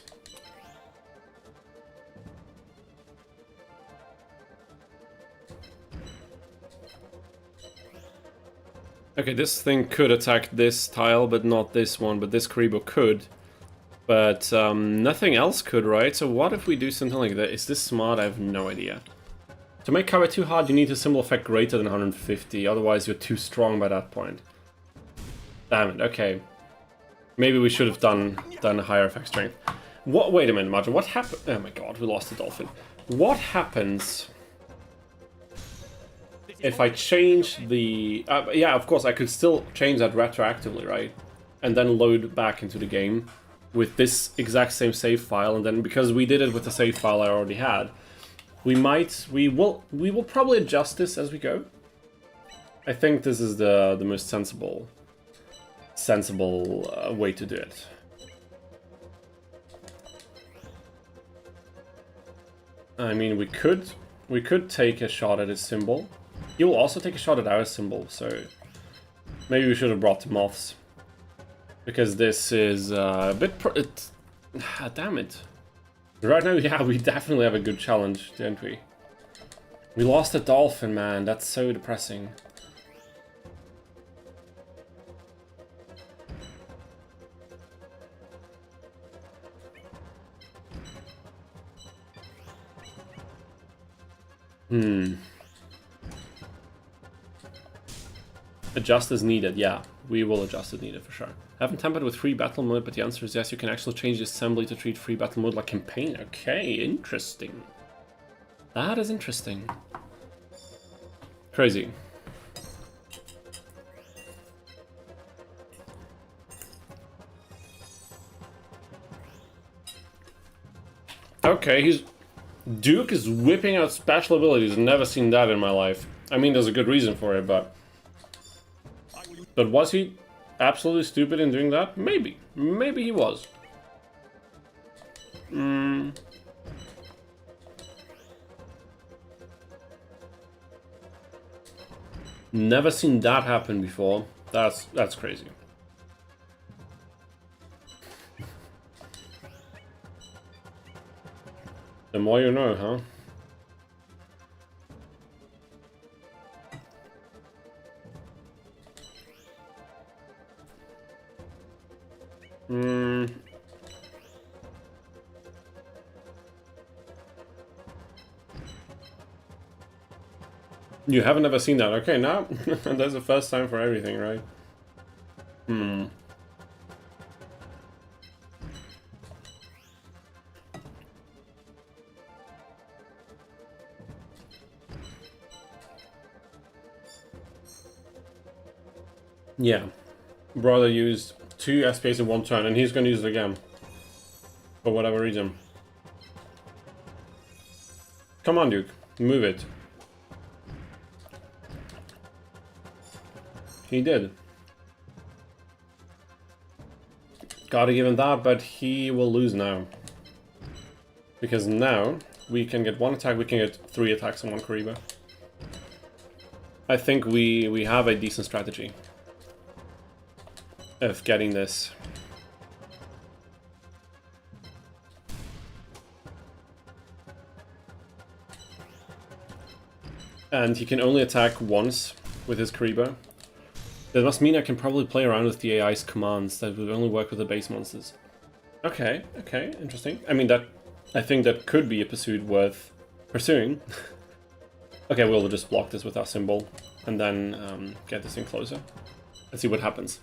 Okay, this thing could attack this tile, but not this one. But this Karibo could. But nothing else could, right? So what if we do something like that? Is this smart? I have no idea. To make cover too hard, you need a symbol effect greater than 150. Otherwise, you're too strong by that point. Damn it, okay. Maybe we should have done a higher effect strength. What? Wait a minute, Martin. What happened? Oh my god, we lost the dolphin. What happens if I change the... yeah, of course, I could still change that retroactively, right? And then load back into the game with this exact same save file. And then because we did it with the save file I already had, we will probably adjust this as we go. I think this is the most sensible way to do it. I mean, we could take a shot at his symbol. He will also take a shot at our symbol, so maybe we should have brought the moths. Because this is a bit... damn it. Right now, yeah, we definitely have a good challenge, didn't we? We lost a dolphin, man. That's so depressing. Adjust as needed, yeah. We will adjust as needed for sure. Haven't tampered with free battle mode, but the answer is yes, you can actually change the assembly to treat free battle mode like campaign. Okay, interesting. That is interesting. Crazy. Okay, Duke is whipping out special abilities. Never seen that in my life. I mean, there's a good reason for it, but was he absolutely stupid in doing that? Maybe. Maybe he was. Never seen that happen before. That's crazy. The more you know, huh? You haven't ever seen that. Okay, now that's the first time for everything, right? Yeah. Brother used 2 SPAs in 1 turn, and he's gonna use it again. For whatever reason. Come on, Duke. Move it. He did. Gotta give him that, but he will lose now. Because now, we can get 1 attack, we can get 3 attacks on 1 Kariba. I think we have a decent strategy of getting this. And he can only attack once with his Kariba. That must mean I can probably play around with the AI's commands that would only work with the base monsters. Okay, okay, interesting. I mean, I think that could be a pursuit worth pursuing. Okay, we'll just block this with our symbol and then get this thing closer. Let's see what happens.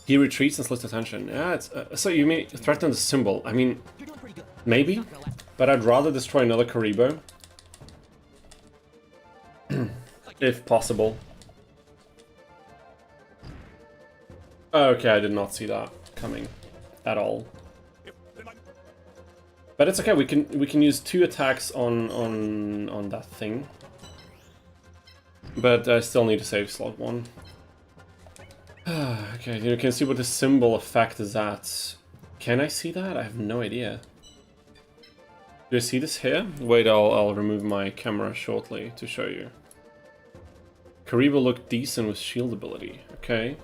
He retreats and splits attention. Yeah, it's so you may threaten the symbol. I mean, You're doing pretty good. maybe, but I'd rather destroy another Karibo. If possible. Okay, I did not see that coming at all. But it's okay. We can use 2 attacks on that thing. But I still need to save slot 1. Okay, you can see what the symbol effect is at. Can I see that? I have no idea. Do I see this here? Wait, I'll remove my camera shortly to show you. Kariba looked decent with shield ability. Okay.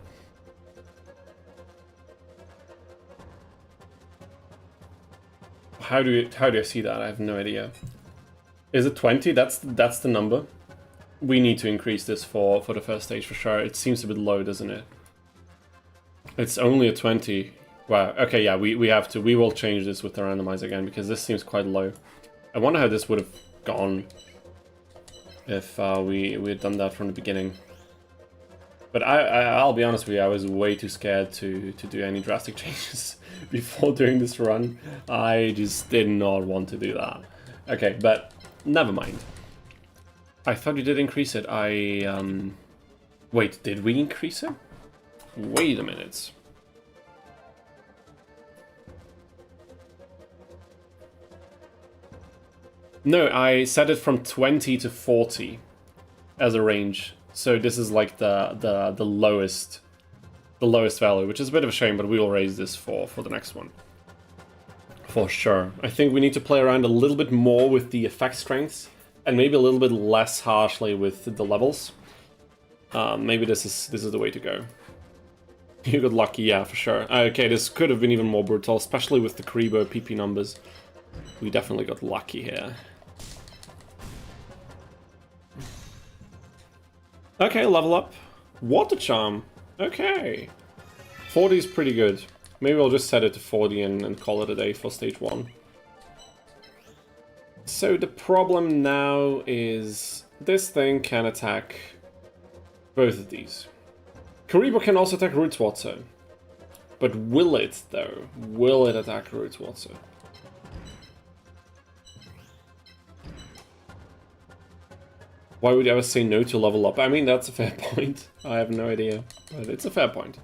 How do I see that? I have no idea. Is it 20? That's the number. We need to increase this for the first stage for sure. It seems a bit low, doesn't it? It's only a 20. Wow. Okay, yeah, we have to. We will change this with the randomizer again because this seems quite low. I wonder how this would have gone if we had done that from the beginning. But I'll be honest with you, I was way too scared to do any drastic changes before doing this run. I just did not want to do that. Okay, but never mind. I thought you did increase it. Wait, did we increase it? Wait a minute. No, I set it from 20 to 40 as a range. So this is like the lowest value, which is a bit of a shame, but we will raise this for the next one. For sure. I think we need to play around a little bit more with the effect strengths, and maybe a little bit less harshly with the levels. Maybe this is the way to go. You got lucky, yeah, for sure. Okay, this could have been even more brutal, especially with the Karibo PP numbers. We definitely got lucky here. Okay, level up. Water Charm. Okay. 40 is pretty good. Maybe I'll just set it to 40 and call it a day for stage 1. So the problem now is this thing can attack both of these. Karibo can also attack Roots Water. But will it, though? Will it attack Roots Water? Why would you ever say no to level up? I mean, that's a fair point. I have no idea, but it's a fair point.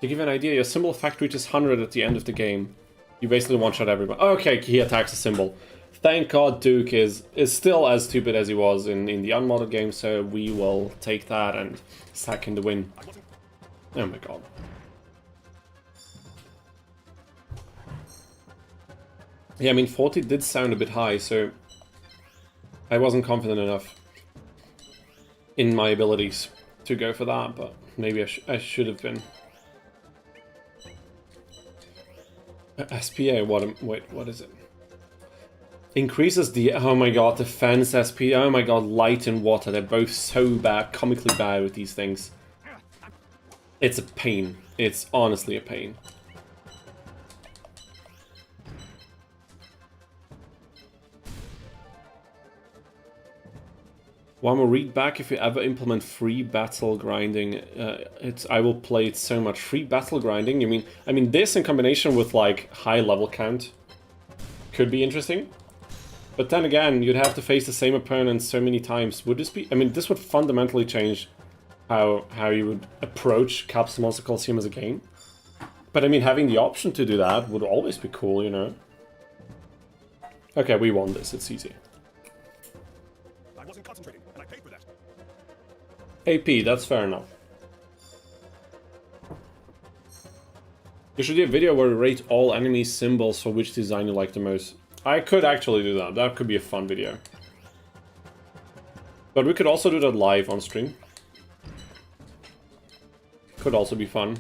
To give you an idea, your symbol effect reaches 100 at the end of the game. You basically one-shot everybody. Okay, he attacks a symbol. Thank God Duke is still as stupid as he was in the unmodded game, so we will take that and sack in the win. Oh my god. Yeah, I mean, 40 did sound a bit high, so I wasn't confident enough in my abilities to go for that, but maybe I should have been. SPA, wait, what is it? Increases the, oh my god, defense SP, oh my god, light and water, they're both so bad, comically bad with these things. It's a pain. It's honestly a pain. One more read back, if you ever implement free battle grinding, I will play it so much. Free battle grinding, I mean this in combination with like high level count could be interesting. But then again, you'd have to face the same opponent so many times. Would this be, I mean, this would fundamentally change how you would approach Capsule Monster Coliseum as a game. But I mean, having the option to do that would always be cool, you know? Okay, we won this, it's easy. I wasn't concentrating, and I paid for that. AP, that's fair enough. You should do a video where you rate all enemy symbols for which design you like the most. I could actually do that. That could be a fun video. But we could also do that live on stream. Could also be fun.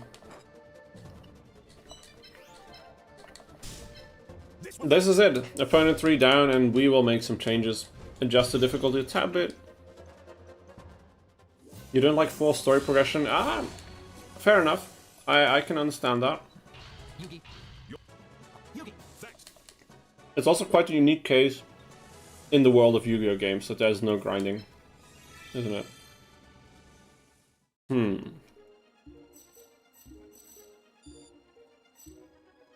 This is it. Opponent 3 down, and we will make some changes. Adjust the difficulty a tad bit. You don't like full story progression? Ah, fair enough. I can understand that. Yugi. Yugi. Thanks. It's also quite a unique case in the world of Yu-Gi-Oh! Games that there's no grinding, isn't it?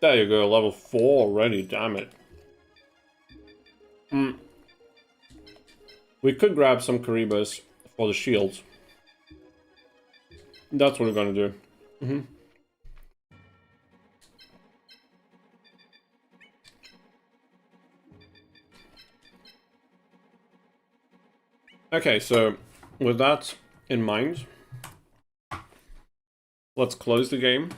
There you go, level 4 already, damn it. We could grab some Karibos for the shields. That's what we're gonna do. Okay, so with that in mind, let's close the game.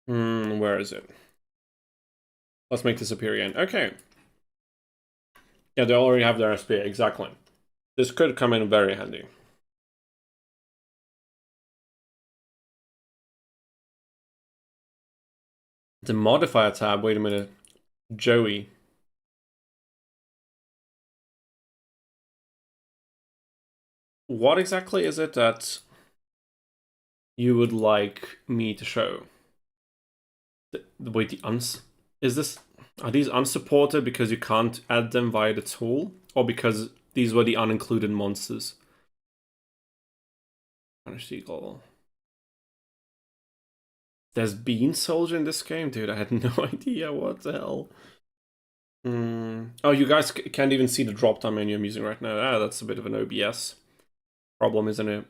Where is it? Let's make this appear again. Okay. Yeah, they already have their SPA, exactly. This could come in very handy. The modifier tab, wait a minute. Joey. What exactly is it that you would like me to show? Wait, are these unsupported because you can't add them via the tool? Or because these were the unincluded monsters? Punished Eagle. There's Bean Soldier in this game? Dude, I had no idea. What the hell? Oh, you guys can't even see the drop-down menu I'm using right now. Ah, that's a bit of an OBS problem, isn't it?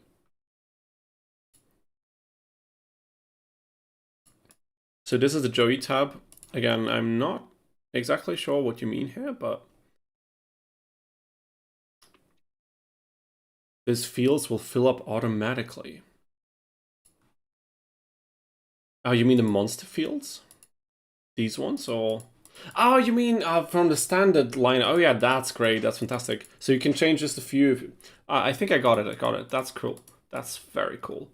So this is the Joey tab. Again, I'm not exactly sure what you mean here, but These fields will fill up automatically. Oh, you mean the monster fields? These ones, or... Oh, you mean from the standard line. Oh yeah, that's great. That's fantastic. So you can change just a few. I think I got it. I got it. That's cool. That's very cool.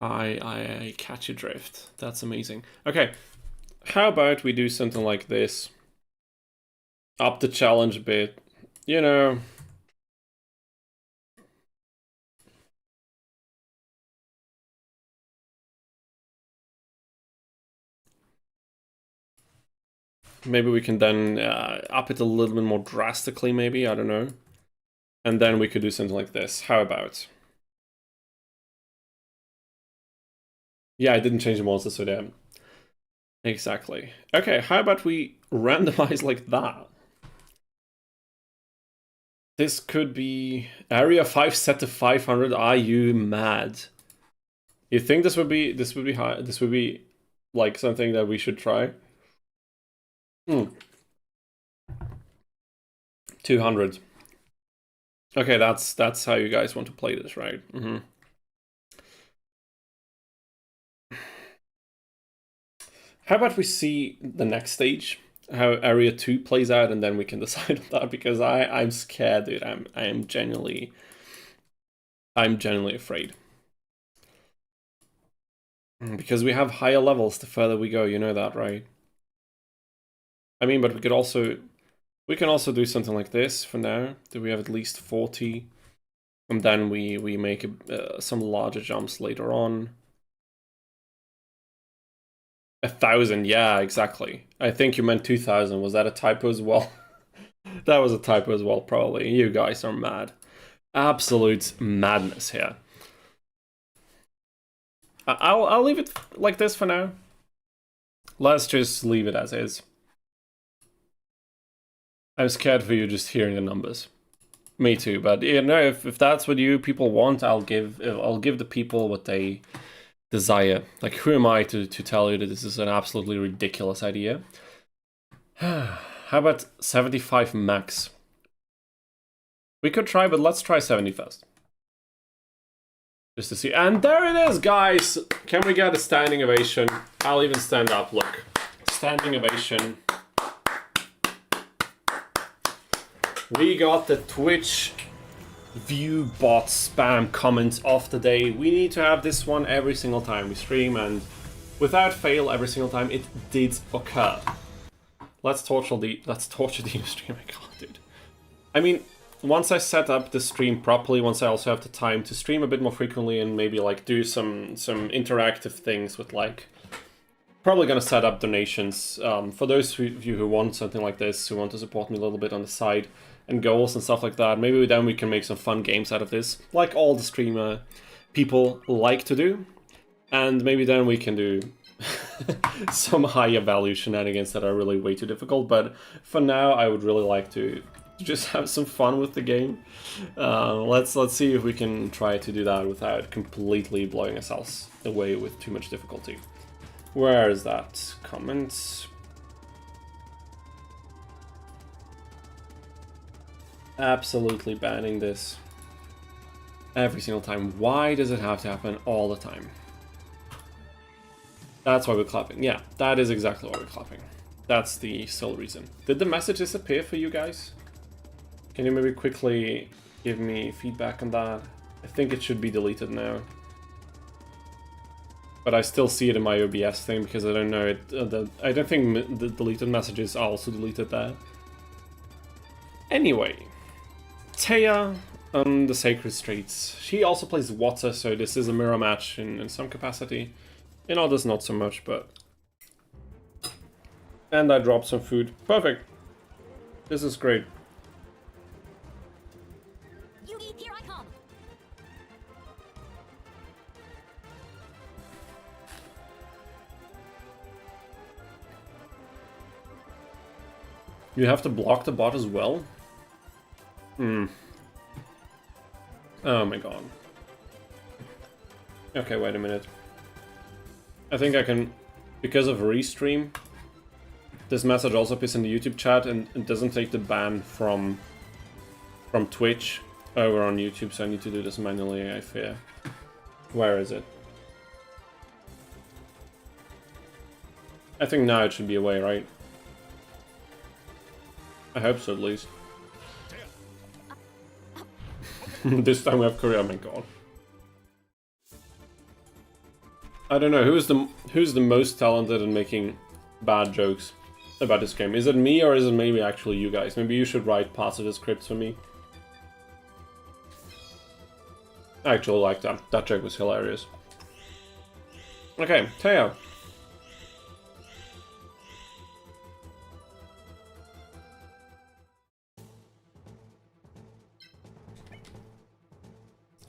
I catch your drift. That's amazing. Okay, how about we do something like this? Up the challenge a bit. You know... Maybe we can then up it a little bit more drastically, maybe, I don't know. And then we could do something like this. How about? Yeah, I didn't change the monster, so damn. Exactly. Okay, how about we randomize like that? This could be area 5 set to 500. Are you mad? You think this would be high? This would be like something that we should try? 200. Okay, that's how you guys want to play this, right? How about we see the next stage, how area 2 plays out, and then we can decide on that, because I'm scared, dude. I'm genuinely afraid. Because we have higher levels the further we go, you know that, right? I mean, but we can also do something like this for now. Do we have at least 40? And then we make some larger jumps later on. 1,000, yeah, exactly. I think you meant 2,000. Was that a typo as well? That was a typo as well, probably. You guys are mad. Absolute madness here. I'll leave it like this for now. Let's just leave it as is. I'm scared for you just hearing the numbers. Me too, but you know, if that's what you people want, I'll give the people what they desire. Like, who am I to tell you that this is an absolutely ridiculous idea? How about 75 max? We could try, but let's try 70 first. Just to see. And there it is, guys! Can we get a standing ovation? I'll even stand up, look. Standing ovation. We got the Twitch view bot spam comments of the day. We need to have this one every single time we stream, and without fail, every single time it did occur. Let's torture the stream. I can't, dude. I mean, once I set up the stream properly, once I also have the time to stream a bit more frequently and maybe like do some interactive things with, like, probably gonna set up donations for those of you who want something like this, who want to support me a little bit on the side, and goals and stuff like that. Maybe then we can make some fun games out of this, like all the streamer people like to do. And maybe then we can do some higher value shenanigans that are really way too difficult. But for now, I would really like to just have some fun with the game. Let's see if we can try to do that without completely blowing ourselves away with too much difficulty. Where is that comment? Absolutely banning this every single time. Why does it have to happen all the time? That's why we're clapping. Yeah, that is exactly why we're clapping. That's the sole reason. Did the message disappear for you guys? Can you maybe quickly give me feedback on that? I think it should be deleted now. But I still see it in my OBS thing because I don't know it. I don't think the deleted messages are also deleted there. Anyway, Taya on the Sacred Streets. She also plays water, so this is a mirror match in some capacity. In others, not so much, but... And I dropped some food. Perfect. This is great. Yugi, here I come. You have to block the bot as well? Oh my god. Okay, wait a minute. I think I can, because of restream, this message also appears in the YouTube chat and it doesn't take the ban from from Twitch over on YouTube, so I need to do this manually, I fear. Where is it? I think now it should be away, right? I hope so, at least. This time we have Korea. Oh my god. I don't know who's the most talented in making bad jokes about this game. Is it me or is it maybe actually you guys? Maybe you should write parts of the scripts for me. I actually like that. That joke was hilarious. Okay, Teo.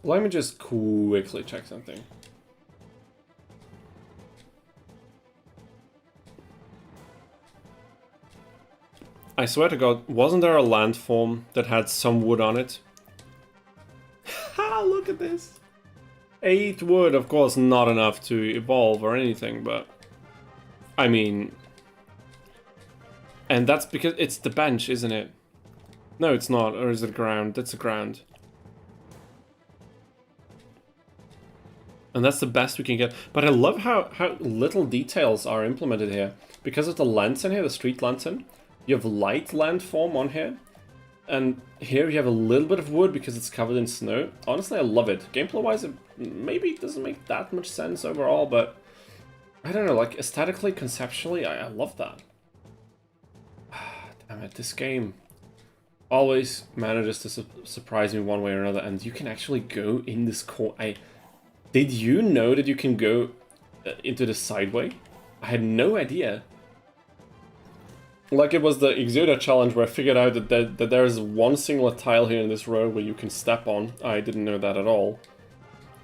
Let me just quickly check something. I swear to God, wasn't there a landform that had some wood on it? Ha! Look at this! 8 wood, of course, not enough to evolve or anything, but... I mean... And that's because it's the bench, isn't it? No, it's not. Or is it ground? That's the ground. And that's the best we can get. But I love how little details are implemented here. Because of the lantern here, the street lantern, you have light landform on here. And here you have a little bit of wood because it's covered in snow. Honestly, I love it. Gameplay-wise, maybe it doesn't make that much sense overall, but... I don't know, like, aesthetically, conceptually, I love that. Damn it, this game always manages to surprise me one way or another, and you can actually go in this corner. Did you know that you can go into the sideway? I had no idea. Like it was the Exodia challenge where I figured out that there is one singular tile here in this road where you can step on. I didn't know that at all.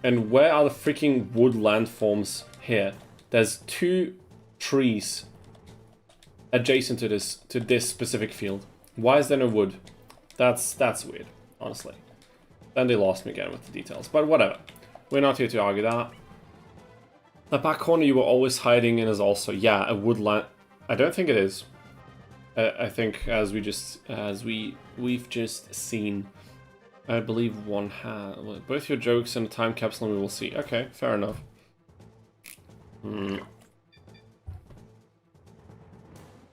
And where are the freaking wood landforms here? There's 2 trees adjacent to this specific field. Why is there no wood? That's weird, honestly. Then they lost me again with the details, but whatever. We're not here to argue that. The back corner you were always hiding in is also, yeah, a wood land. I don't think it is. I think as we've just seen, I believe one has both your jokes and the time capsule. And we will see. Okay, fair enough.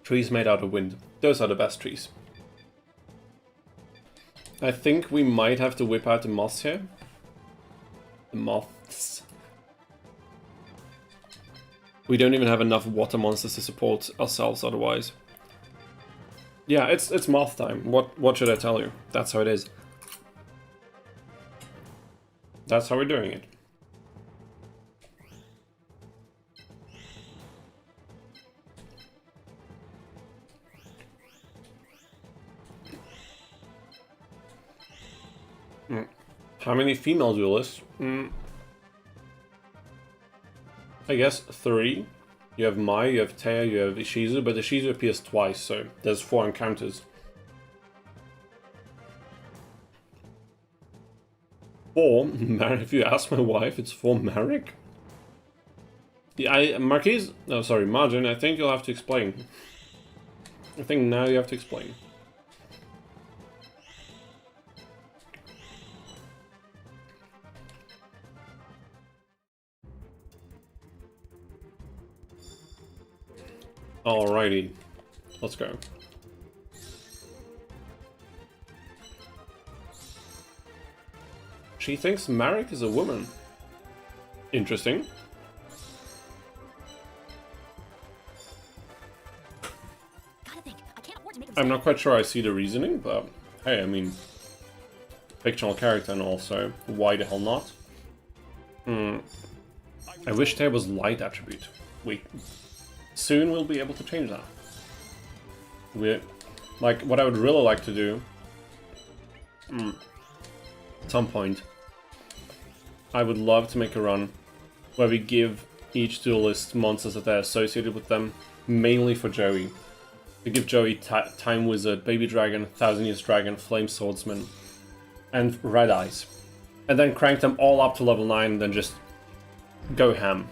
Trees made out of wind. Those are the best trees. I think we might have to whip out the moss here. The moths. We don't even have enough water monsters to support ourselves otherwise. Yeah, it's moth time. What should I tell you? That's how it is. That's how we're doing it. How many female duelists? I guess 3. You have Mai, you have Taya, you have Ishizu, but Ishizu appears twice, so there's 4 encounters. 4? If you ask my wife, it's 4 Marek? Yeah, Marquise... Oh, sorry, Margin, I think you'll have to explain. I think now you have to explain. Alrighty, let's go. She thinks Marek is a woman. Interesting. Gotta think. I can't afford to make him I'm not quite sure I see the reasoning, but hey, I mean, fictional character and also, why the hell not? I wish there was light attribute. Soon we'll be able to change that. Like, what I would really like to do, at some point, I would love to make a run where we give each duelist monsters that are associated with them, mainly for Joey. To give Joey Time Wizard, Baby Dragon, Thousand Years Dragon, Flame Swordsman, and Red Eyes. And then crank them all up to level 9 and then just go ham.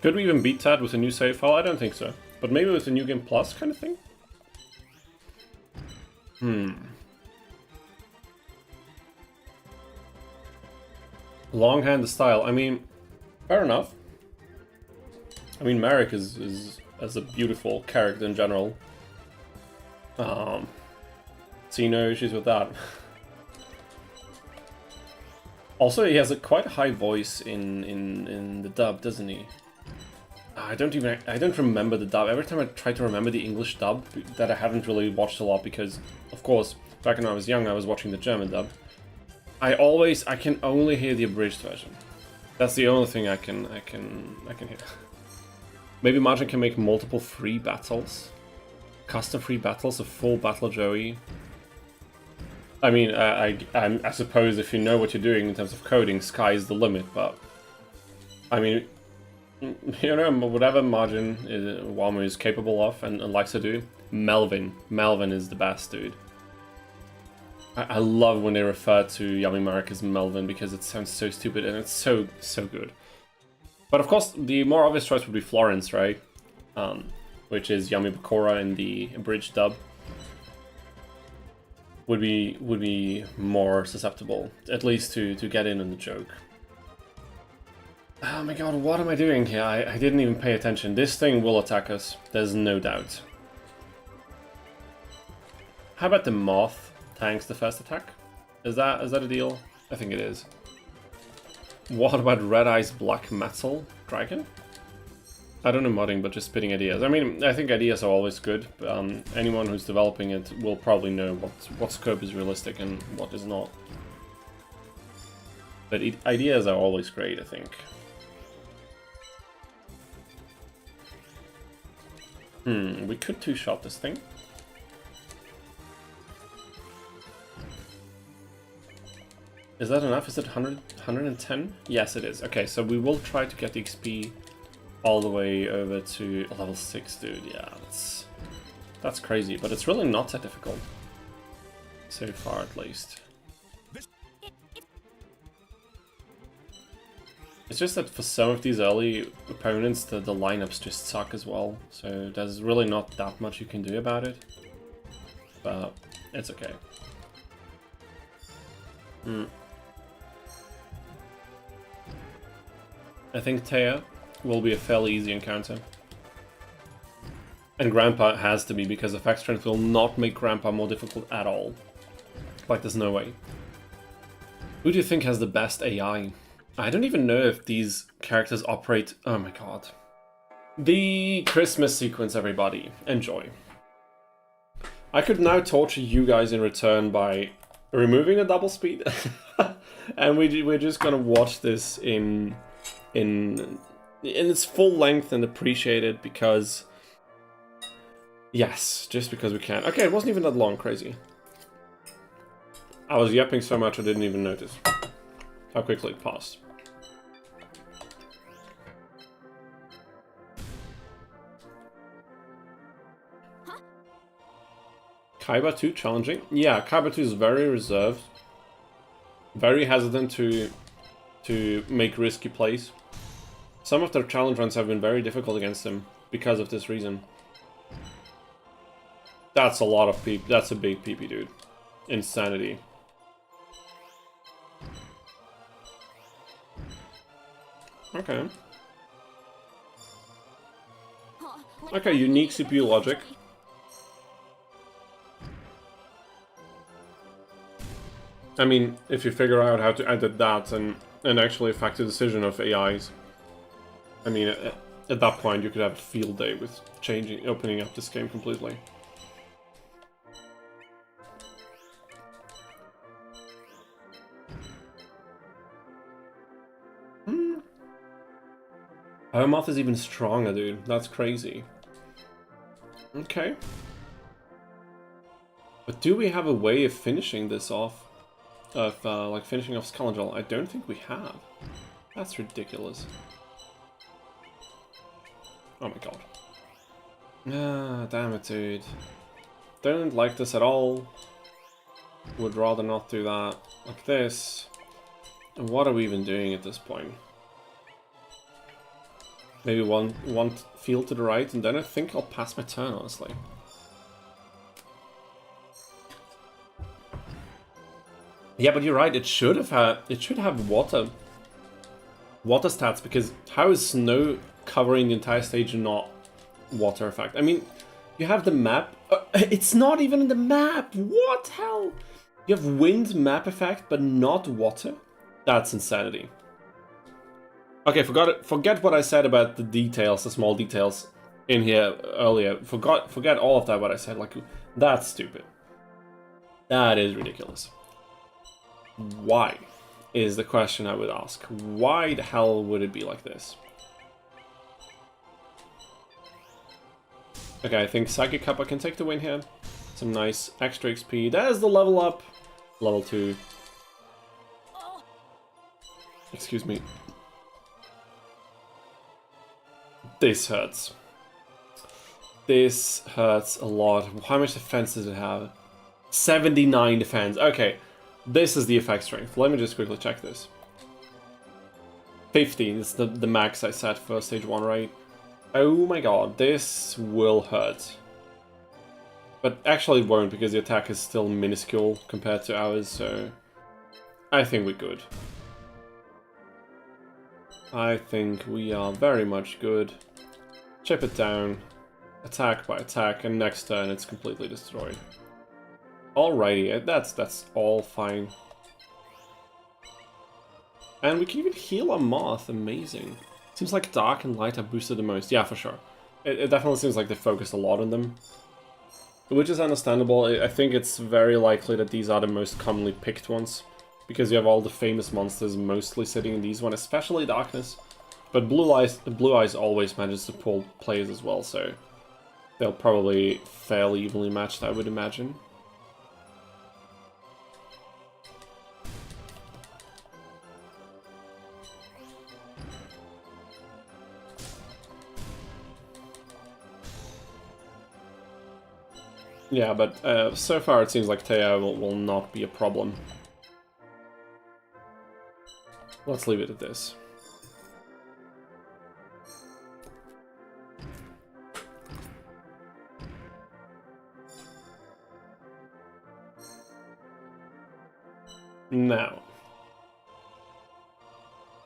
Could we even beat that with a new save file? I don't think so. But maybe with a New Game Plus kind of thing? Longhand style. I mean, fair enough. I mean, Merrick is a beautiful character in general. See no issues with that. Also, he has a quite high voice in the dub, doesn't he? I don't remember the dub. Every time I try to remember the English dub that I haven't really watched a lot because, of course, back when I was young, I was watching the German dub. I can only hear the abridged version. That's the only thing I can hear. Maybe Margin can make multiple free battles, custom free battles, a full battle Joey. I mean, I suppose if you know what you're doing in terms of coding, sky's the limit. But I mean, you know, whatever Margin Wamu is capable of and likes to do, Melvin is the best dude. I love when they refer to Yami Marek as Melvin because it sounds so stupid and it's so good. But of course, the more obvious choice would be Florence, right? Which is Yami Bakura in the abridged dub. Would be more susceptible, at least to get in on the joke. Oh my god, what am I doing here? I didn't even pay attention. This thing will attack us, there's no doubt. How about the Moth tanks the first attack? Is that a deal? I think it is. What about Red Eyes Black Metal Dragon? I don't know modding, but just spitting ideas. I mean, I think ideas are always good. Anyone who's developing it will probably know what scope is realistic and what is not. But ideas are always great, I think. We could two-shot this thing. Is that enough? Is it 110? Yes, it is. Okay, so we will try to get the XP all the way over to level 6, dude. Yeah, that's crazy, but it's really not that difficult. So far, at least. It's just that for some of these early opponents, the lineups just suck as well. So there's really not that much you can do about it. But it's okay. I think Taya will be a fairly easy encounter. And Grandpa has to be, because Effect Strength will not make Grandpa more difficult at all. Like, there's no way. Who do you think has the best AI? I don't even know if these characters operate... Oh my god. The Christmas sequence, everybody. Enjoy. I could now torture you guys in return by removing a double speed. And we're just gonna watch this in its full length and appreciate it because... Yes, just because we can. Okay, it wasn't even that long, crazy. I was yapping so much I didn't even notice how quickly it passed. Huh? Kaiba 2 challenging? Yeah, Kaiba 2 is very reserved. Very hesitant to make risky plays. Some of their challenge runs have been very difficult against him because of this reason. That's a lot of PP. That's a big PP, dude. Insanity. Okay. Okay, unique CPU logic. I mean, if you figure out how to edit that and actually affect the decision of AIs, I mean, at that point you could have a field day with opening up this game completely. Moth is even stronger, dude. That's crazy. Okay. But do we have a way of finishing this off? Like finishing off Scoundrel? I don't think we have. That's ridiculous. Oh my god. Ah, damn it, dude. Don't like this at all. Would rather not do that. Like this. And what are we even doing at this point? Maybe one field to the right, and then I think I'll pass my turn, honestly. Yeah, but you're right. It should have water water stats, because how is snow covering the entire stage and not water effect? I mean, you have the map. It's not even in the map. What hell? You have wind map effect, but not water? That's insanity. Okay, forget what I said about the details, the small details in here earlier. Forget all of that what I said. Like, that's stupid. That is ridiculous. Why is the question I would ask. Why the hell would it be like this? Okay, I think Psychic Kappa can take the win here. Some nice extra XP. There's the level up. Level 2. Excuse me. This hurts. This hurts a lot. How much defense does it have? 79 defense. Okay, this is the effect strength. Let me just quickly check this. 50 is the max I set for stage 1, right? Oh my god, this will hurt. But actually it won't, because the attack is still minuscule compared to ours, so I think we're good. I think we are very much good. Chip it down, attack by attack, and next turn it's completely destroyed. Alrighty, that's all fine. And we can even heal our moth, amazing. Seems like dark and light are boosted the most, yeah, for sure. It definitely seems like they focused a lot on them. Which is understandable. I think it's very likely that these are the most commonly picked ones. Because you have all the famous monsters mostly sitting in these ones, especially Darkness. But Blue Eyes always manages to pull players as well, so they'll probably fairly evenly matched, I would imagine. Yeah, but so far it seems like Taya will not be a problem. Let's leave it at this. Now.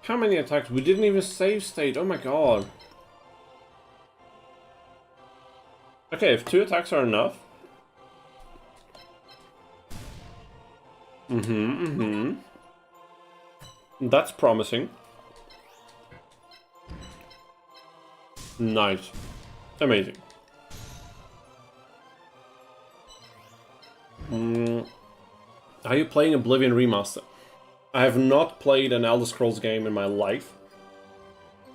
How many attacks? We didn't even save state, oh my god. Okay, if 2 attacks are enough. That's promising. Nice. Amazing. Are you playing Oblivion Remaster? I have not played an Elder Scrolls game in my life.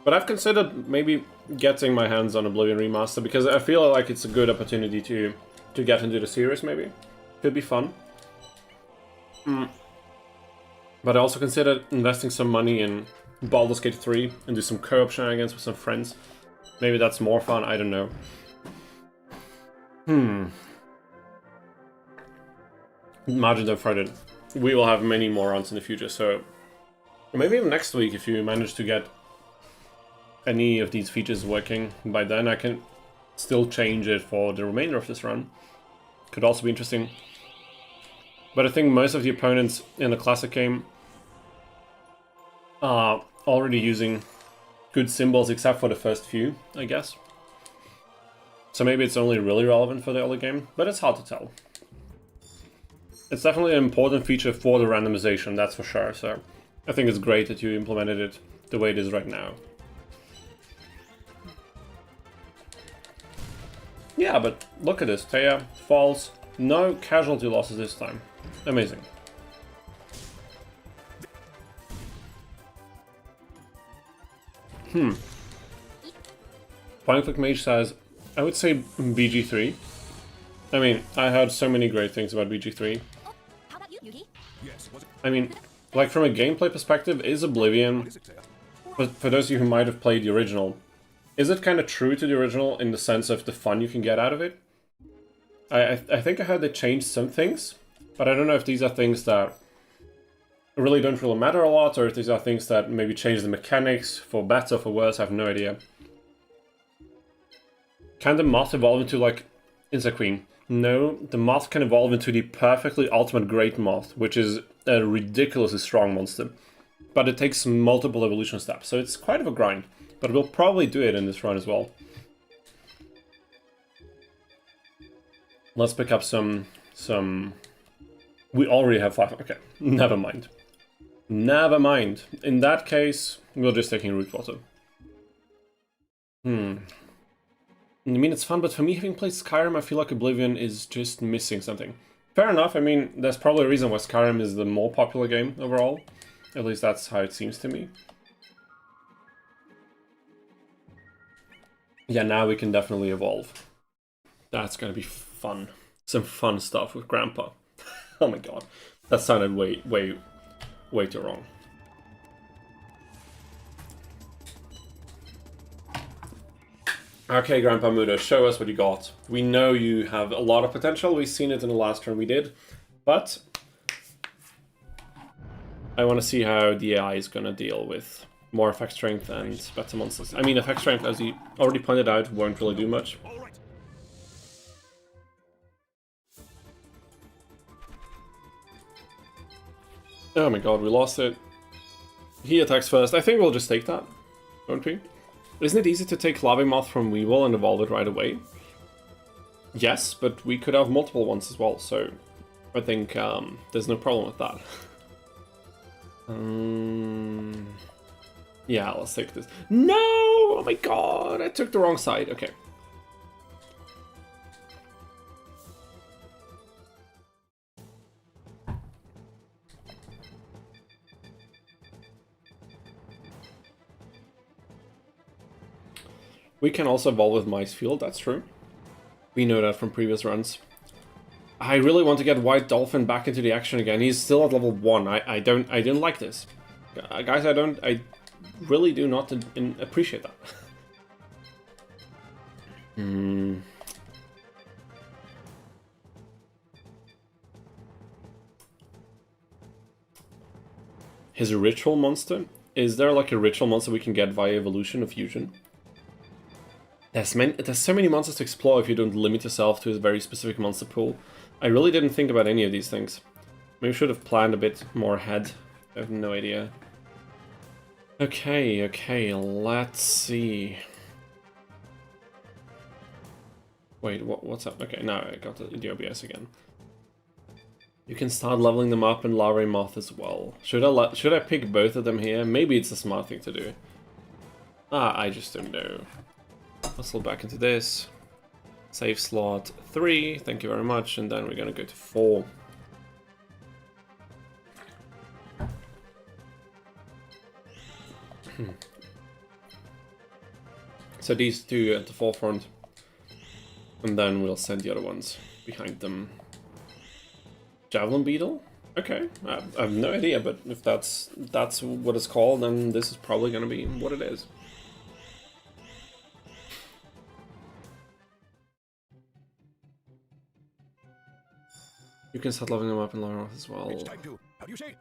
But I've considered maybe getting my hands on Oblivion Remaster because I feel like it's a good opportunity to get into the series maybe. Could be fun. But I also considered investing some money in Baldur's Gate 3 and do some co-op shenanigans with some friends. Maybe that's more fun, I don't know. Margin don't fret it. We will have many more runs in the future, so maybe even next week if you manage to get any of these features working. By then I can still change it for the remainder of this run. Could also be interesting. But I think most of the opponents in the classic game are already using good symbols except for the first few, I guess. So maybe it's only really relevant for the early game, but it's hard to tell. It's definitely an important feature for the randomization, that's for sure, so I think it's great that you implemented it the way it is right now. Yeah, but look at this, Taya falls, no casualty losses this time. Amazing. Point Click Mage says, I would say BG3. I mean, I heard so many great things about BG3. How about you, Yugi? Yes, was it? I mean, like from a gameplay perspective, is Oblivion, Is it, Taya? but for those of you who might have played the original, is it kind of true to the original in the sense of the fun you can get out of it? I think I heard they changed some things, but I don't know if these are things that really don't really matter a lot, or if these are things that maybe change the mechanics for better or for worse, I have no idea. Can the moth evolve into, like, Insect Queen? No, the moth can evolve into the perfectly ultimate Great Moth, which is a ridiculously strong monster. but it takes multiple evolution steps, so it's quite of a grind. But we'll probably do it in this run as well. Let's pick up some... We already have 5. Okay, never mind. Never mind. In that case, we're just taking root water. I mean, it's fun, but for me, having played Skyrim, I feel like Oblivion is just missing something. Fair enough, I mean, there's probably a reason why Skyrim is the more popular game overall. At least that's how it seems to me. Yeah, now we can definitely evolve. That's gonna be fun. Some fun stuff with Grandpa. Oh my god. That sounded way too wrong. Okay, Grandpa Muto, show us what you got. We know you have a lot of potential. We've seen it in the last turn we did. But I want to see how the AI is going to deal with more effect strength and better monsters. I mean, effect strength, as you already pointed out, won't really do much. All right. Oh my god, we lost it. He attacks first. I think we'll just take that, won't we? Isn't it easy to take Moth from Weevil and evolve it right away? Yes, but we could have multiple ones as well, so I think there's no problem with that. Yeah, let's take this. No! Oh my god, I took the wrong side. Okay. We can also evolve with Mice Field, that's true. We know that from previous runs. I really want to get White Dolphin back into the action again. He's still at level 1. I didn't like this. Guys, I really do not appreciate that. His ritual monster? Is there like a ritual monster we can get via evolution or fusion? There's so many monsters to explore if you don't limit yourself to a very specific monster pool. I really didn't think about any of these things. Maybe I should have planned a bit more ahead. I have no idea. Okay, let's see. Wait, what's up? Okay, now I got the OBS again. You can start leveling them up in Larvae Moth as well. Should I pick both of them here? Maybe it's a smart thing to do. I just don't know. Hustle back into this. Save slot 3, thank you very much, and then we're gonna go to 4. So these two at the forefront, and then we'll send the other ones behind them. Javelin Beetle? Okay, I have no idea, but if that's what it's called, then this is probably gonna be what it is. You can start leveling them up in Larvae as well. It's time to. How do you say?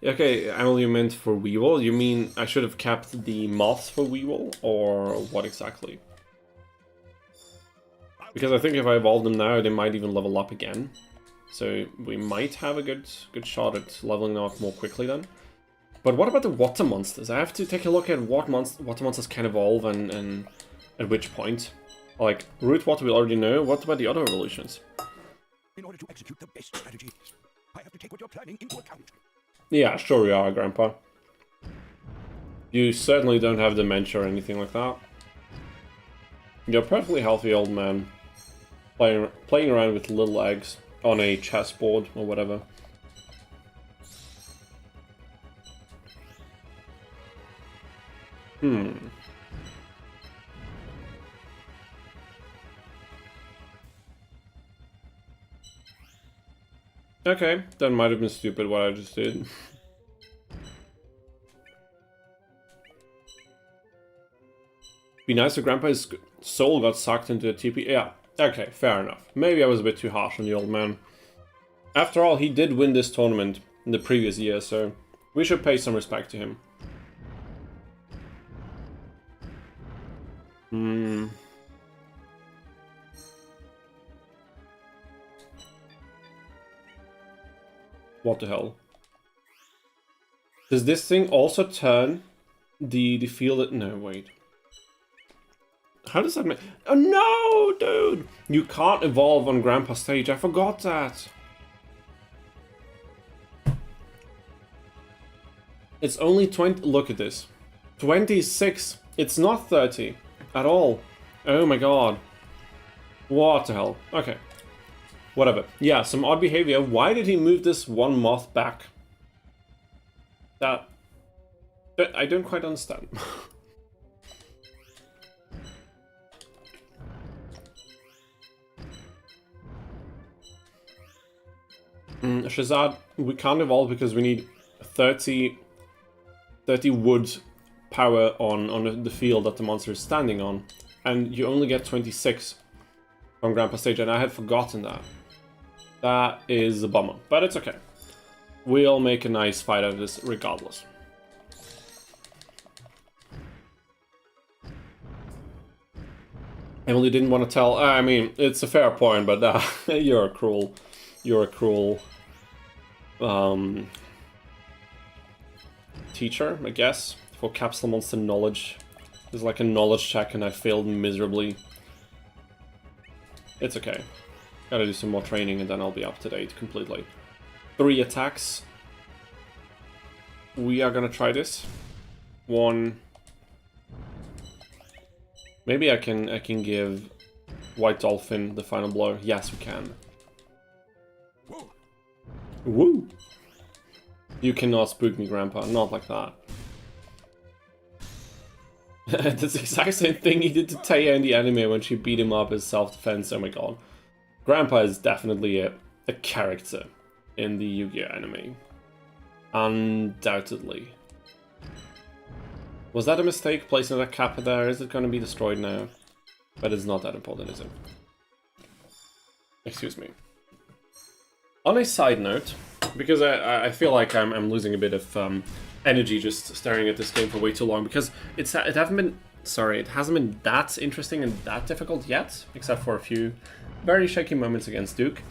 Okay, I only meant for Weevil. You mean I should have kept the moths for Weevil, or what exactly? Because I think if I evolve them now, they might even level up again. So we might have a good shot at leveling them up more quickly then. But what about the water monsters? I have to take a look at what water monsters can evolve and at which point. Like, root water we already know. What about the other evolutions? In order to execute the best strategy, I have to take what you're planning into account. Yeah, sure you are, Grandpa. You certainly don't have dementia or anything like that. You're a perfectly healthy old man. Playing around with little eggs on a chessboard or whatever. Okay, that might have been stupid what I just did. Be nice if Grandpa's soul got sucked into a TP. Yeah, okay, fair enough. Maybe I was a bit too harsh on the old man. After all, he did win this tournament in the previous year, so we should pay some respect to him. What the hell? Does this thing also turn the field? No, wait. How does that make... Oh no, dude! You can't evolve on Grandpa stage. I forgot that. It's only 20... Look at this. 26. It's not 30 at all. Oh my god. What the hell? Okay. Whatever. Yeah, some odd behavior. Why did he move this one moth back? That I don't quite understand. Shazad, we can't evolve because we need 30 wood power on the field that the monster is standing on. And you only get 26 from Grandpa stage, and I had forgotten that. That is a bummer, but it's okay. We'll make a nice fight out of this regardless. Emily didn't want to tell. I mean, it's a fair point, but you're a cruel teacher, I guess, for Capsule Monster knowledge. It's like a knowledge check, and I failed miserably. It's okay. Gotta do some more training, and then I'll be up to date completely. 3 attacks. We are gonna try this. 1. Maybe I can give White Dolphin the final blow. Yes, we can. Woo! You cannot spook me, Grandpa. Not like that. That's the exact same thing he did to Taya in the anime when she beat him up as self-defense. Oh my god. Grandpa is definitely a character in the Yu-Gi-Oh anime. Undoubtedly. Was that a mistake placing that kappa there? Is it going to be destroyed now? But it's not that important, is it? Excuse me. On a side note, because I feel like I'm losing a bit of energy just staring at this game for way too long, because it hasn't been that interesting and that difficult yet, except for a few very shaky moments against Duke.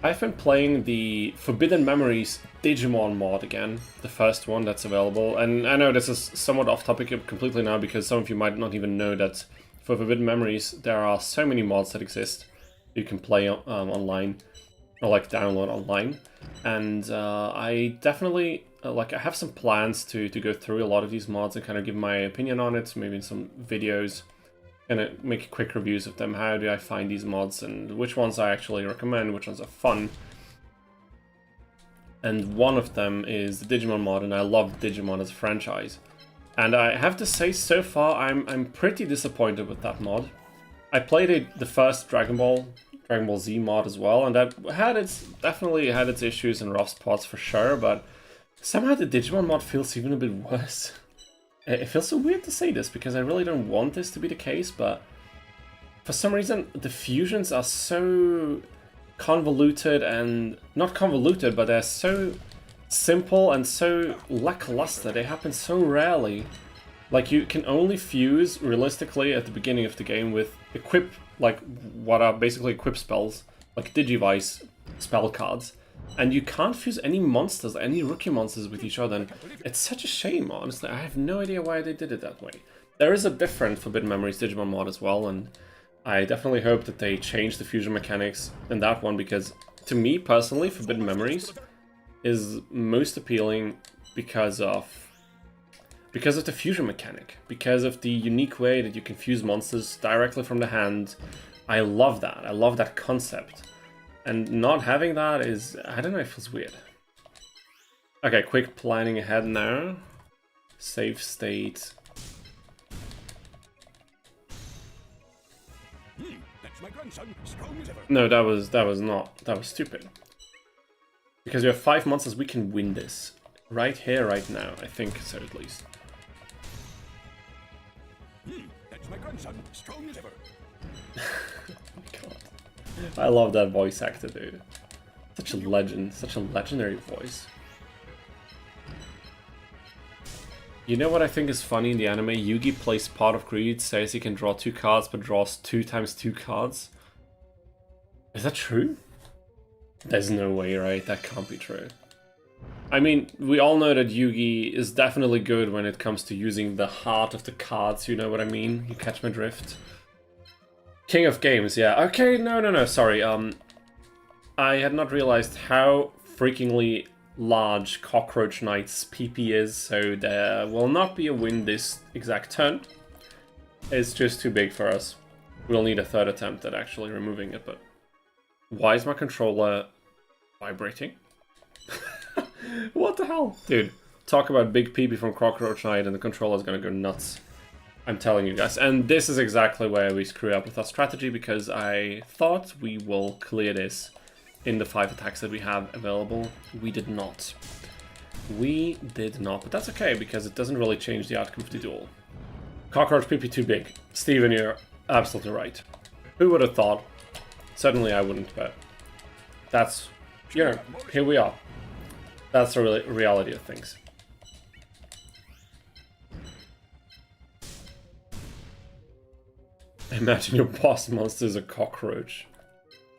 I've been playing the Forbidden Memories Digimon mod again, the first one that's available, and I know this is somewhat off topic completely now, because some of you might not even know that for Forbidden Memories there are so many mods that exist you can play online, or like download online, and I definitely I have some plans to go through a lot of these mods and kind of give my opinion on it, maybe in some videos, and make quick reviews of them. How do I find these mods, and which ones I actually recommend, which ones are fun. And one of them is the Digimon mod, and I love Digimon as a franchise. And I have to say, so far, I'm pretty disappointed with that mod. I played the first Dragon Ball Z mod as well, and that definitely had its issues and rough spots for sure, but somehow the Digimon mod feels even a bit worse. It feels so weird to say this, because I really don't want this to be the case, but for some reason the fusions are so convoluted, and not convoluted, but they're so simple and so lackluster. They happen so rarely. Like, you can only fuse realistically at the beginning of the game with equip, like what are basically equip spells, like Digivice spell cards. And you can't fuse any monsters, any rookie monsters with each other, and it's such a shame, honestly. I have no idea why they did it that way. There is a different Forbidden Memories Digimon mod as well, and I definitely hope that they change the fusion mechanics in that one, because to me, personally, Forbidden Memories is most appealing because of the fusion mechanic, because of the unique way that you can fuse monsters directly from the hand. I love that. I love that concept. And not having that is, I don't know, it feels weird. Okay, quick planning ahead now. Save state. That's my grandson, strong as ever. No, that was stupid. Because we have 5 monsters, we can win this. Right here, right now. I think so, at least. That's my grandson, strong as ever. Oh my god. I love that voice actor, dude. Such a legend, such a legendary voice. You know what I think is funny in the anime? Yugi plays part of Greed, says he can draw 2 cards, but draws 2 times 2 cards. Is that true? There's no way, right? That can't be true. I mean, we all know that Yugi is definitely good when it comes to using the heart of the cards, you know what I mean? You catch my drift. King of Games, yeah. Okay, no, sorry. I had not realized how freakingly large Cockroach Knight's PP is, so there will not be a win this exact turn. It's just too big for us. We'll need a third attempt at actually removing it, but... Why is my controller vibrating? What the hell? Dude, talk about big PP from Cockroach Knight and the controller's gonna go nuts. I'm telling you guys. And this is exactly where we screw up with our strategy, because I thought we will clear this in the 5 attacks that we have available. We did not. We did not, but that's okay, because it doesn't really change the outcome of the duel. Cockroach PP too big. Steven, you're absolutely right. Who would have thought? Certainly I wouldn't, but that's, you know, here we are. That's the reality of things. Imagine your boss monster is a cockroach.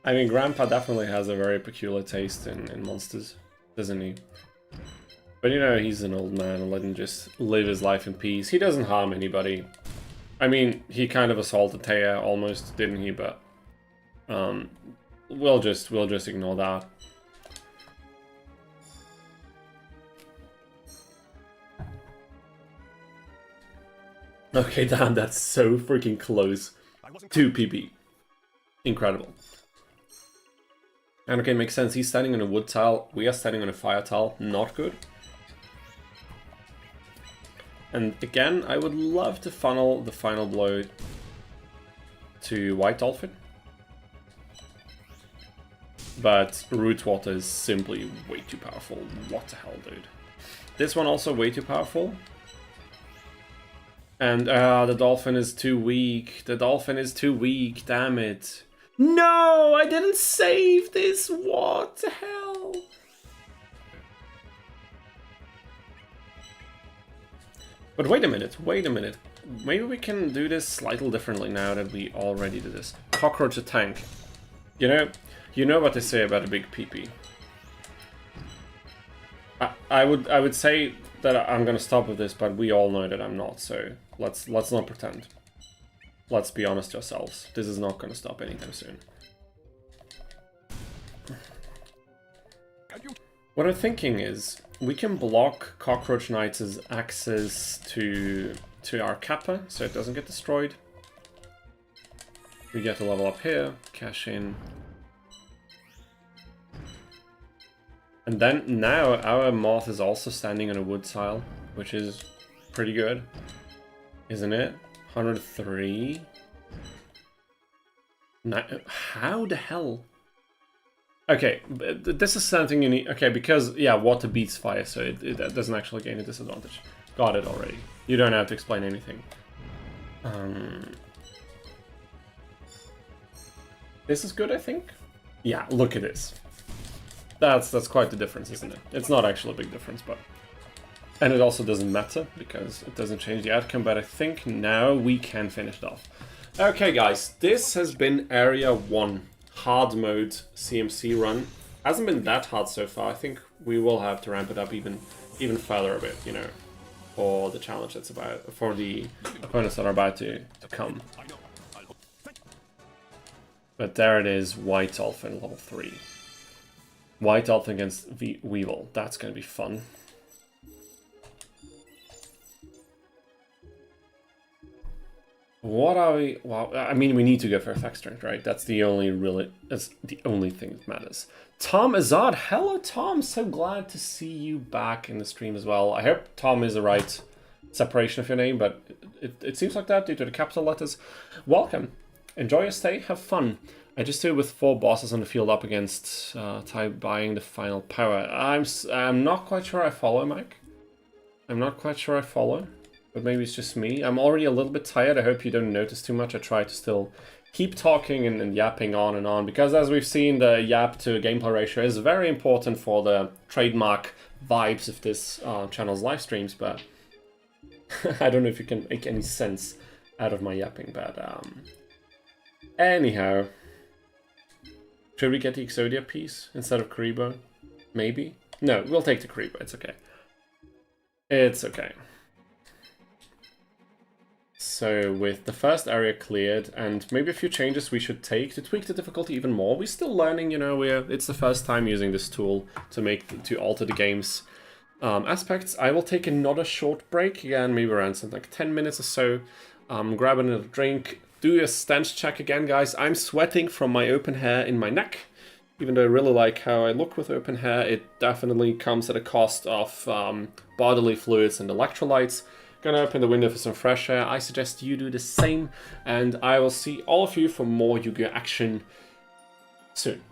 I mean, Grandpa definitely has a very peculiar taste in monsters, doesn't he? But you know, he's an old man, and let him just live his life in peace. He doesn't harm anybody. I mean, he kind of assaulted Taya almost, didn't he? But we'll just ignore that. Okay, damn, that's so freaking close. 2 PP. Incredible. And okay, makes sense. He's standing on a wood tile. We are standing on a fire tile. Not good. And again, I would love to funnel the final blow to White Dolphin. But Root Water is simply way too powerful. What the hell, dude? This one also way too powerful. And the dolphin is too weak. The dolphin is too weak, damn it. No, I didn't save this. What the hell? But wait a minute, wait a minute. Maybe we can do this slightly differently now that we already did this. Cockroach a tank. You know what they say about a big PP. I would say that I'm gonna stop with this, but we all know that I'm not, so let's not pretend. Let's be honest to ourselves. This is not gonna stop anytime soon. What I'm thinking is we can block Cockroach Knight's access to our Kappa, so it doesn't get destroyed. We get a level up here, cash in. And then now our Moth is also standing on a wood tile, which is pretty good, isn't it? 103. How the hell? Okay, this is something you need. Okay, because yeah, water beats fire, so it doesn't actually gain a disadvantage. Got it already. You don't have to explain anything. This is good, I think. Yeah, look at this. That's quite the difference, isn't it? It's not actually a big difference, but... And it also doesn't matter, because it doesn't change the outcome, but I think now we can finish it off. Okay, guys, this has been Area 1, hard mode CMC run. Hasn't been that hard so far. I think we will have to ramp it up even further a bit, you know, for the challenge that's about... for the opponents that are about to come. But there it is, White Dolphin level 3. White Dolphin against Weevil. That's going to be fun. What are we... Well, I mean, we need to go for effect strength, right? That's the only thing that matters. Tom Azad. Hello, Tom. So glad to see you back in the stream as well. I hope Tom is the right separation of your name, but it seems like that due to the capital letters. Welcome. Enjoy your stay. Have fun. I just do it with 4 bosses on the field up against Ty buying the final power. I'm not quite sure I follow, Mike. I'm not quite sure I follow, but maybe it's just me. I'm already a little bit tired. I hope you don't notice too much. I try to still keep talking and yapping on and on, because as we've seen, the yap to gameplay ratio is very important for the trademark vibes of this channel's live streams, but I don't know if you can make any sense out of my yapping, but anyhow. Should we get the Exodia piece instead of Karibo? Maybe? No, we'll take the creeper. It's okay. It's okay. So with the first area cleared and maybe a few changes we should take to tweak the difficulty even more. We're still learning, you know, it's the first time using this tool to alter the game's aspects. I will take another short break, again, maybe around something like 10 minutes or so. Grab another drink, do a stench check again, guys. I'm sweating from my open hair in my neck. Even though I really like how I look with open hair, it definitely comes at a cost of bodily fluids and electrolytes. Gonna open the window for some fresh air. I suggest you do the same, and I will see all of you for more Yu-Gi-Oh! Action soon.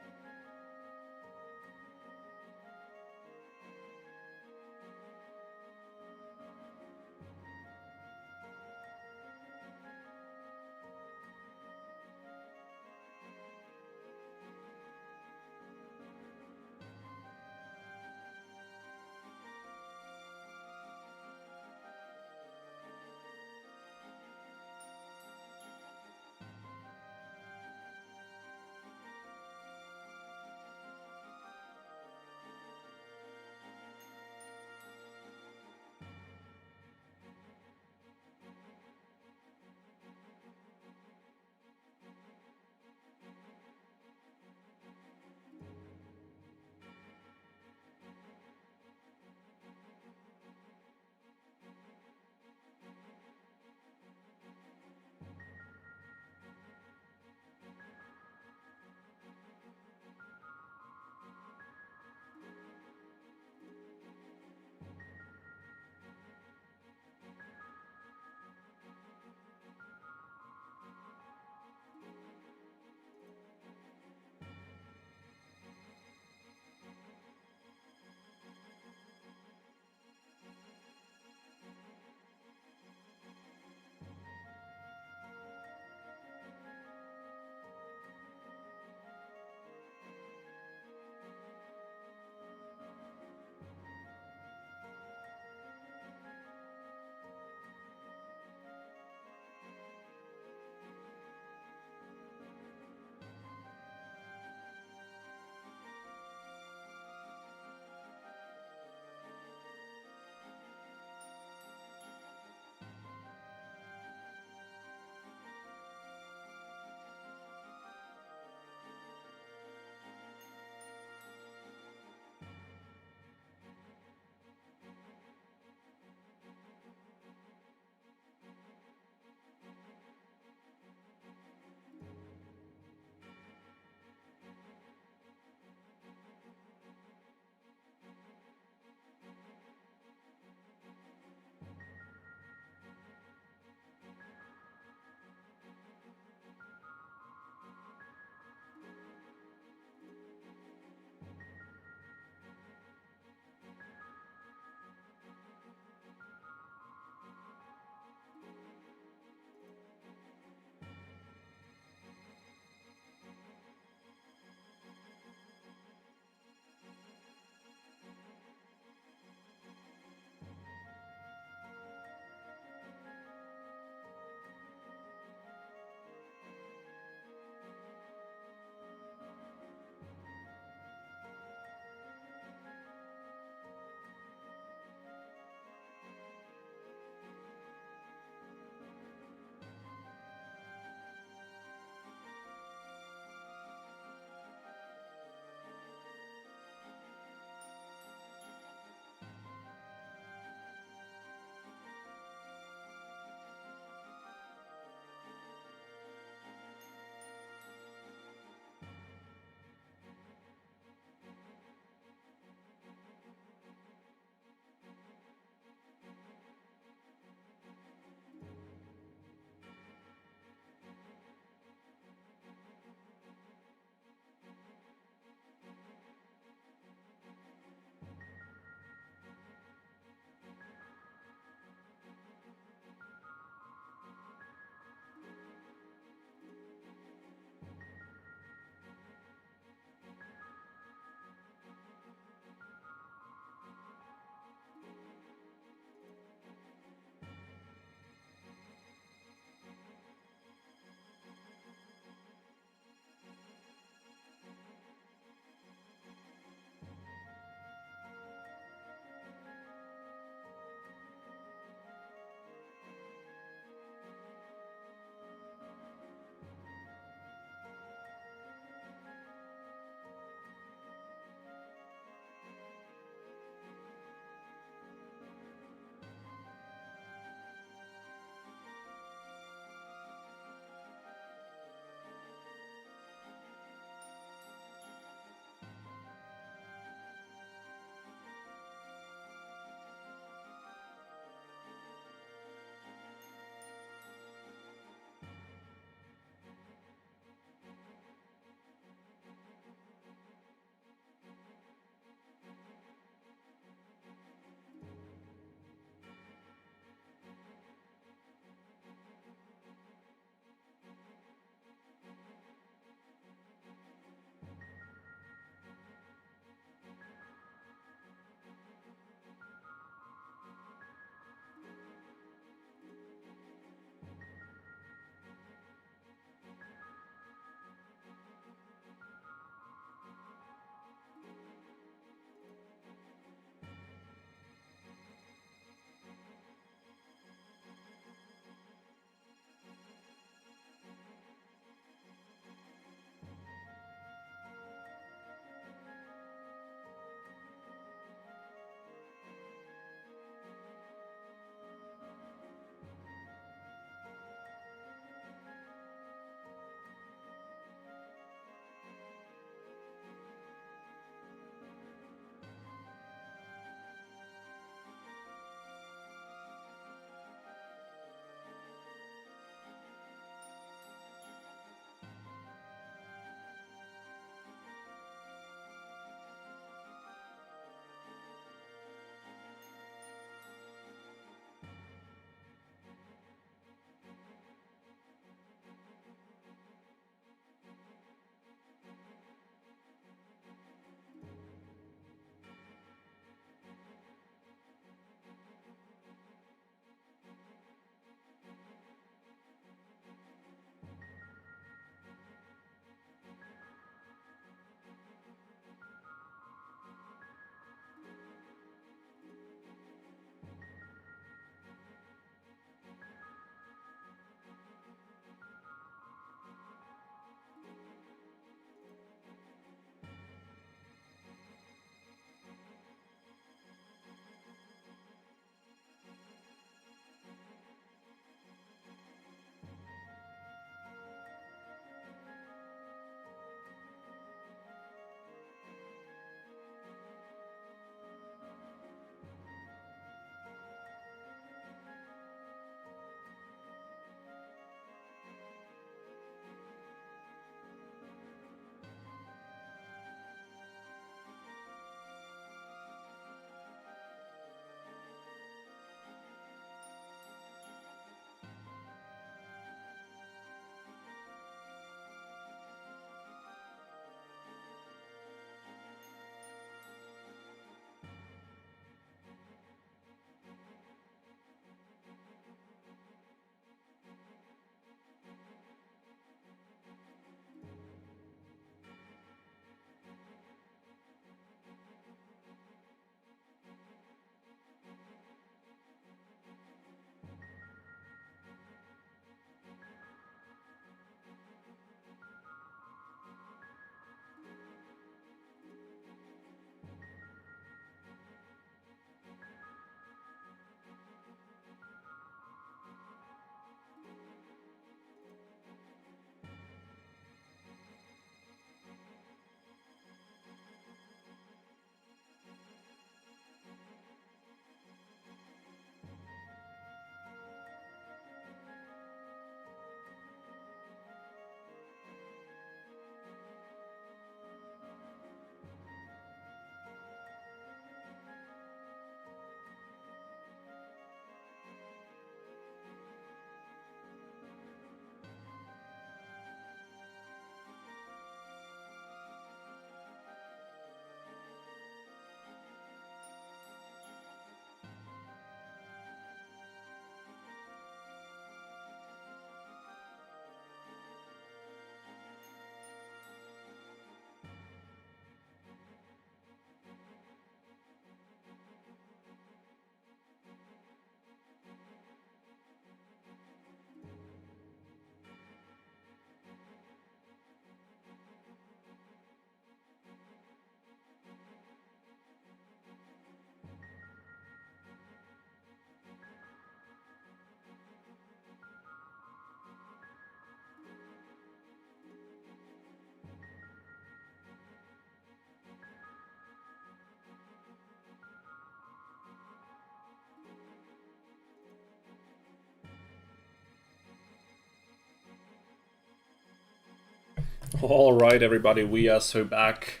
Alright everybody, we are so back.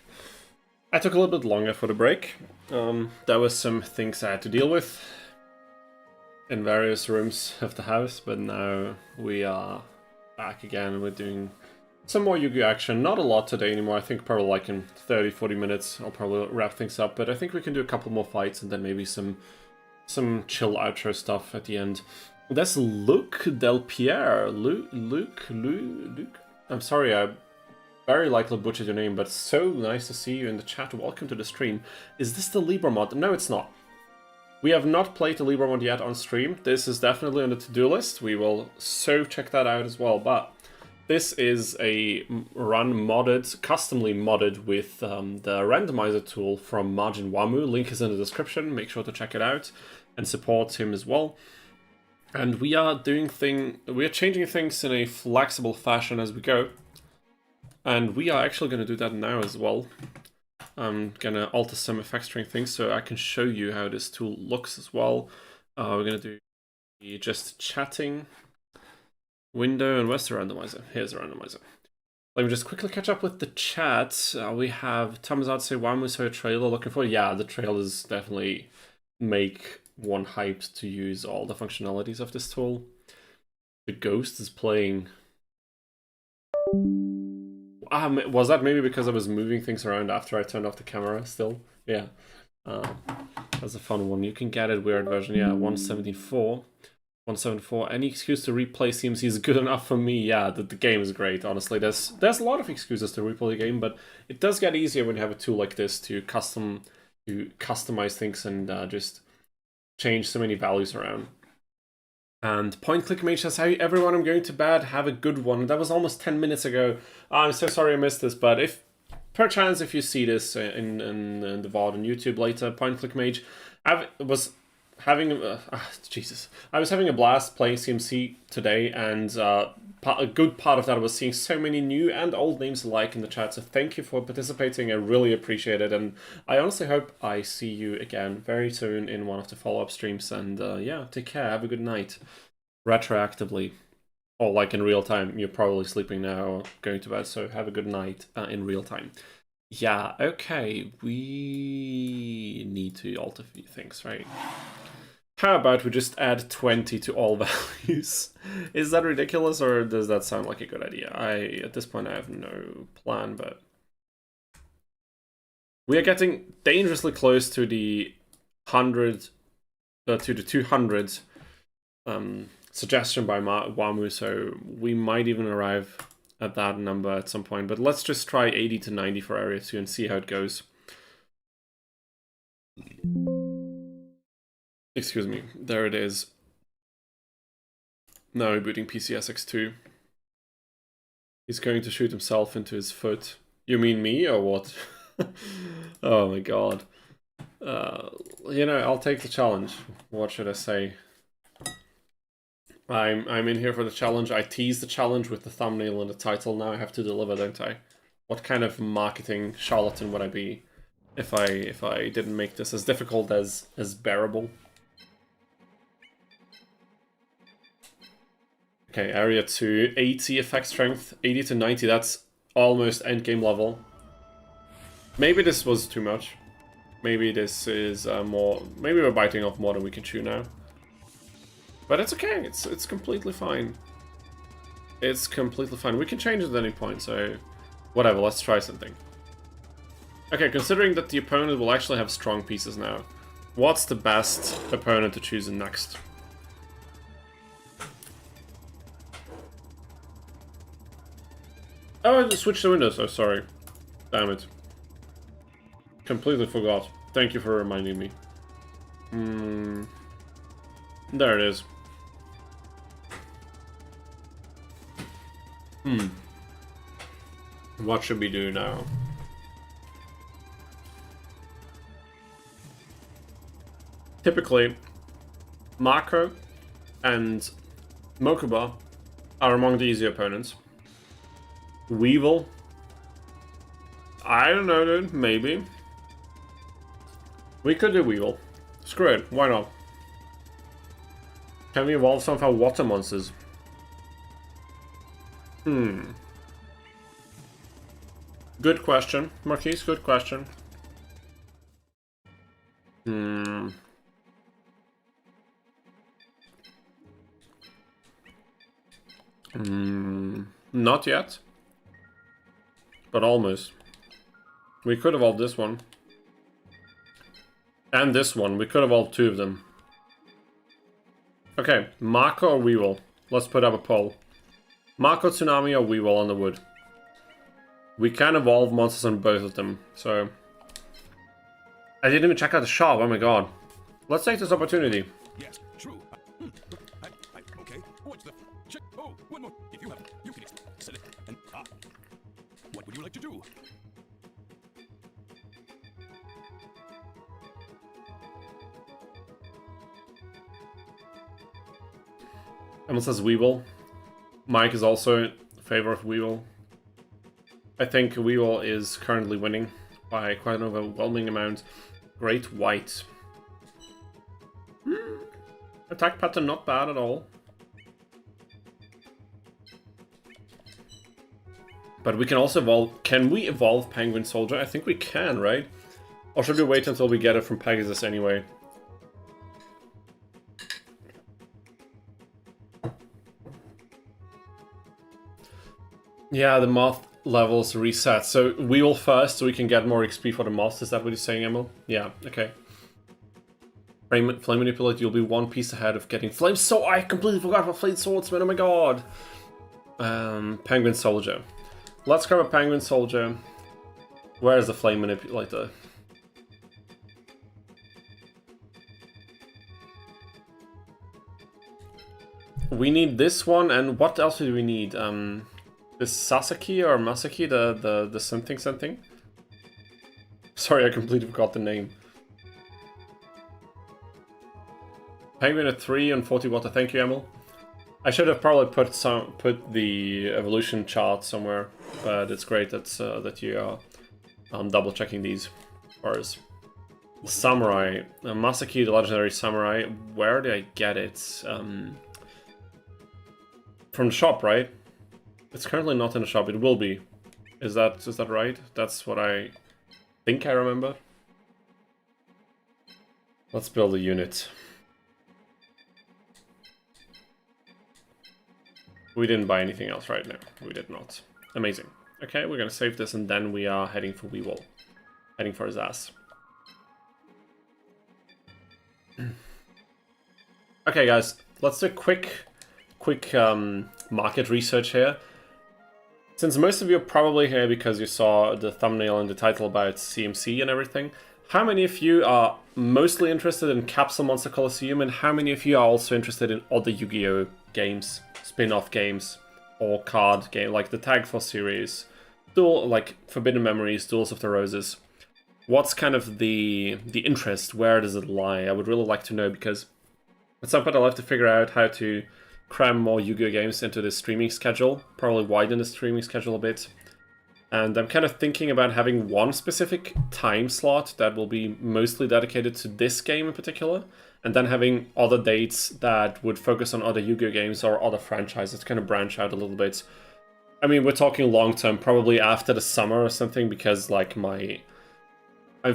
I took a little bit longer for the break. There were some things I had to deal with in various rooms of the house, but now we are back again. We're doing some more Yu-Gi-Oh action. Not a lot today anymore. I think probably like in 30-40 minutes I'll probably wrap things up, but I think we can do a couple more fights and then maybe some chill outro stuff at the end. That's Luke Del Pierre. Luke? I'm sorry, I very likely butchered your name, but so nice to see you in the chat. Welcome to the stream. Is this the Libra mod? No, it's not. We have not played the Libra mod yet on stream. This is definitely on the to-do list. We will so check that out as well, but this is a run modded, customly modded with the randomizer tool from Margin Wamu. Link is in the description. Make sure to check it out and support him as well. And we are changing things in a flexible fashion as we go. And we are actually going to do that now as well. I'm going to alter some effect string things so I can show you how this tool looks as well. We're going to do just chatting window, and where's the randomizer? Here's the randomizer. Let me just quickly catch up with the chat. We have Thumbs Out say, "Why was a trailer looking for?" Yeah, the trailers definitely make one hyped to use all the functionalities of this tool. The ghost is playing. Was that maybe because I was moving things around after I turned off the camera still? Yeah. That's a fun one. You can get it weird version. Yeah, 174. 174. Any excuse to replay CMC is good enough for me. Yeah, the game is great, honestly. There's a lot of excuses to replay the game, but it does get easier when you have a tool like this to customize things and just change so many values around. And Point Click Mage says, "Hey everyone, I'm going to bed. Have a good one." That was almost 10 minutes ago. I'm so sorry I missed this, but if perchance if you see this in the VOD on YouTube later, Point Click Mage, I was having a blast playing CMC today, and a good part of that was seeing so many new and old names alike in the chat. So thank you for participating. I really appreciate it, and I honestly hope I see you again very soon in one of the follow-up streams. And yeah, take care. Have a good night. Retroactively, or like in real time. You're probably sleeping now or going to bed, so have a good night in real time. Yeah, okay, we need to alter a few things, right? How about we just add 20 to all values? Is that ridiculous, or does that sound like a good idea? At this point I have no plan, but we are getting dangerously close to the 100 to the 200 suggestion by Wamu, so we might even arrive at that number at some point, but let's just try 80 to 90 for Area 2 and see how it goes. Excuse me, there it is. Now rebooting PCSX2. He's going to shoot himself into his foot. You mean me, or what? Oh my god. You know, I'll take the challenge. What should I say? I'm in here for the challenge. I teased the challenge with the thumbnail and the title. Now I have to deliver, don't I? What kind of marketing charlatan would I be if I didn't make this as difficult as bearable? Okay, Area 2, 80 effect strength, 80 to 90, that's almost endgame level. Maybe this was too much. Maybe this is more... Maybe we're biting off more than we can chew now. But it's okay, it's completely fine. It's completely fine. We can change it at any point, so... Whatever, let's try something. Okay, considering that the opponent will actually have strong pieces now, what's the best opponent to choose next? Oh, I switched the windows. Oh, sorry. Damn it. Completely forgot. Thank you for reminding me. There it is. What should we do now? Typically, Mako and Mokuba are among the easier opponents. Weevil? I don't know, dude. Maybe. We could do Weevil. Screw it. Why not? Can we evolve some of our water monsters? Good question, Marquise, good question. Not yet. But almost. We could evolve this one. And this one. We could evolve two of them. Okay, Mako or Weevil? Let's put up a poll. Mako, Tsunami, or Weevil on the wood? We can evolve monsters on both of them, so... I didn't even check out the shop, oh my god. Let's take this opportunity. Yes, true. Okay, what's the... Check. Oh, one more. If you have... You can select and... what would you like to do? Emil says Weevil. Mike is also in favor of Weevil. I think Weevil is currently winning by quite an overwhelming amount. Great White. Attack pattern not bad at all. But we can also evolve... Can we evolve Penguin Soldier? I think we can, right? Or should we wait until we get it from Pegasus anyway? Yeah, the moth levels reset. So Weevil first so we can get more XP for the moth. Is that what you're saying, Emil? Yeah, okay. Flame Manipulate, you'll be one piece ahead of getting Flame Sword. I completely forgot about Flame Swordsman, oh my god. Penguin Soldier. Let's grab a Penguin Soldier. Where is the Flame Manipulator? We need this one, and what else do we need? This Sasaki or Masaki, the something? Sorry, I completely forgot the name. Penguin at 3 and 40 water, thank you, Emil. I should have probably put the evolution chart somewhere, but it's great that you are double checking these for us. Samurai, Masaki, the legendary samurai. Where did I get it? From the shop, right? It's currently not in the shop. It will be. Is that right? That's what I think I remember. Let's build a unit. We didn't buy anything else right now. We did not. Amazing. Okay, we're gonna save this and then we are heading for Weevil. Heading for his ass. Okay, guys. Let's do a quick market research here. Since most of you are probably here because you saw the thumbnail and the title about CMC and everything, how many of you are mostly interested in Capsule Monster Coliseum, and how many of you are also interested in other Yu-Gi-Oh games, spin-off games, or card game like the Tag Force series, like Forbidden Memories, Duels of the Roses? What's kind of the interest? Where does it lie? I would really like to know, because at some point I'll have to figure out how to cram more Yu-Gi-Oh games into the streaming schedule, probably widen the streaming schedule a bit. And I'm kind of thinking about having one specific time slot that will be mostly dedicated to this game in particular, and then having other dates that would focus on other Yu-Gi-Oh games or other franchises, kind of branch out a little bit. I mean, we're talking long term, probably after the summer or something, because like I'm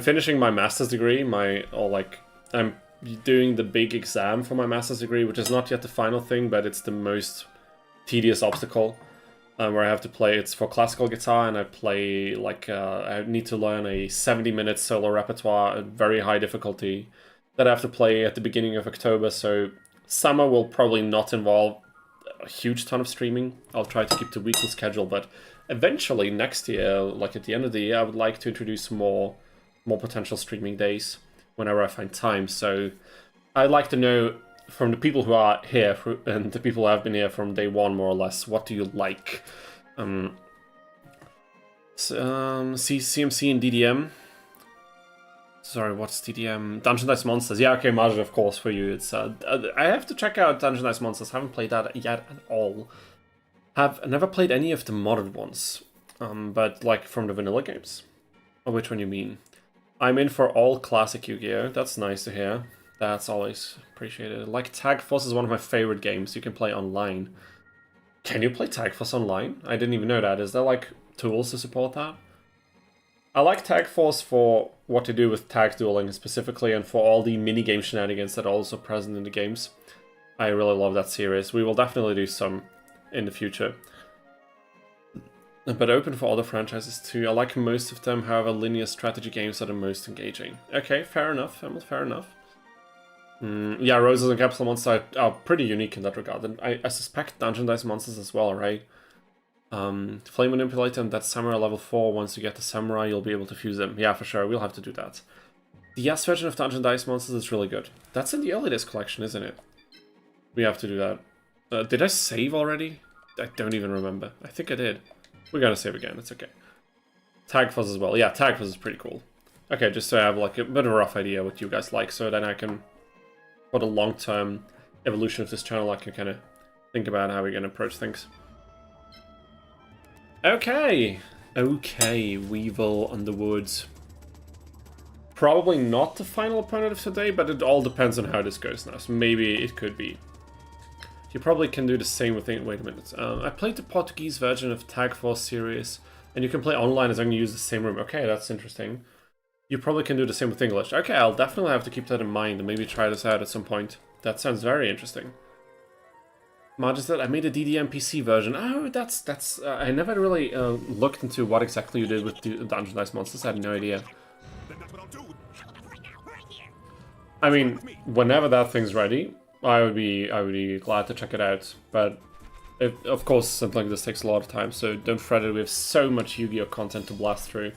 finishing my master's degree, I'm doing the big exam for my master's degree, which is not yet the final thing, but it's the most tedious obstacle, where I have to play. It's for classical guitar, and I play I need to learn a 70-minute solo repertoire at very high difficulty that I have to play at the beginning of October. So summer will probably not involve a huge ton of streaming. I'll try to keep the weekly schedule, but eventually next year, like at the end of the year, I would like to introduce more potential streaming days whenever I find time. So I'd like to know from the people who are here and the people who have been here from day one, more or less, what do you like? CMC and DDM. Sorry, what's DDM? Dungeon Dice Monsters. Yeah, okay, Marge, of course, for you. It's I have to check out Dungeon Dice Monsters. Haven't played that yet at all. Have never played any of the modern ones, but like from the vanilla games. Or which one you mean? I'm in for all classic Yu-Gi-Oh! That's nice to hear. That's always appreciated. Like, Tag Force is one of my favorite games. You can play online. Can you play Tag Force online? I didn't even know that. Is there, like, tools to support that? I like Tag Force for what to do with tag dueling specifically, and for all the minigame shenanigans that are also present in the games. I really love that series. We will definitely do some in the future. But open for other franchises too. I like most of them, however linear strategy games are the most engaging. Okay, fair enough, Emil, fair enough. Yeah, Roses and Capsule Monster are pretty unique in that regard, and I suspect Dungeon Dice Monsters as well, right? Flame Manipulator and that Samurai level 4, once you get the Samurai, you'll be able to fuse them. Yeah, for sure, we'll have to do that. The yes version of Dungeon Dice Monsters is really good. That's in the early days collection, isn't it? We have to do that. Did I save already? I don't even remember. I think I did. We're gonna save again, it's okay. Tag Fuzz as well. Yeah, Tag Fuzz is pretty cool. Okay, just so I have like a bit of a rough idea what you guys like, so then I can, for the long-term evolution of this channel, I can kind of think about how we're gonna approach things. Okay! Okay, Weevil on the woods. Probably not the final opponent of today, but it all depends on how this goes now, so maybe it could be. You probably can do the same with... Wait a minute. I played the Portuguese version of Tag Force series, and you can play online as long as you use the same room. Okay, that's interesting. You probably can do the same with English. Okay, I'll definitely have to keep that in mind and maybe try this out at some point. That sounds very interesting. Marge said, I made a DDM PC version. Oh, that's... I never really looked into what exactly you did with the Dungeon Dice Monsters. I had no idea. Then that's what I'll do. I mean, whenever that thing's ready, I would be glad to check it out. But of course, something like this takes a lot of time, so don't fret it. We have so much Yu-Gi-Oh content to blast through.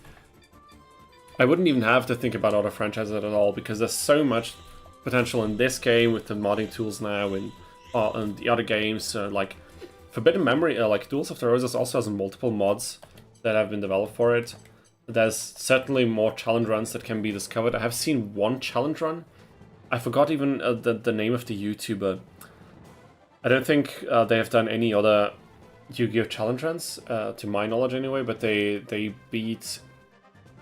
I wouldn't even have to think about other franchises at all, because there's so much potential in this game with the modding tools now, and the other games, like Forbidden Memory, like Duels of the Roses also has multiple mods that have been developed for it. There's certainly more challenge runs that can be discovered. I have seen one challenge run. I forgot even the name of the YouTuber. I don't think they have done any other Yu-Gi-Oh challenge runs, to my knowledge anyway. But they beat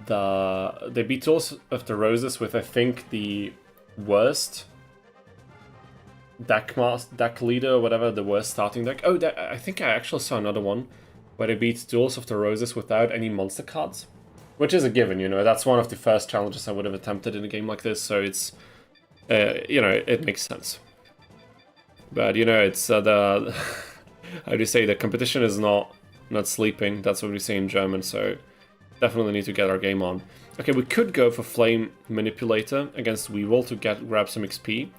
Duels of the Roses with, I think, the worst deck leader or whatever, the worst starting deck. Oh, I think I actually saw another one where they beat Duels of the Roses without any monster cards, which is a given. You know, that's one of the first challenges I would have attempted in a game like this. So it's you know, it makes sense. But you know, it's the how do you say, the competition is not sleeping. That's what we say in German. So definitely need to get our game on. Okay, we could go for Flame Manipulator against Weevil to grab some XP.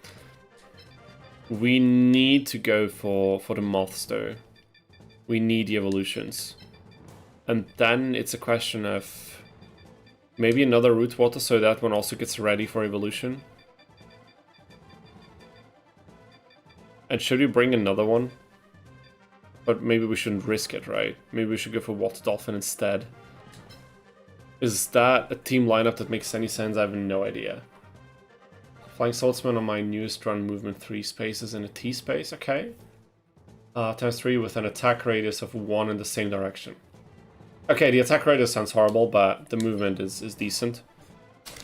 We need to go for the moths though. We need the evolutions. And then it's a question of maybe another root water so that one also gets ready for evolution. And should we bring another one? But maybe we shouldn't risk it, right? Maybe we should go for Water Dolphin instead. Is that a team lineup that makes any sense? I have no idea. Flying Swordsman on my newest run, movement 3 spaces in a T space, okay. Times 3 with an attack radius of 1 in the same direction. Okay, the attack radius sounds horrible, but the movement is decent.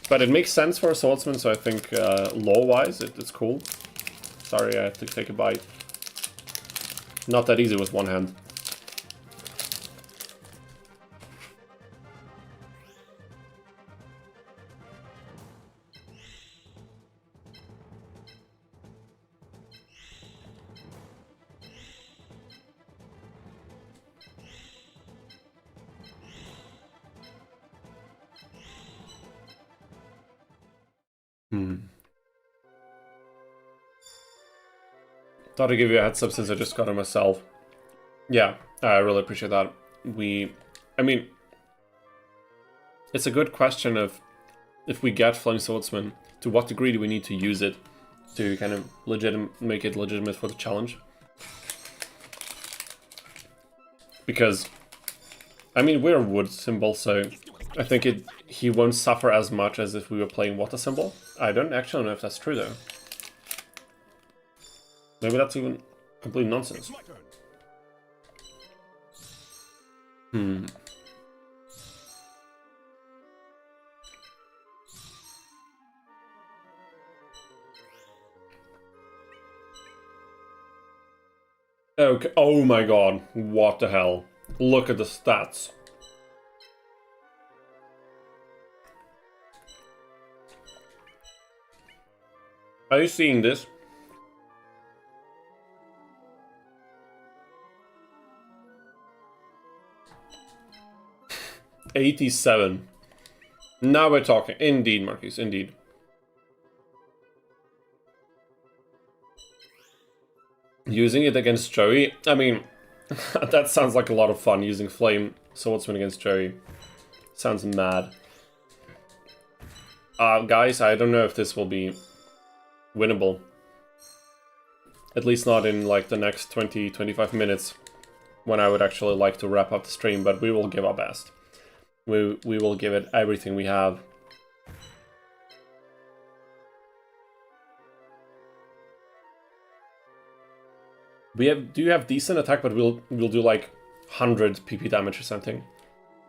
But it makes sense for a swordsman, so I think lore-wise it's cool. Sorry, I had to take a bite. Not that easy with one hand. Thought I'd give you a heads up since I just got it myself. Yeah, I really appreciate that. I mean, it's a good question of if we get Flame Swordsman, to what degree do we need to use it to kind of make it legitimate for the challenge? Because, I mean, we're a wood symbol, so I think he won't suffer as much as if we were playing water symbol. I don't actually know if that's true though. Maybe that's even complete nonsense. Okay. Oh my god. What the hell? Look at the stats. Are you seeing this? $87. Now we're talking. Indeed, Marcus, indeed. Using it against Joey? I mean, that sounds like a lot of fun, using Flame Swordsman against Joey. Sounds mad. Guys, I don't know if this will be winnable. At least not in like the next 20-25 minutes, when I would actually like to wrap up the stream, but we will give our best. We will give it everything we have. We do have decent attack, but we'll do like 100 PP damage or something.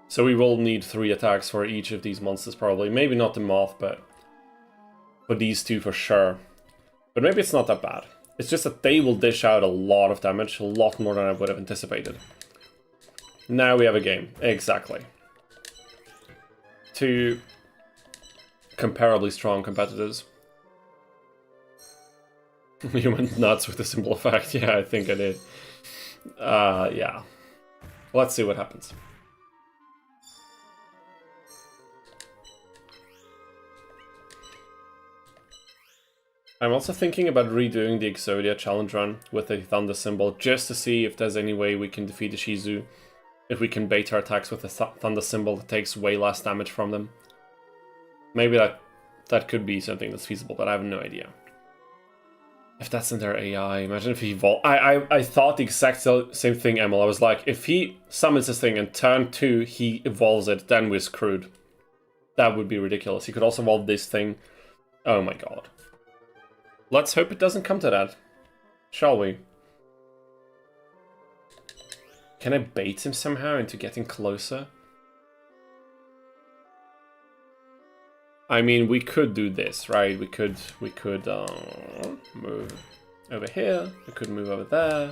So we will need 3 attacks for each of these monsters probably. Maybe not the Moth, but for these two for sure. But maybe it's not that bad. It's just that they will dish out a lot of damage, a lot more than I would have anticipated. Now we have a game. Exactly. 2 comparably strong competitors. You went nuts with the simple effect. Yeah, I think I did. Yeah. Let's see what happens. I'm also thinking about redoing the Exodia challenge run with a Thunder symbol, just to see if there's any way we can defeat the Shizu. If we can bait our attacks with a Thunder symbol that takes way less damage from them. Maybe that could be something that's feasible, but I have no idea. If that's in their AI, imagine if he evolved. I thought the exact same thing, Emil. I was like, if he summons this thing and turn 2 he evolves it, then we're screwed. That would be ridiculous. He could also evolve this thing. Oh my god. Let's hope it doesn't come to that. Shall we? Can I bait him somehow into getting closer? I mean, we could do this, right? We could move over here. We could move over there.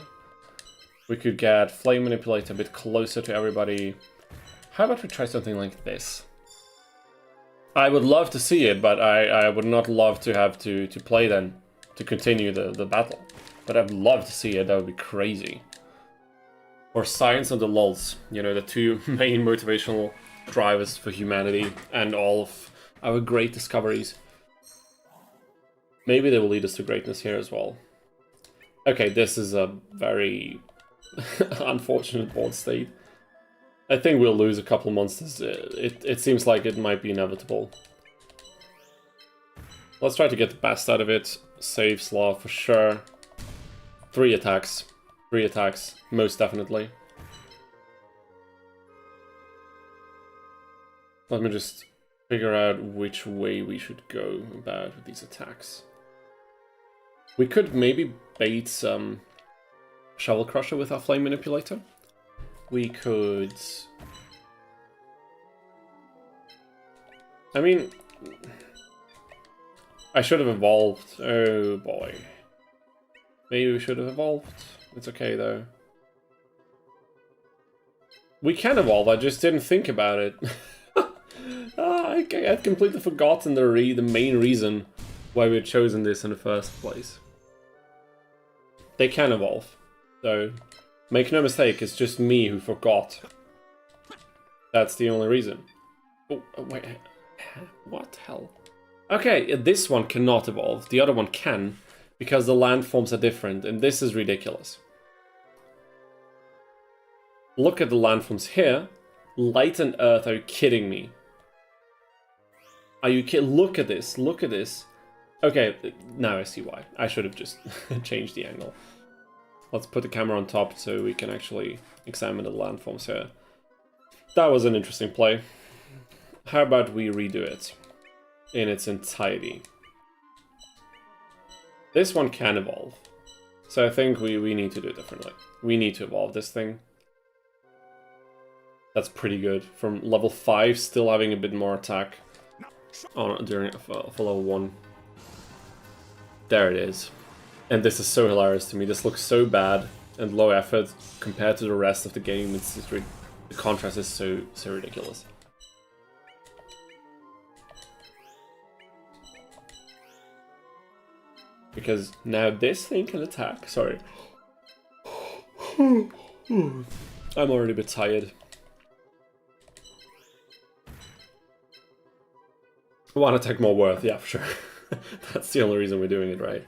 We could get Flame Manipulator a bit closer to everybody. How about we try something like this? I would love to see it, but I would not love to have to play then, to continue the battle. But I'd love to see it, that would be crazy. Or Science and the Lulz, you know, the 2 main motivational drivers for humanity and all of our great discoveries. Maybe they will lead us to greatness here as well. Okay, this is a very unfortunate board state. I think we'll lose a couple monsters. It seems like it might be inevitable. Let's try to get the best out of it. Save Slav for sure. 3 attacks. 3 attacks, most definitely. Let me just figure out which way we should go about with these attacks. We could maybe bait some Shovel Crusher with our Flame Manipulator. We could... I mean... I should have evolved. Oh boy. Maybe we should have evolved. It's okay though. We can evolve, I just didn't think about it. I had completely forgotten the main reason why we had chosen this in the first place. They can evolve, so make no mistake, it's just me who forgot. That's the only reason. Oh, wait, what the hell? Okay, this one cannot evolve, the other one can, because the landforms are different, and this is ridiculous. Look at the landforms here. Light and Earth, are you kidding me? Are you kidding? Look at this, look at this. Okay, now I see why. I should have just changed the angle. Let's put the camera on top so we can actually examine the landforms here. That was an interesting play. How about we redo it in its entirety? This one can evolve. So I think we need to do it differently. We need to evolve this thing. That's pretty good. From level 5, still having a bit more attack during for level 1. There it is. And this is so hilarious to me. This looks so bad and low effort compared to the rest of the game. It's just the contrast is so ridiculous. because now this thing can attack. Sorry. I'm already a bit tired. One attack more worth, yeah, for sure. That's the only reason we're doing it, right?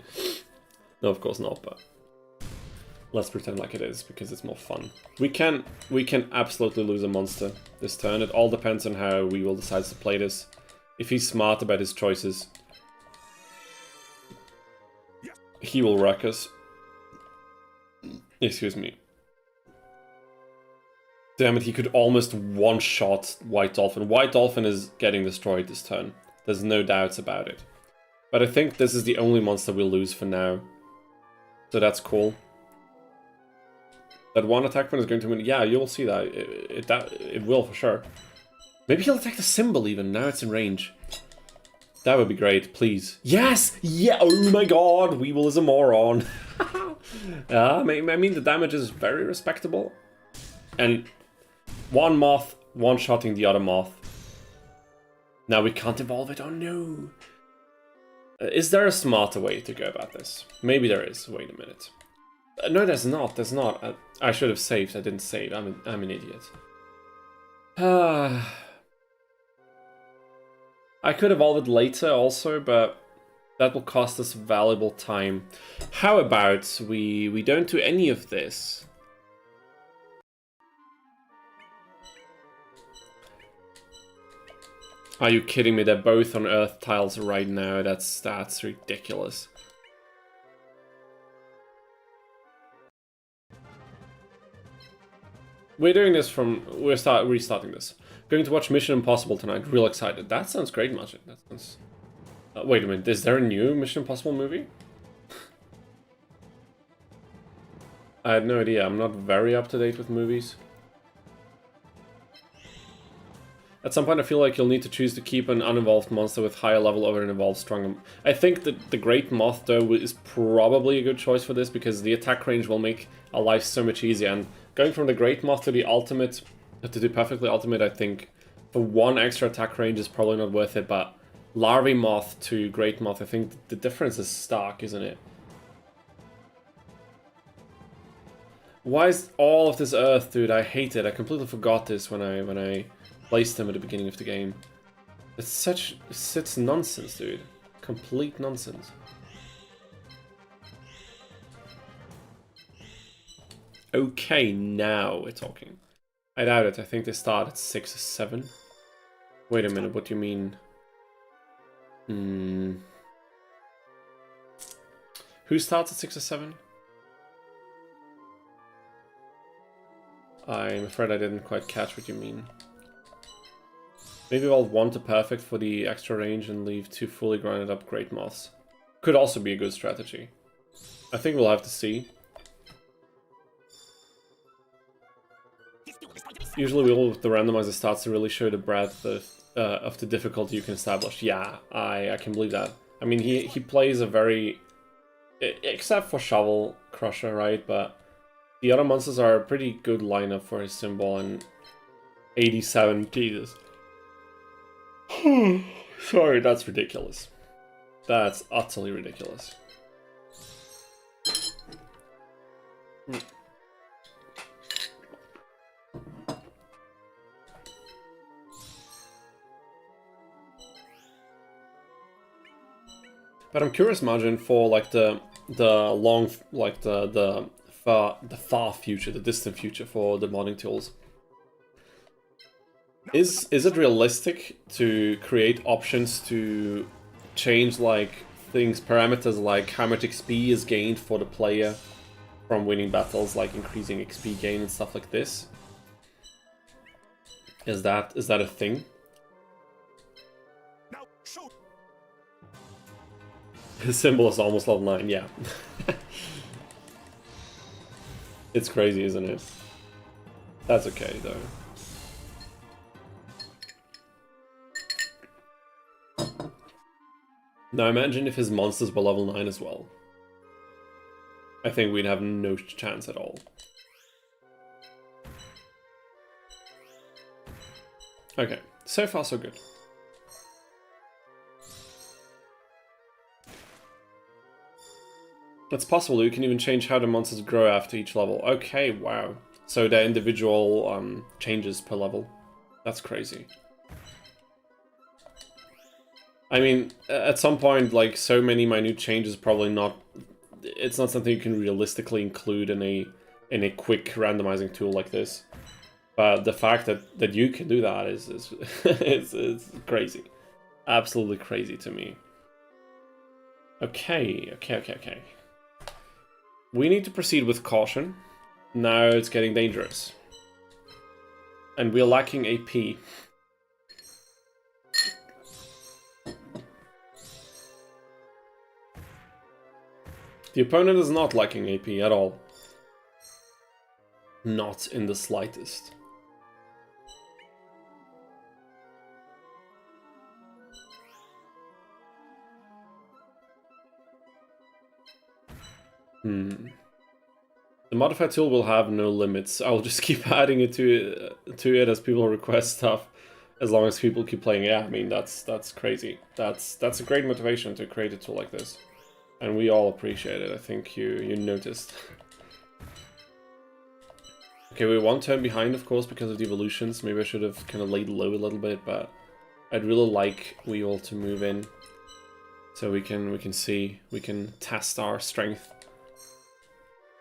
No, of course not, but let's pretend like it is, because it's more fun. We can absolutely lose a monster this turn. It all depends on how Weevil decides to play this. If he's smart about his choices, he will wreck us. Excuse me. Damn it, he could almost one-shot White Dolphin. White Dolphin is getting destroyed this turn. There's no doubts about it. But I think this is the only monster we'll lose for now. So that's cool. That one attack point is going to win. Yeah, you'll see that. It will for sure. Maybe he'll attack the symbol even. Now it's in range. That would be great, please. Yes! Yeah! Oh my god! Weevil is a moron. I mean, the damage is very respectable. And one moth, one-shotting the other moth. Now we can't evolve it. Oh no! Is there a smarter way to go about this? Maybe there is. Wait a minute. No, there's not. There's not. I should have saved. I didn't save. I'm an idiot. I could evolve it later also, but that will cost us valuable time. How about we don't do any of this? Are you kidding me? They're both on Earth tiles right now. That's ridiculous. We're doing this from... We're restarting this. Going to watch Mission Impossible tonight. Real excited. That sounds great, Magic. That sounds... wait a minute. Is there a new Mission Impossible movie? I had no idea. I'm not very up to date with movies. At some point, I feel like you'll need to choose to keep an unevolved monster with higher level over an evolved stronger. I think that the Great Moth, though, is probably a good choice for this, because the attack range will make our life so much easier. And going from the Great Moth to the Ultimate, to the Perfectly Ultimate, I think for one extra attack range is probably not worth it, but Larvae Moth to Great Moth, I think the difference is stark, isn't it? Why is all of this Earth, dude? I hate it. I completely forgot this when I placed him at the beginning of the game. It's such nonsense, dude. Complete nonsense. Okay, now we're talking. I doubt it. I think they start at 6 or 7. Wait a minute, what do you mean? Who starts at 6 or 7? I'm afraid I didn't quite catch what you mean. Maybe I'll want a perfect for the extra range and leave 2 fully grinded up Great Moths. Could also be a good strategy. I think we'll have to see. Usually Weevil with the randomizer starts to really show the breadth of the difficulty you can establish. Yeah, I can believe that. I mean, he plays a very... Except for Shovel Crusher, right? But the other monsters are a pretty good lineup for his symbol, and 87, Jesus. Sorry, that's ridiculous. That's utterly ridiculous. But I'm curious, Margin, for like the long, like the far future, the distant future for the modding tools. Is it realistic to create options to change like parameters like how much XP is gained for the player from winning battles, like increasing XP gain and stuff like this? Is that a thing? Now shoot. His symbol is almost level 9, yeah. It's crazy, isn't it? That's okay, though. Now imagine if his monsters were level 9 as well. I think we'd have no chance at all. Okay, so far so good. It's possible. You can even change how the monsters grow after each level. Okay, wow. So they're individual changes per level. That's crazy. I mean, at some point, like, so many minute changes probably not... It's not something you can realistically include in a quick randomizing tool like this. But the fact that you can do that is is crazy. Absolutely crazy to me. Okay. We need to proceed with caution. Now it's getting dangerous. And we're lacking AP. The opponent is not lacking AP at all. Not in the slightest. The modifier tool will have no limits. I'll just keep adding it to it as people request stuff, as long as people keep playing. Yeah, I mean that's crazy. That's a great motivation to create a tool like this, and we all appreciate it. I think you noticed. Okay, we're one turn behind, of course, because of the evolutions. Maybe I should have kind of laid low a little bit, but I'd really like Weevil to move in, so we can test our strength.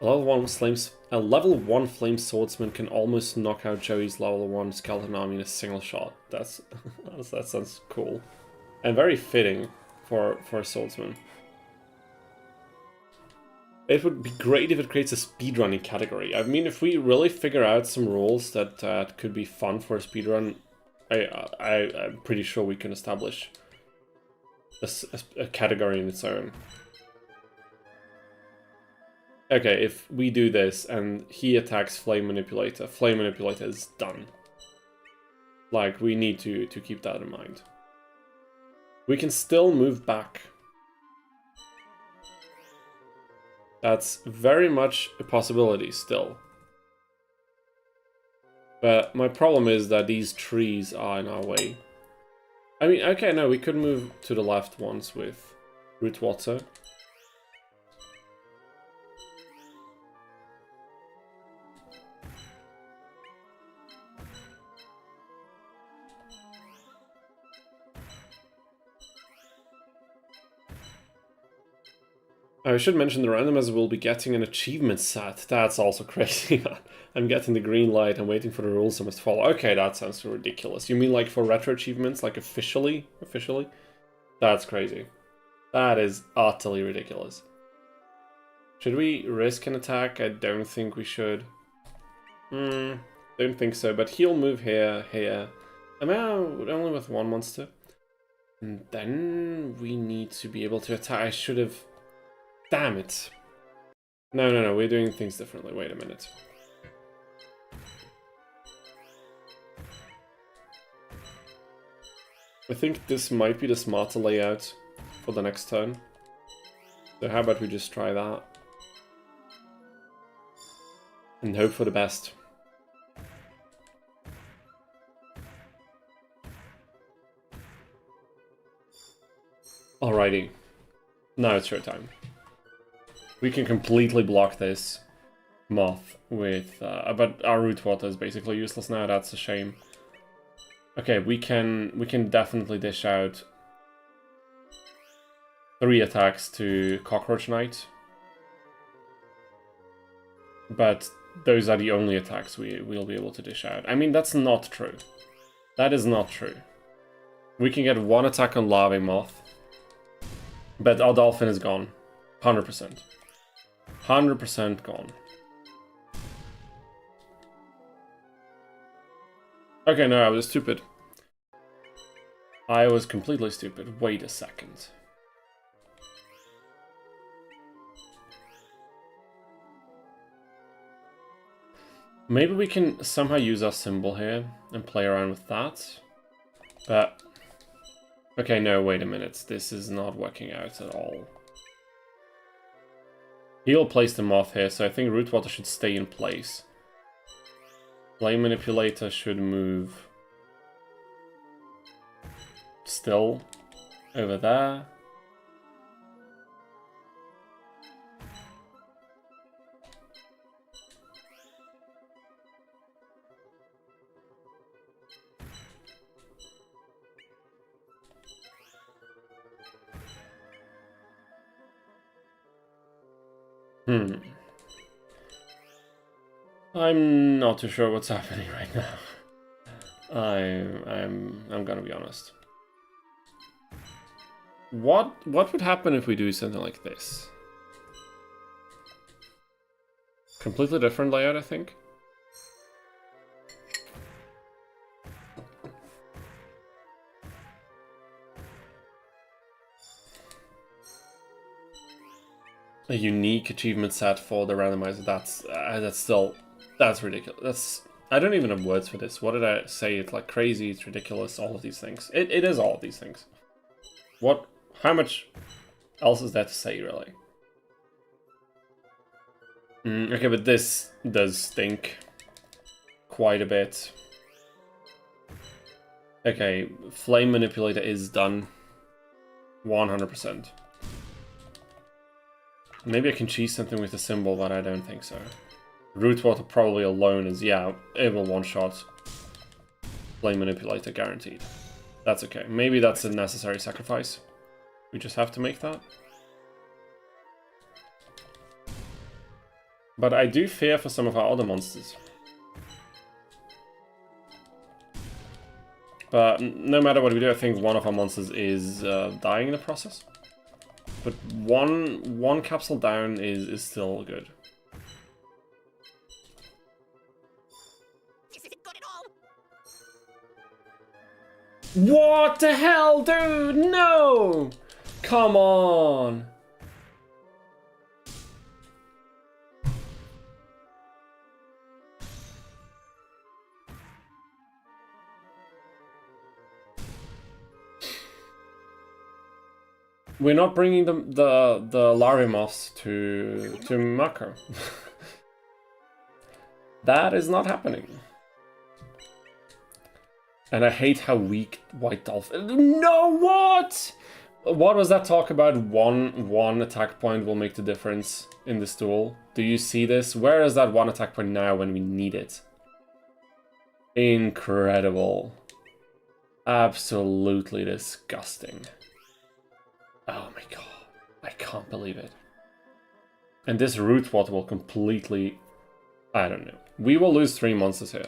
A level 1 Flame Swordsman can almost knock out Joey's level 1 Skeleton Army in a single shot. That sounds cool. And very fitting for a swordsman. It would be great if it creates a speedrunning category. I mean, if we really figure out some rules that could be fun for a speedrun, I'm pretty sure we can establish a category in its own. Okay, if we do this and he attacks Flame Manipulator is done. Like, we need to keep that in mind. We can still move back. That's very much a possibility still. But my problem is that these trees are in our way. I mean, okay, no, we could move to the left once with Root Water. I should mention the randomizer will be getting an achievement set. That's also crazy. I'm getting the green light and waiting for the rules I must follow. Okay, that sounds ridiculous. You mean like for retro achievements, like officially? That's crazy. That is utterly ridiculous. Should we risk an attack? I don't think we should. Don't think so, but he'll move here. I'm out only with one monster. And then we need to be able to attack. I should have... Damn it. No, we're doing things differently. Wait a minute. I think this might be the smarter layout for the next turn. So how about we just try that? And hope for the best. Alrighty. Now it's showtime. We can completely block this moth with... but our root water is basically useless now, that's a shame. Okay, we can definitely dish out 3 attacks to Cockroach Knight. But those are the only attacks we'll be able to dish out. I mean, that's not true. That is not true. We can get 1 attack on Larvae Moth. But our dolphin is gone. 100%. 100% gone. Okay, no, I was stupid. I was completely stupid. Wait a second. Maybe we can somehow use our symbol here and play around with that. But... okay, no, wait a minute. This is not working out at all. He'll place the moth here, so I think Root Water should stay in place. Flame Manipulator should move still over there. I'm not too sure what's happening right now. I'm gonna be honest. What would happen if we do something like this? Completely different layout, I think. A unique achievement set for the randomizer. That's ridiculous. I don't even have words for this. What did I say? It's like crazy. It's ridiculous. All of these things. It is all of these things. What? How much else is there to say, really? Okay, but this does stink quite a bit. Okay, Flame Manipulator is done. 100%. Maybe I can cheese something with a symbol, but I don't think so. Root Water probably alone is, yeah, it will one-shot. Flame Manipulator guaranteed. That's okay. Maybe that's a necessary sacrifice. We just have to make that. But I do fear for some of our other monsters. But no matter what we do, I think one of our monsters is dying in the process. But one capsule down is still good. This isn't good at all. What the hell, dude? No! Come on! We're not bringing the larvae moths to Mako. That is not happening. And I hate how weak White Dolphin. No, what? What was that talk about? One attack point will make the difference in this duel. Do you see this? Where is that one attack point now when we need it? Incredible. Absolutely disgusting. Oh my god. I can't believe it. And this root water will completely... I don't know. We will lose 3 monsters here.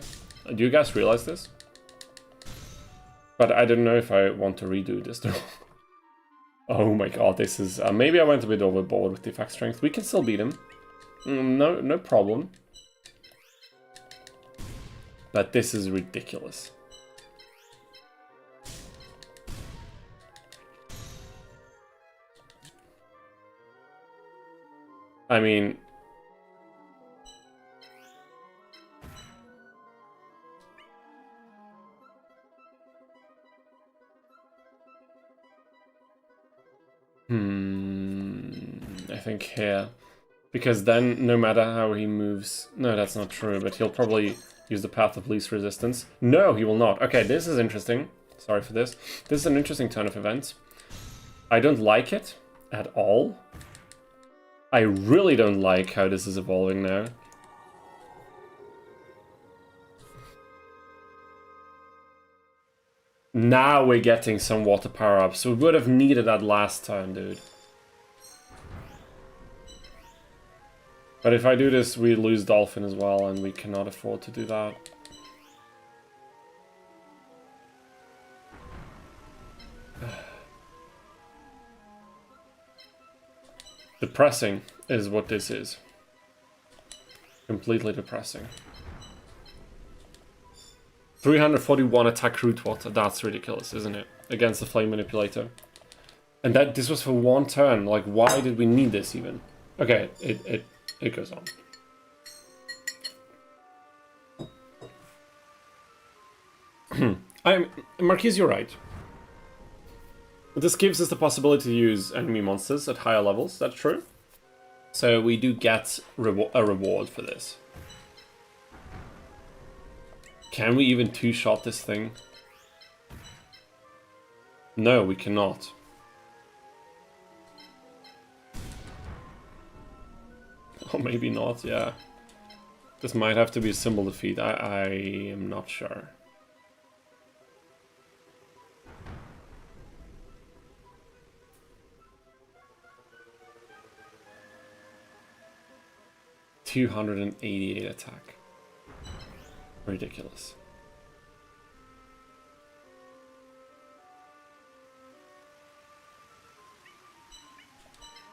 Do you guys realize this? But I don't know if I want to redo this though. Oh my god, this is... maybe I went a bit overboard with the effect strength. We can still beat him. No problem. But this is ridiculous. I mean... I think here. Because then, no matter how he moves... No, that's not true, but he'll probably use the path of least resistance. No, he will not. Okay, this is interesting. Sorry for this. This is an interesting turn of events. I don't like it at all. I really don't like how this is evolving now. Now we're getting some water power-ups. We would have needed that last turn, dude. But if I do this, we lose Dolphin as well, and we cannot afford to do that. Depressing is what this is. Completely depressing. 341 attack root water. That's ridiculous, isn't it? Against the Flame Manipulator. And this was for 1 turn. Like, why did we need this even? Okay, it goes on. Marquise, you're right. This gives us the possibility to use enemy monsters at higher levels, that's true. So we do get a reward for this. Can we even 2-shot this thing? No, we cannot. Or maybe not, yeah. This might have to be a symbol defeat, I am not sure. 288 attack. Ridiculous.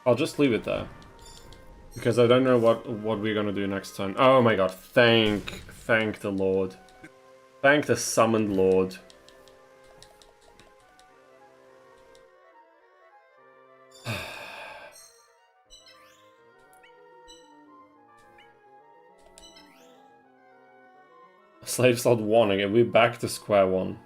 I'll just leave it there. Because I don't know what we're gonna do next time. Oh my god, thank the Lord. Thank the summoned Lord. Slave slot 1 again, we're back to square one.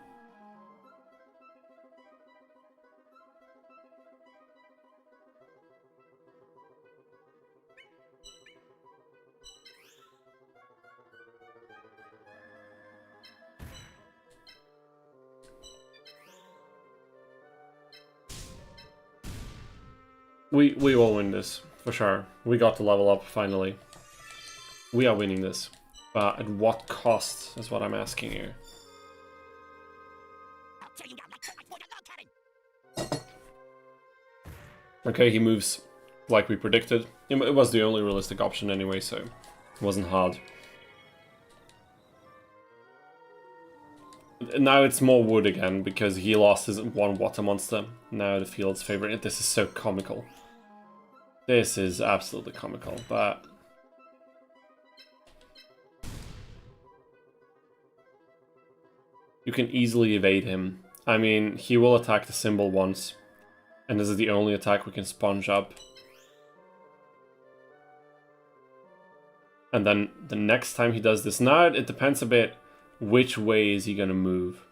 We will win this, for sure. We got to level up, finally. We are winning this. But at what cost, is what I'm asking you. Okay, he moves like we predicted. It was the only realistic option anyway, so it wasn't hard. Now it's more wood again, because he lost his one water monster. Now the field's favorite. This is so comical. This is absolutely comical, but... you can easily evade him. I mean, he will attack the symbol once. And this is the only attack we can sponge up. And then the next time he does this... now it depends a bit which way is he gonna move.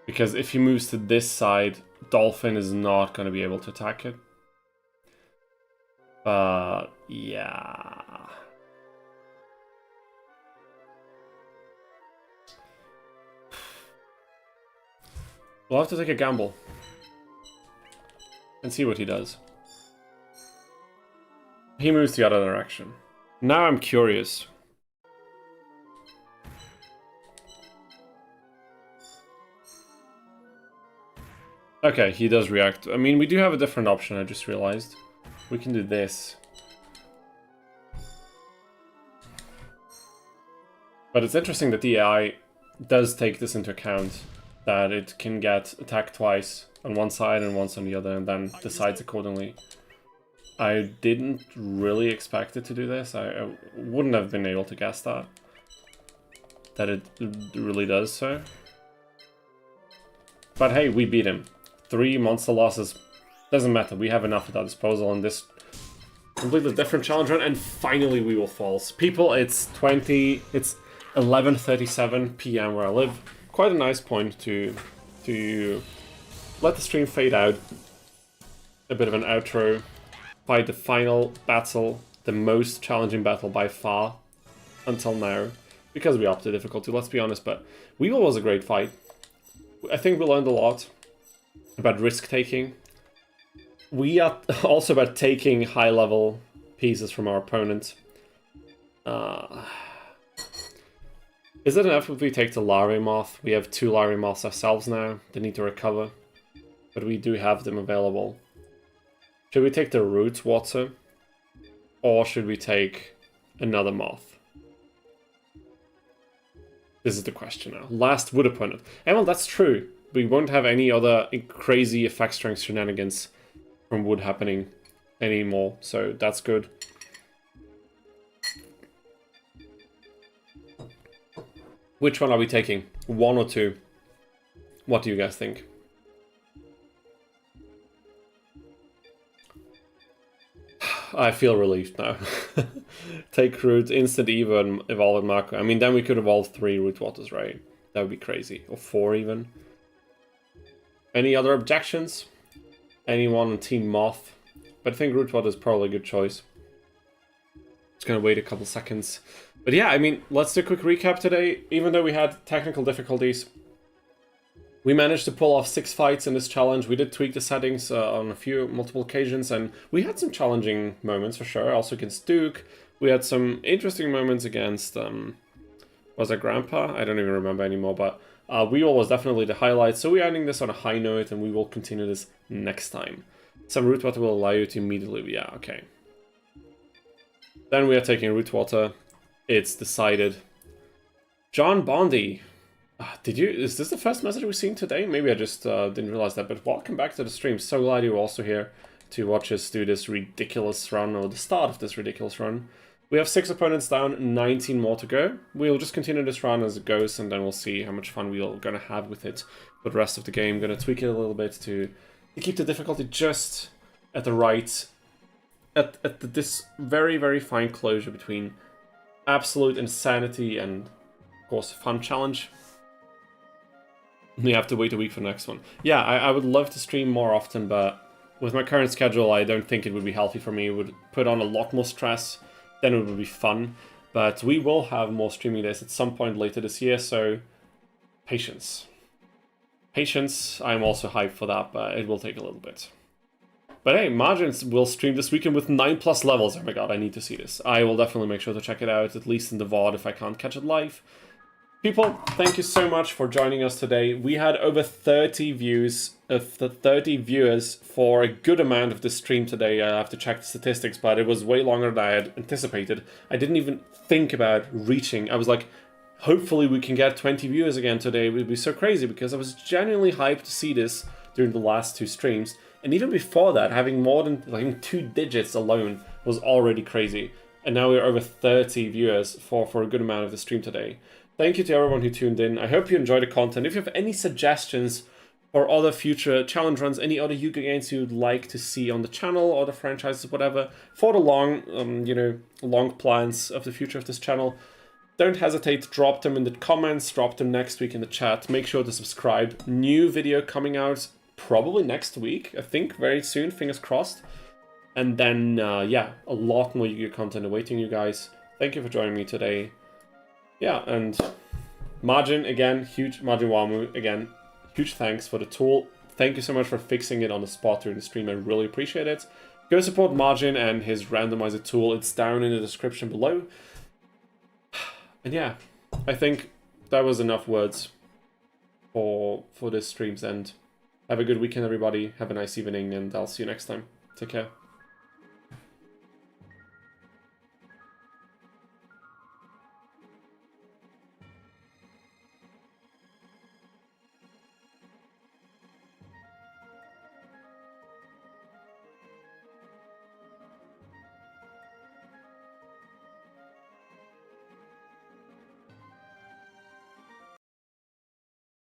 Because if he moves to this side, Dolphin is not gonna be able to attack it. But yeah... we'll have to take a gamble. And see what he does. He moves the other direction. Now I'm curious. Okay, he does react. I mean, we do have a different option, I just realized. We can do this. But it's interesting that the AI does take this into account. That it can get attacked twice on one side and once on the other, and then decides accordingly. I didn't really expect it to do this. I wouldn't have been able to guess that. That it really does so. But hey, we beat him. 3 monster losses. Doesn't matter, we have enough at our disposal in this completely different challenge run, and finally we will false. People, it's 11:37 PM where I live. Quite a nice point to let the stream fade out. A bit of an outro. Fight the final battle, the most challenging battle by far until now, because we upped the difficulty, let's be honest, but Weevil was a great fight. I think we learned a lot about risk-taking. We are also about taking high-level pieces from our opponent. Is it enough if we take the Larvae Moth? We have 2 Larvae Moths ourselves now. They need to recover. But we do have them available. Should we take the Root Water? Or should we take another Moth? This is the question now. Last Wood opponent. And well, that's true. We won't have any other crazy effect strength shenanigans from Wood happening anymore. So that's good. Which one are we taking? 1 or 2? What do you guys think? I feel relieved now. Take Root, Instant Evo, and Evolve Marco. I mean, then we could evolve 3 Root Waters, right? That would be crazy. Or 4 even. Any other objections? Anyone on Team Moth? But I think Root Water is probably a good choice. Just gonna wait a couple seconds. But yeah, I mean, let's do a quick recap today. Even though we had technical difficulties, we managed to pull off 6 fights in this challenge. We did tweak the settings on multiple occasions, and we had some challenging moments for sure. Also against Duke, we had some interesting moments against, was it Grandpa? I don't even remember anymore, but Weevil was definitely the highlight. So we're ending this on a high note, and we will continue this next time. Some Root Water will allow you to immediately, yeah, okay. Then we are taking root water. It's decided. John Bondi. Is this the first message we've seen today? Maybe I just didn't realize that, but welcome back to the stream. So glad you're also here to watch us do this ridiculous run, or the start of this ridiculous run. We have 6 opponents down, 19 more to go. We'll just continue this run as it goes, and then we'll see how much fun we're going to have with it for the rest of the game. Going to tweak it a little bit to keep the difficulty just at the right, at this very, very fine closure between absolute insanity and, of course, a fun challenge. We have to wait a week for the next one. Yeah, I would love to stream more often, but with my current schedule, I don't think it would be healthy for me. It would put on a lot more stress. Then it would be fun. But we will have more streaming days at some point later this year, so patience. Patience, I'm also hyped for that, but it will take a little bit. But hey, Margins will stream this weekend with 9+ levels. Oh my god, I need to see this. I will definitely make sure to check it out, at least in the VOD if I can't catch it live. People, thank you so much for joining us today. We had over 30 views, 30 viewers for a good amount of the stream today. I have to check the statistics, but it was way longer than I had anticipated. I didn't even think about reaching. I was like, hopefully we can get 20 viewers again today. It would be so crazy because I was genuinely hyped to see this during the last 2 streams. And even before that, having more than like 2 digits alone was already crazy. And now we're over 30 viewers for a good amount of the stream today. Thank you to everyone who tuned in. I hope you enjoyed the content. If you have any suggestions for other future challenge runs, any other Yu-Gi-Oh games you'd like to see on the channel or the franchises, whatever, for the long plans of the future of this channel, don't hesitate to drop them in the comments, drop them next week in the chat. Make sure to subscribe. New video coming out probably next week, I think, very soon, fingers crossed. And then, yeah, a lot more Yu-Gi-Oh content awaiting you guys. Thank you for joining me today. Yeah, and Margin, again, Margin Wamu, again, huge thanks for the tool. Thank you so much for fixing it on the spot during the stream. I really appreciate it. Go support Margin and his randomizer tool. It's down in the description below. And yeah, I think that was enough words for this stream's end. Have a good weekend, everybody. Have a nice evening, and I'll see you next time. Take care.